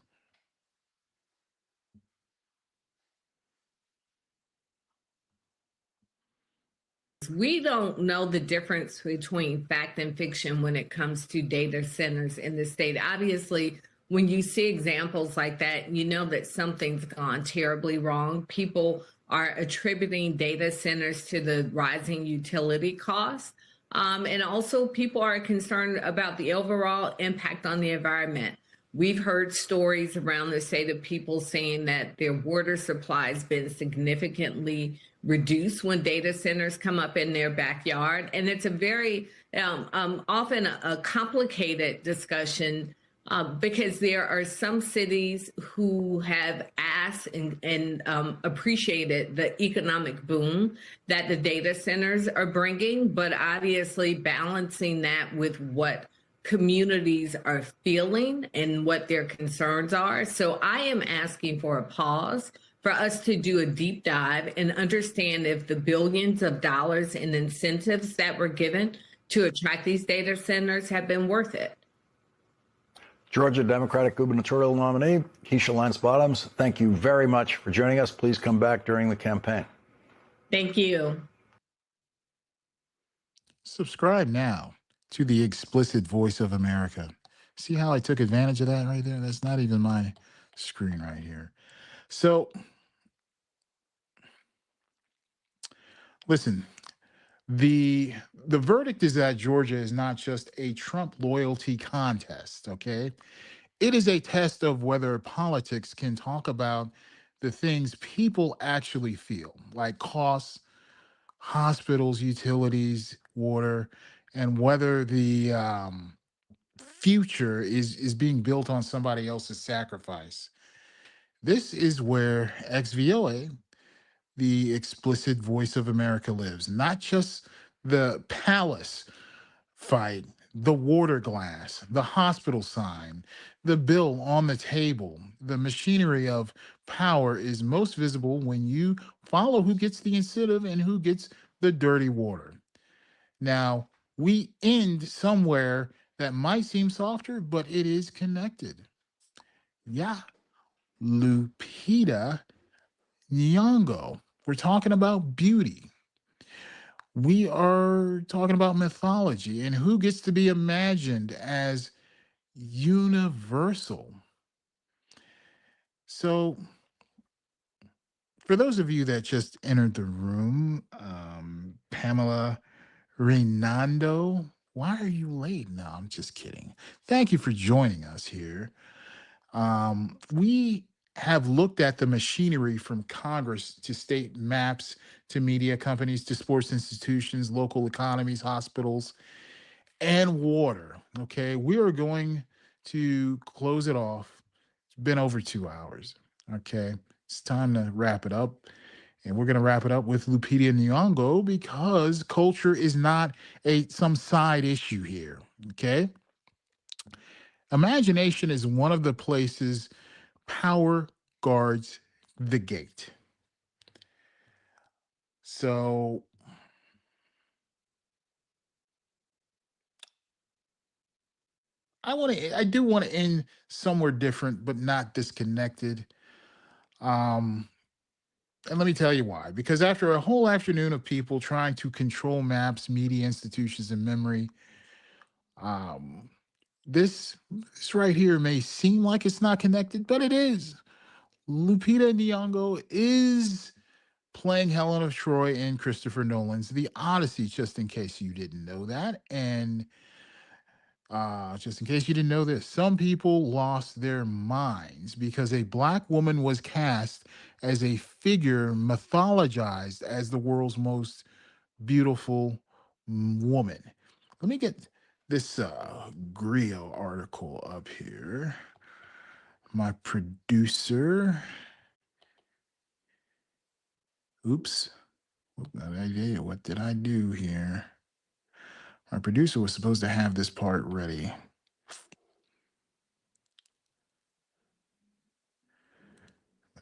We don't know the difference between fact and fiction when it comes to data centers in the state. Obviously, when you see examples like that, you know that something's gone terribly wrong. People are attributing data centers to the rising utility costs. And also, people are concerned about the overall impact on the environment. We've heard stories around the state of people saying that their water supply has been significantly reduced when data centers come up in their backyard. And it's a very often a complicated discussion because there are some cities who have asked and appreciated the economic boom that the data centers are bringing, but obviously balancing that with what communities are feeling and what their concerns are. So I am asking for a pause for us to do a deep dive and understand if the billions of dollars in incentives that were given to attract these data centers have been worth it. Georgia Democratic gubernatorial nominee, Keisha Lance Bottoms, thank you very much for joining us. Please come back during the campaign. Thank you. Subscribe now to the Explicit Voice of America. See how I took advantage of that right there? That's not even my screen right here. So, listen, the verdict is that Georgia is not just a Trump loyalty contest, okay? It is a test of whether politics can talk about the things people actually feel, like costs, hospitals, utilities, water, and whether the future is being built on somebody else's sacrifice. This is where XVOA, the Explicit Voice of America, lives. Not just the palace fight, the water glass, the hospital sign, the bill on the table. The machinery of power is most visible when you follow who gets the incentive and who gets the dirty water. Now, we end somewhere that might seem softer, but it is connected. Yeah, Lupita Nyong'o. We're talking about beauty. We are talking about mythology and who gets to be imagined as universal. So, for those of you that just entered the room, Pamela Reynando, why are you late? No, I'm just kidding. Thank you for joining us here. We have looked at the machinery from Congress to state maps, to media companies, to sports institutions, local economies, hospitals, and water. Okay, we are going to close it off. It's been over 2 hours. Okay, it's time to wrap it up. And we're going to wrap it up with Lupita Nyong'o because culture is not some side issue here. Okay, imagination is one of the places power guards the gate. So I do want to end somewhere different, but not disconnected. And let me tell you why. Because after a whole afternoon of people trying to control maps, media institutions, and memory, this right here may seem like it's not connected, but it is. Lupita Nyong'o is playing Helen of Troy in Christopher Nolan's The Odyssey, just in case you didn't know that. And just in case you didn't know this, some people lost their minds because a Black woman was cast as a figure mythologized as the world's most beautiful woman. Let me get this Grio article up here. My producer. Oops. What did I do here? My producer was supposed to have this part ready.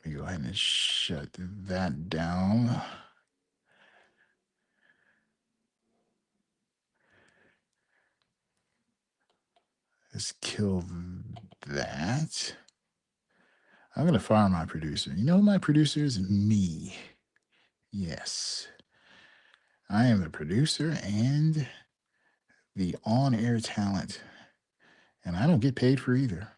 Let me go ahead and shut that down. Let's kill that. I'm going to fire my producer. You know who my producer is? Me. Yes. I am the producer and the on-air talent. And I don't get paid for either.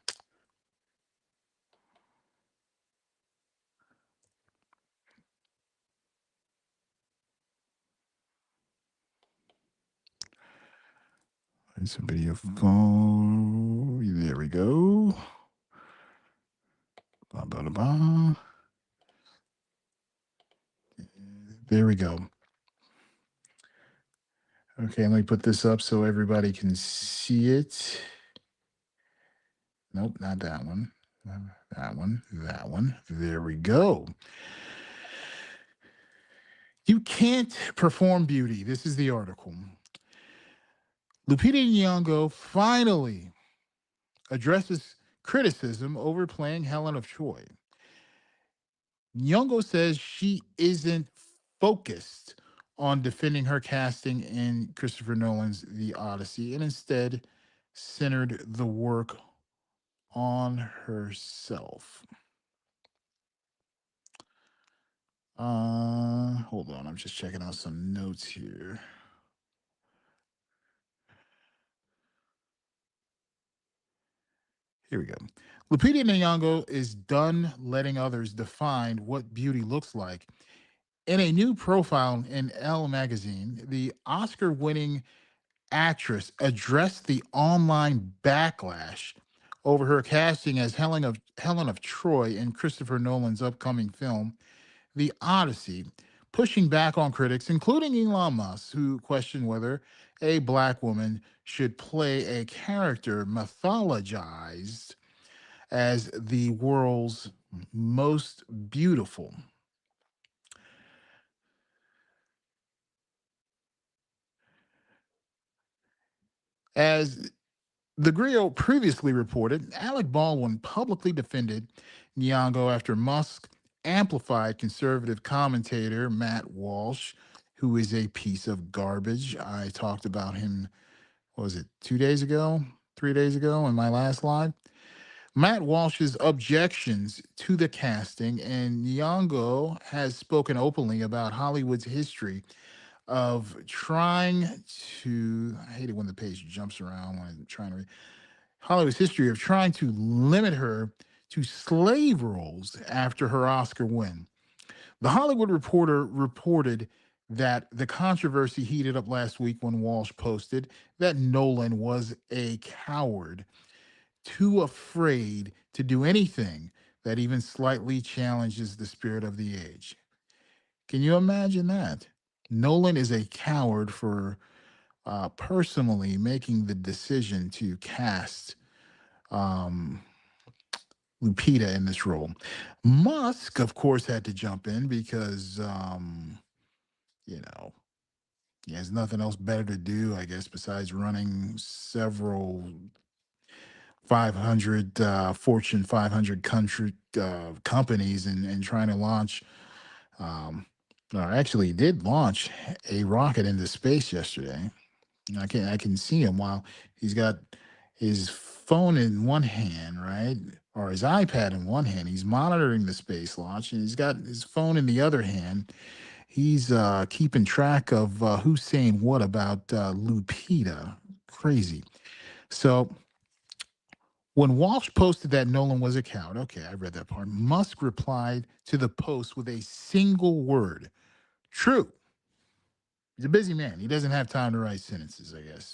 It's a video phone. There we go. Blah, blah, blah, blah. There we go. Okay, let me put this up so everybody can see it. Nope, not that one. That one, that one. There we go. You can't perform beauty. This is the article. Lupita Nyong'o finally addresses criticism over playing Helen of Troy. Nyong'o says she isn't focused on defending her casting in Christopher Nolan's The Odyssey and instead centered the work on herself. Hold on, I'm just checking out some notes here. Here we go. Lupita Nyong'o is done letting others define what beauty looks like. In a new profile in Elle magazine, the Oscar-winning actress addressed the online backlash over her casting as Helen of Troy in Christopher Nolan's upcoming film, The Odyssey, pushing back on critics, including Elon Musk, who questioned whether a Black woman should play a character mythologized as the world's most beautiful. As the Griot previously reported, Alec Baldwin publicly defended Nyong'o after Musk amplified conservative commentator Matt Walsh, who is a piece of garbage. I talked about him, what was it, 2 days ago, 3 days ago in my last live? Matt Walsh's objections to the casting, and Nyong'o has spoken openly about Hollywood's history of trying to, I hate it when the page jumps around when I'm trying to read, Hollywood's history of trying to limit her to slave roles after her Oscar win. The Hollywood Reporter reported that the controversy heated up last week when Walsh posted that Nolan was a coward, too afraid to do anything that even slightly challenges the spirit of the age. Can you imagine that? Nolan is a coward for personally making the decision to cast Lupita in this role. Musk, of course, had to jump in because, you know, he has nothing else better to do, I guess, besides running several 500 Fortune 500 country companies and trying to launch, or actually did launch a rocket into space yesterday. I can see him while he's got his phone in one hand, right? Or his iPad in one hand. He's monitoring the space launch, and he's got his phone in the other hand. He's keeping track of who's saying what about Lupita. Crazy. So when Walsh posted that Nolan was a coward, okay, I read that part. Musk replied to the post with a single word: true. He's a busy man. He doesn't have time to write sentences, I guess.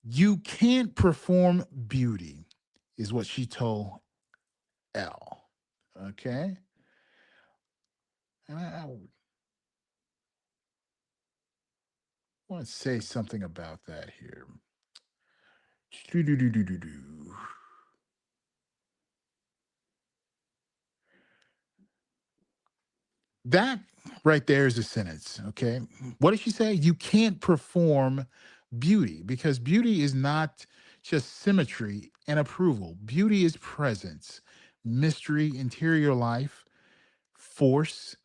You can't perform beauty, is what she told Elle. Okay? And I want to say something about that here. That right there is a sentence, okay? What did she say? You can't perform beauty because beauty is not just symmetry and approval. Beauty is presence. mystery, interior life, force,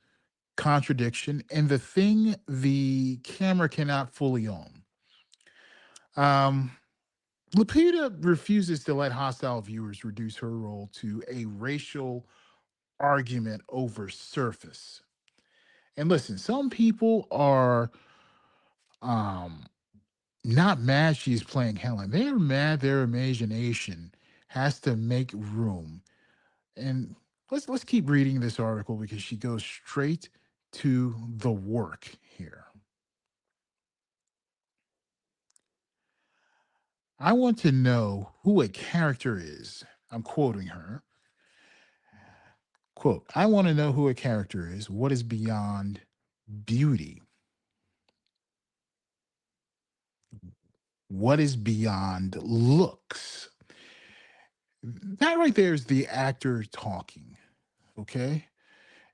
contradiction, and the thing the camera cannot fully own. Lupita refuses to let hostile viewers reduce her role to a racial argument over surface. And listen, some people are um, not mad she's playing Helen. They're mad their imagination has to make room. And let's keep reading this article because she goes straight to the work here. I want to know who a character is. I'm quoting her. Quote, I want to know who a character is. What is beyond beauty? What is beyond looks? That right there is the actor talking, okay?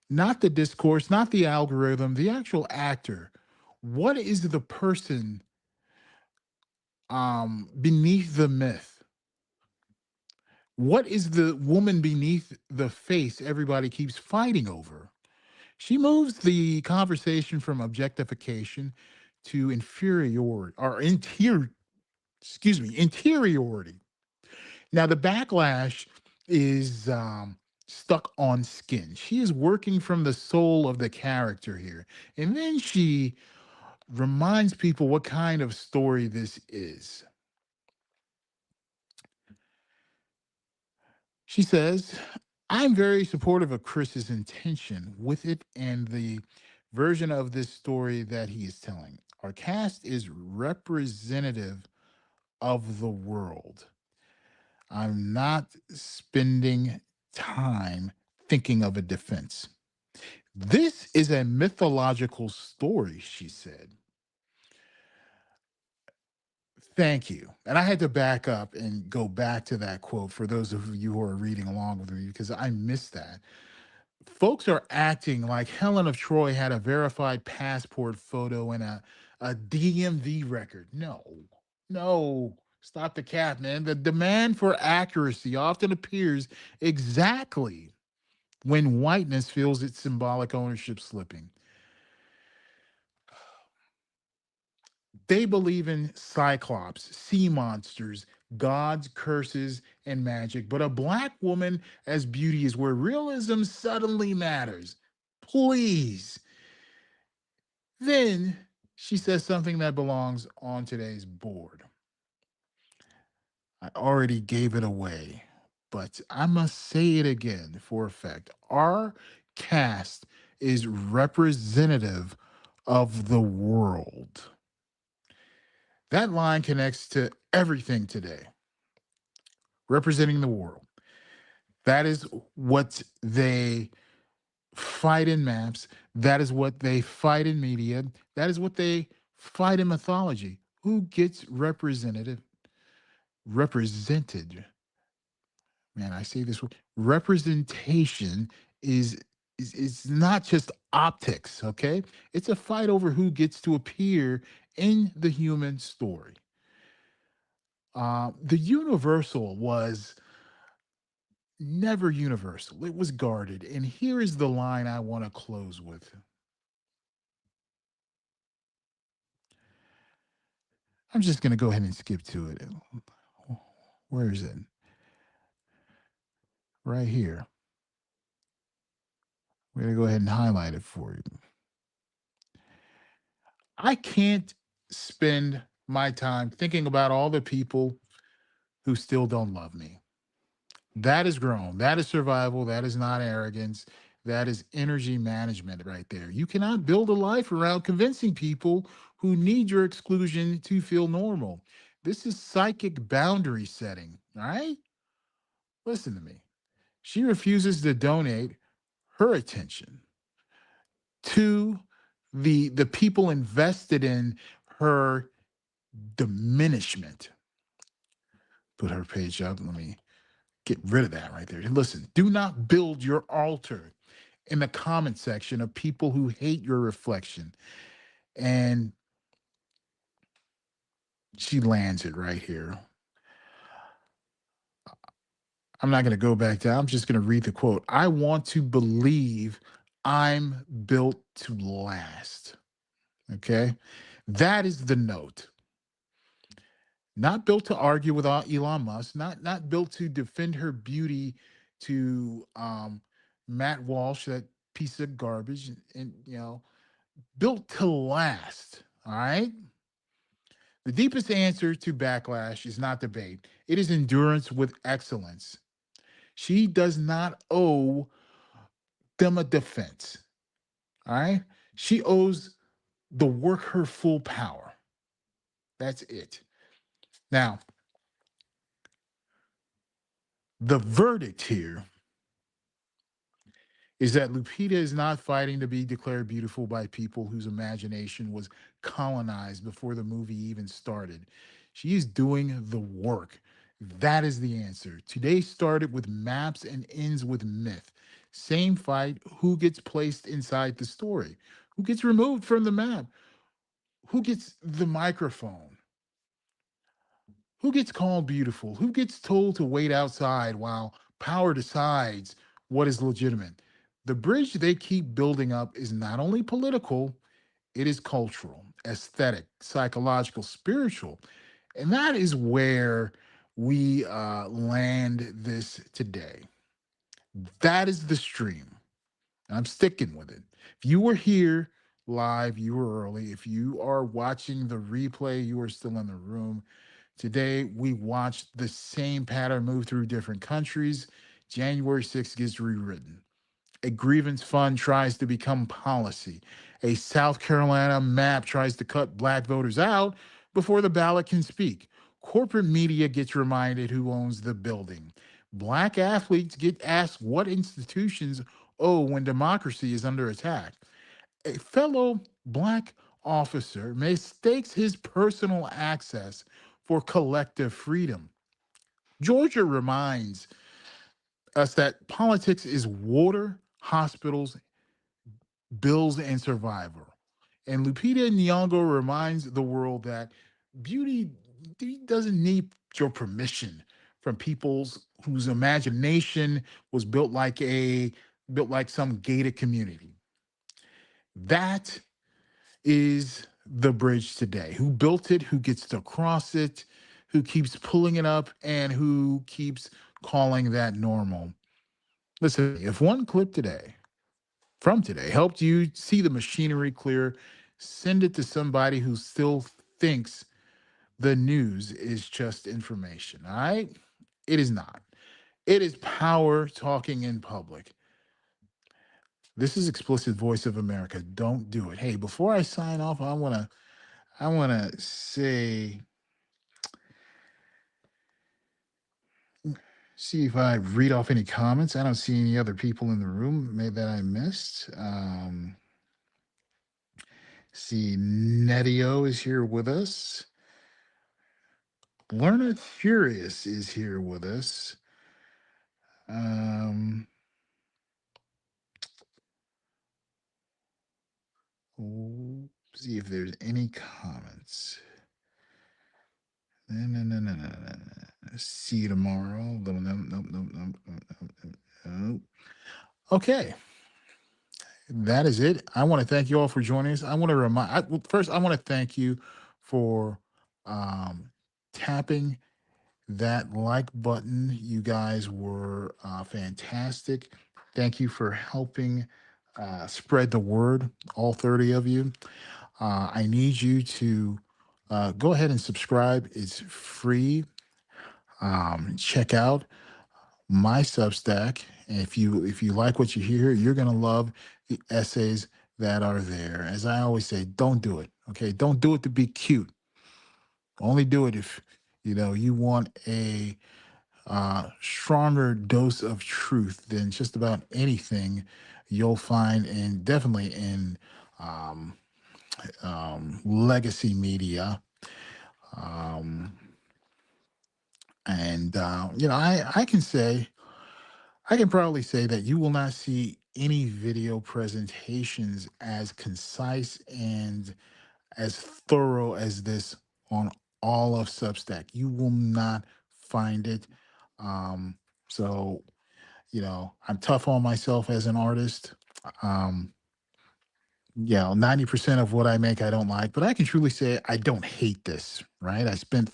Not the discourse, not the algorithm, the actual actor. What is the person beneath the myth? What is the woman beneath the face everybody keeps fighting over? She moves the conversation from objectification to inferiority or interiority. Now the backlash is stuck on skin. She is working from the soul of the character here. And then she reminds people what kind of story this is. She says, I'm very supportive of Chris's intention with it and the version of this story that he is telling. Our cast is representative of the world. I'm not spending time thinking of a defense. This is a mythological story, she said. Thank you. And I had to back up and go back to that quote for those of you who are reading along with me because I missed that. Folks are acting like Helen of Troy had a verified passport photo and a DMV record. No. Stop the cap, man. The demand for accuracy often appears exactly when whiteness feels its symbolic ownership slipping. They believe in cyclops, sea monsters, gods, curses, and magic, but a black woman as beauty is where realism suddenly matters. Please. Then she says something that belongs on today's board. I already gave it away, but I must say it again for effect. Our cast is representative of the world. That line connects to everything today. Representing the world. That is what they fight in maps. That is what they fight in media. That is what they fight in mythology. Who gets represented? Man, I say this word. Representation is not just optics, okay? It's a fight over who gets to appear in the human story. The universal was never universal. It was guarded. And here is the line I want to close with. I'm just going to go ahead and skip to it. Where is it? Right here. We're going to go ahead and highlight it for you. I can't spend my time thinking about all the people who still don't love me. That is grown. That is survival. That is not arrogance. That is energy management right there. You cannot build a life around convincing people who need your exclusion to feel normal. This is psychic boundary setting, all right? Listen to me. She refuses to donate her attention to the people invested in her diminishment. Put her page up. Let me get rid of that right there. Listen, do not build your altar in the comment section of people who hate your reflection. And she lands it right here. I'm not going to go back down. I'm just going to read the quote. I want to believe I'm built to last. Okay. That is the note. Not built to argue with Elon Musk, not built to defend her beauty to Matt Walsh, that piece of garbage, and built to last. All right. The deepest answer to backlash is not debate. It is endurance with excellence. She does not owe them a defense. All right. She owes the work her full power. That's it. Now, the verdict here is that Lupita is not fighting to be declared beautiful by people whose imagination was colonized before the movie even started. She is doing the work. That is the answer. Today started with maps and ends with myth. Same fight. Who gets placed inside the story? Who gets removed from the map? Who gets the microphone? Who gets called beautiful? Who gets told to wait outside while power decides what is legitimate? The bridge they keep building up is not only political, it is cultural, aesthetic, psychological, spiritual. And that is where we land this today. That is the stream. I'm sticking with it. If you were here live, you were early. If you are watching the replay, you are still in the room. Today, we watched the same pattern move through different countries. January 6th gets rewritten. A grievance fund tries to become policy. A South Carolina map tries to cut black voters out before the ballot can speak. Corporate media gets reminded who owns the building. Black athletes get asked what institutions owe when democracy is under attack. A fellow black officer mistakes his personal access for collective freedom. Georgia reminds us that politics is water, hospitals, bills, and survival. And Lupita Nyong'o reminds the world that beauty doesn't need your permission from peoples whose imagination was built like some gated community. That is the bridge today. Who built it, who gets to cross it, who keeps pulling it up, and who keeps calling that normal. Listen, if one clip from today helped you see the machinery clear, send it to somebody who still thinks the news is just information. All right? It is not. It is power talking in public. This is Explicit Voice of America. Don't do it. Hey, before I sign off, I wanna say, see if I read off any comments. I don't see any other people in the room maybe that I missed. See, Netio is here with us. Learner Furious is here with us. See if there's any comments. No. See you tomorrow. Nope. Okay. That is it. I want to thank you all for joining us. I want to first, I want to thank you for tapping that like button. You guys were fantastic. Thank you for helping spread the word, all 30 of you. I need you to go ahead and subscribe. It's free. Check out my Substack. And if you like what you hear, you're gonna love the essays that are there. As I always say, don't do it. Okay, don't do it to be cute. Only do it if you want a stronger dose of truth than just about anything you'll find in definitely in legacy media. I can probably say that you will not see any video presentations as concise and as thorough as this on all of Substack. You will not find it. So, I'm tough on myself as an artist. 90% of what I make, I don't like, but I can truly say I don't hate this, right? I spent,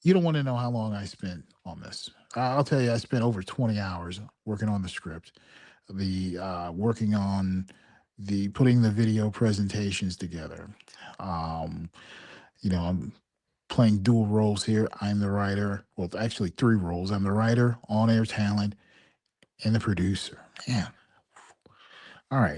you don't want to know how long I spent on this. I'll tell you, I spent over 20 hours working on the script, working on putting the video presentations together. I'm playing dual roles here. I'm the writer. Well, actually 3 roles. I'm the writer, on-air talent, and the producer. Man. All right.